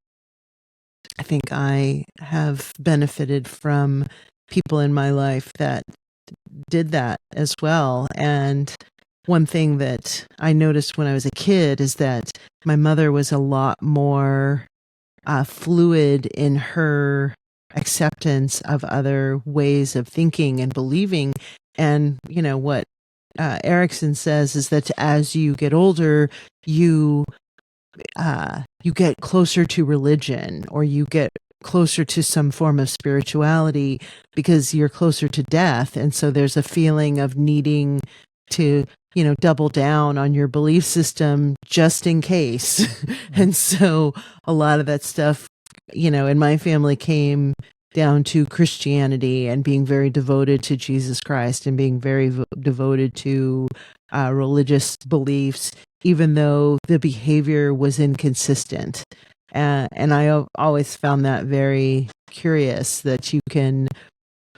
I think I have benefited from people in my life that did that as well. And one thing that I noticed when I was a kid is that my mother was a lot more fluid in her acceptance of other ways of thinking and believing. And, what Erickson says is that as you get older, you get closer to religion, or you get closer to some form of spirituality because you're closer to death. And so there's a feeling of needing to, double down on your belief system just in case. And so a lot of that stuff, in my family came down to Christianity and being very devoted to Jesus Christ and being very devoted to religious beliefs, even though the behavior was inconsistent. And I always found that very curious, that you can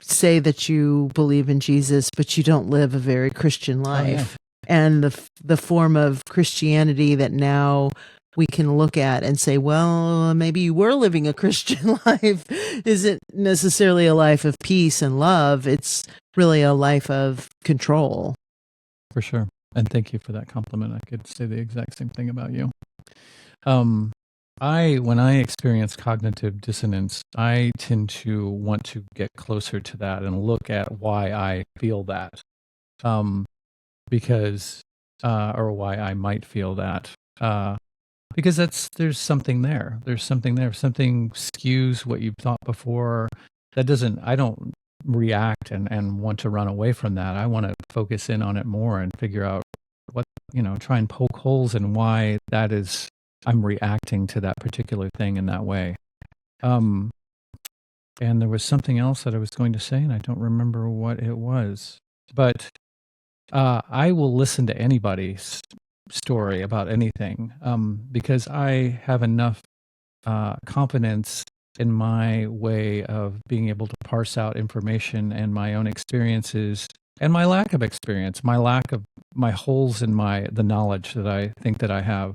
say that you believe in Jesus, but you don't live a very Christian life. And the form of Christianity that now we can look at and say, well, maybe you were living a Christian life isn't necessarily a life of peace and love. It's really a life of control. For sure. And thank you for that compliment. I could say the exact same thing about you. When I experience cognitive dissonance, I tend to want to get closer to that and look at why I feel that. Because why I might feel that. Because there's something there. There's something there. If something skews what you've thought before, I don't react and want to run away from that. I want to focus in on it more and figure out try and poke holes in why that is, I'm reacting to that particular thing in that way. And there was something else that I was going to say, and I don't remember what it was. But I will listen to anybody's story about anything because I have enough confidence in my way of being able to parse out information and my own experiences and my lack of experience, my holes in the knowledge that I think that I have,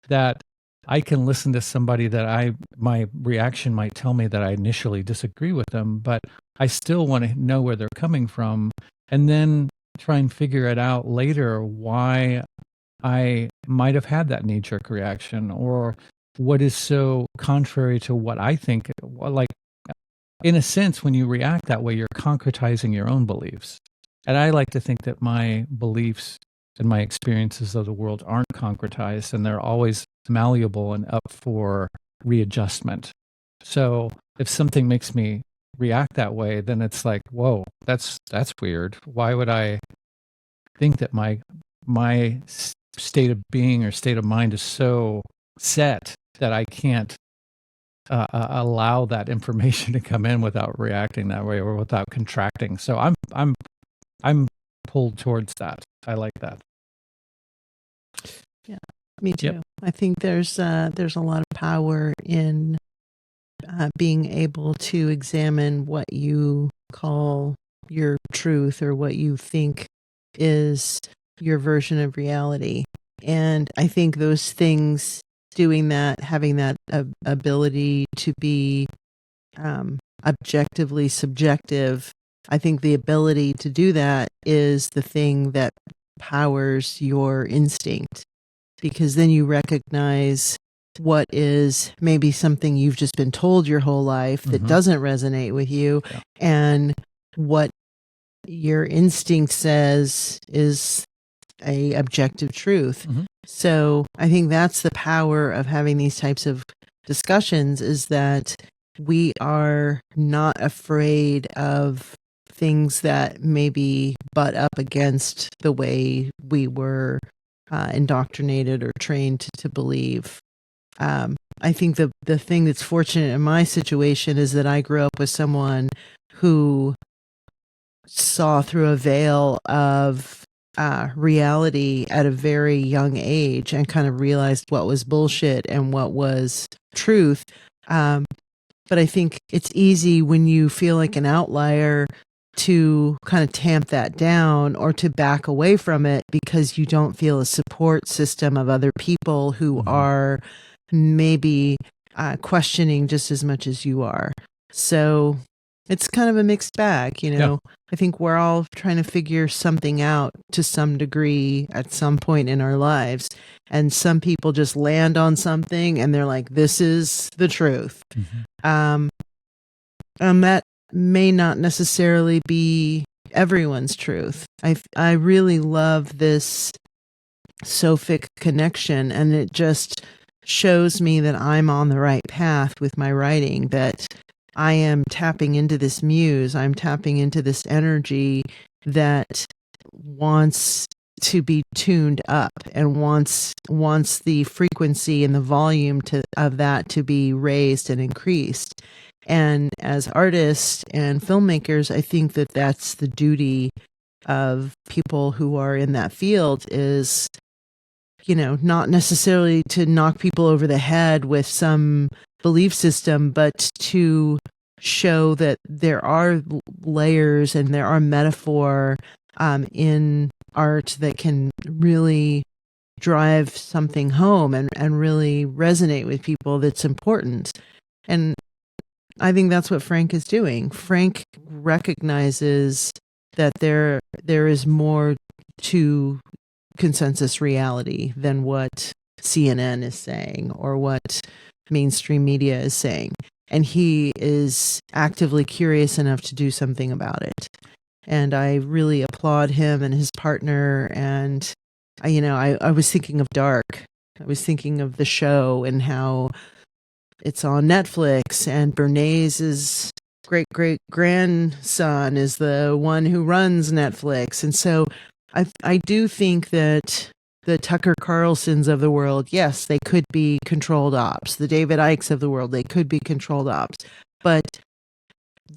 that I can listen to somebody that my reaction might tell me that I initially disagree with them, but I still want to know where they're coming from, and then try and figure it out later why I might have had that knee-jerk reaction, or what is so contrary to what I think. Like, in a sense, when you react that way, you're concretizing your own beliefs. And I like to think that my beliefs and my experiences of the world aren't concretized, and they're always malleable and up for readjustment. So if something makes me react that way, then it's like, whoa, that's weird. Why would I think that my state of being or state of mind is so set that I can't allow that information to come in without reacting that way or without contracting? So I'm pulled towards that. I like that. Yeah, me too. Yep. I think there's a lot of power in being able to examine what you call your truth, or what you think is your version of reality. And I think those things, doing that, having that ability to be objectively subjective, I think the ability to do that is the thing that powers your instinct, because then you recognize what is maybe something you've just been told your whole life that doesn't resonate with you, and what your instinct says is a objective truth. So I think that's the power of having these types of discussions, is that we are not afraid of things that maybe butt up against the way we were indoctrinated or trained to believe. I think the thing that's fortunate in my situation is that I grew up with someone who saw through a veil of reality at a very young age and kind of realized what was bullshit and what was truth. But I think it's easy when you feel like an outlier to kind of tamp that down or to back away from it, because you don't feel a support system of other people who are maybe questioning just as much as you are. So it's kind of a mixed bag, I think we're all trying to figure something out to some degree at some point in our lives. And some people just land on something and they're like, this is the truth. And that may not necessarily be everyone's truth. I really love this Sophic connection, and it just shows me that I'm on the right path with my writing, that I am tapping into this muse, I'm tapping into this energy that wants to be tuned up and wants the frequency and the volume of that to be raised and increased. And as artists and filmmakers, I think that that's the duty of people who are in that field, is not necessarily to knock people over the head with some belief system, but to show that there are layers and there are metaphor in art that can really drive something home and really resonate with people that's important. And I think that's what Frank is doing. Frank recognizes that there is more to consensus reality than what CNN is saying or what mainstream media is saying. And he is actively curious enough to do something about it. And I really applaud him and his partner. And, I was thinking of Dark. I was thinking of the show and how it's on Netflix, and Bernays' great-great-grandson is the one who runs Netflix. And so I do think that the Tucker Carlsons of the world, yes, they could be controlled ops. The David Ickes of the world, they could be controlled ops. But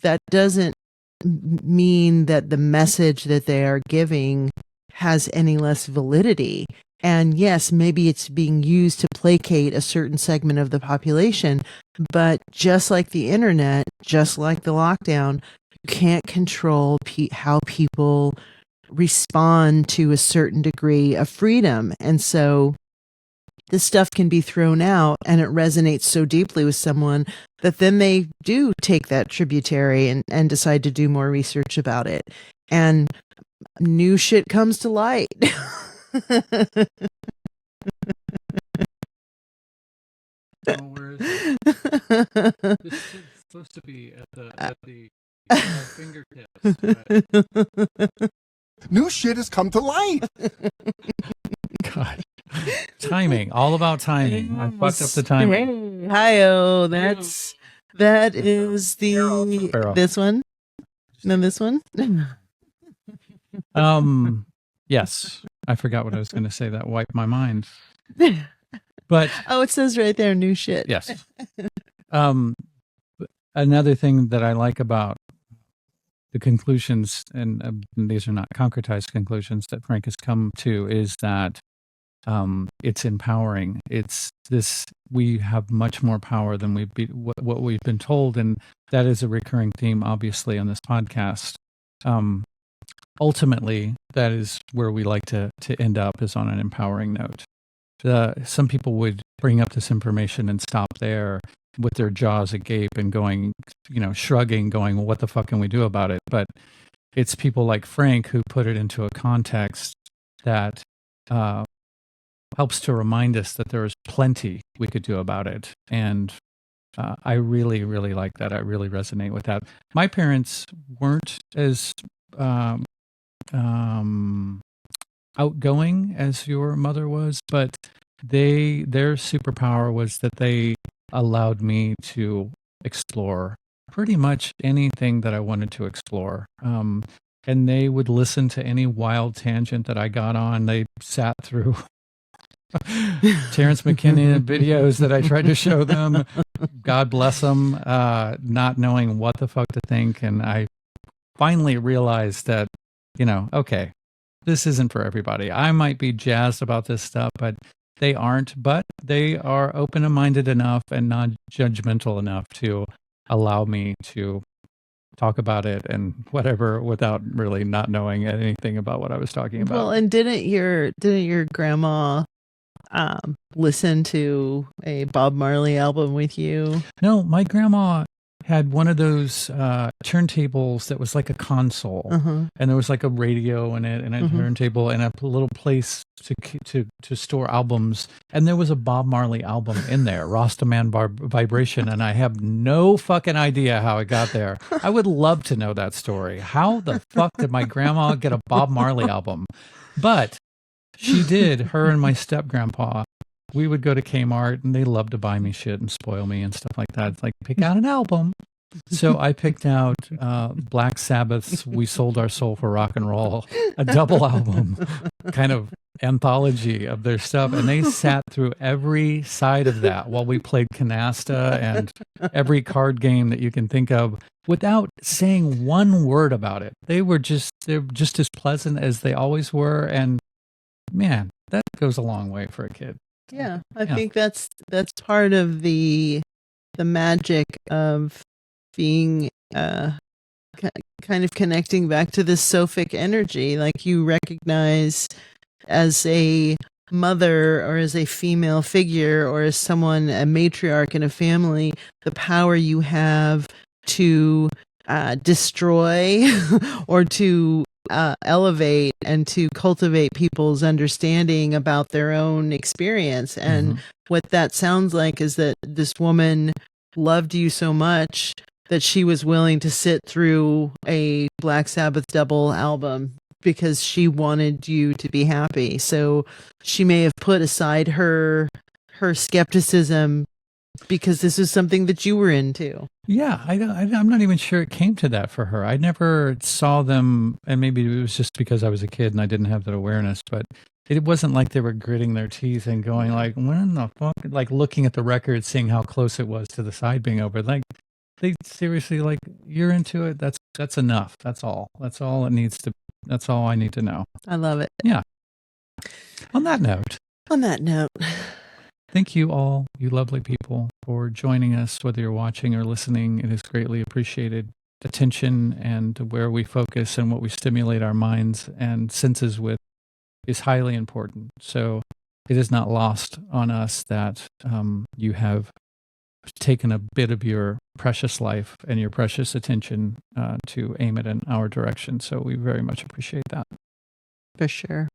that doesn't mean that the message that they are giving has any less validity. And yes, maybe it's being used to placate a certain segment of the population, but just like the internet, just like the lockdown, you can't control how people respond to a certain degree of freedom. And so this stuff can be thrown out and it resonates so deeply with someone that then they do take that tributary and decide to do more research about it. And new shit comes to light. Where is it? This is supposed to be at the fingertips. But... New shit has come to light. God. Timing. All about timing. I fucked up the timing. Hi-oh. That is the... This one? No, this one? Yes. I forgot what I was going to say. That wiped my mind. But it says right there, new shit. Yes. Another thing that I like about the conclusions, and these are not concretized conclusions that Frank has come to, is that it's empowering. It's this, we have much more power than what we've been told, and that is a recurring theme, obviously, on this podcast. Ultimately, that is where we like to end up, is on an empowering note. Some people would bring up this information and stop there with their jaws agape and going, shrugging, going, well, what the fuck can we do about it? But it's people like Frank who put it into a context that helps to remind us that there is plenty we could do about it. And I really, really like that. I really resonate with that. My parents weren't as outgoing as your mother was, but their superpower was that they allowed me to explore pretty much anything that I wanted to explore. And they would listen to any wild tangent that I got on. They sat through Terrence McKinnon videos that I tried to show them. God bless them, not knowing what the fuck to think. And I finally realized that, okay, this isn't for everybody. I might be jazzed about this stuff, but they aren't. But they are open-minded enough and non-judgmental enough to allow me to talk about it and whatever without really not knowing anything about what I was talking about. Well, and didn't your grandma listen to a Bob Marley album with you? No, my grandma had one of those turntables that was like a console, and there was like a radio in it and a turntable and a little place to store albums, and there was a Bob Marley album in there, Rastaman Vibration, and I have no fucking idea how it got there. I would love to know that story. How the fuck did my grandma get a Bob Marley album? But she did. Her and my step grandpa, we would go to Kmart and they loved to buy me shit and spoil me and stuff like that. It's like, pick out an album. So I picked out Black Sabbath's We Sold Our Soul for Rock and Roll, a double album, kind of anthology of their stuff. And they sat through every side of that while we played canasta and every card game that you can think of without saying one word about it. They're just as pleasant as they always were. And man, that goes a long way for a kid. Yeah, I Yeah. think that's part of the magic of being kind of connecting back to this Sophic energy. Like, you recognize as a mother or as a female figure or as someone, a matriarch in a family, the power you have to destroy or to elevate and to cultivate people's understanding about their own experience. And what that sounds like is that this woman loved you so much that she was willing to sit through a Black Sabbath double album because she wanted you to be happy. So she may have put aside her skepticism because this is something that you were into. Yeah, I'm not even sure it came to that for her. I never saw them, and maybe it was just because I was a kid and I didn't have that awareness, but it wasn't like they were gritting their teeth and going like, when the fuck, like looking at the record, seeing how close it was to the side being over. Like, they seriously, like, you're into it. That's enough. That's all it needs to, that's all I need to know. I love it. Yeah. On that note, thank you all, you lovely people, for joining us, whether you're watching or listening. It is greatly appreciated. Attention and where we focus and what we stimulate our minds and senses with is highly important. So it is not lost on us that you have taken a bit of your precious life and your precious attention to aim it in our direction. So we very much appreciate that. For sure.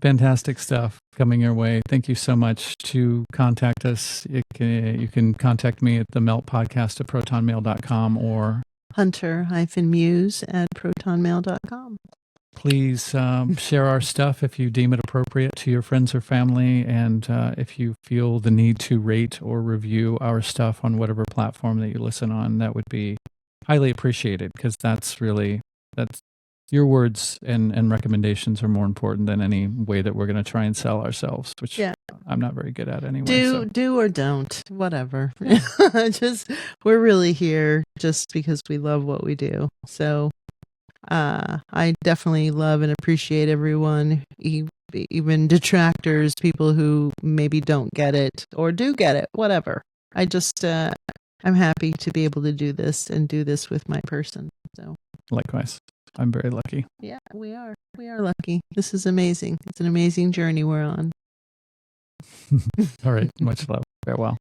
Fantastic stuff coming your way. Thank you so much. To contact us, you can contact me at themeltpodcast@protonmail.com or hunter-muse@protonmail.com. please share our stuff if you deem it appropriate to your friends or family. And if you feel the need to rate or review our stuff on whatever platform that you listen on, that would be highly appreciated, because that's your words and recommendations are more important than any way that we're going to try and sell ourselves, which I'm not very good at anyway. Do or don't, whatever. We're really here just because we love what we do. So I definitely love and appreciate everyone, even detractors, people who maybe don't get it or do get it, whatever. I just, I'm happy to be able to do this and do this with my person. So likewise. I'm very lucky. Yeah, we are. We are lucky. This is amazing. It's an amazing journey we're on. All right. Much love. Farewell.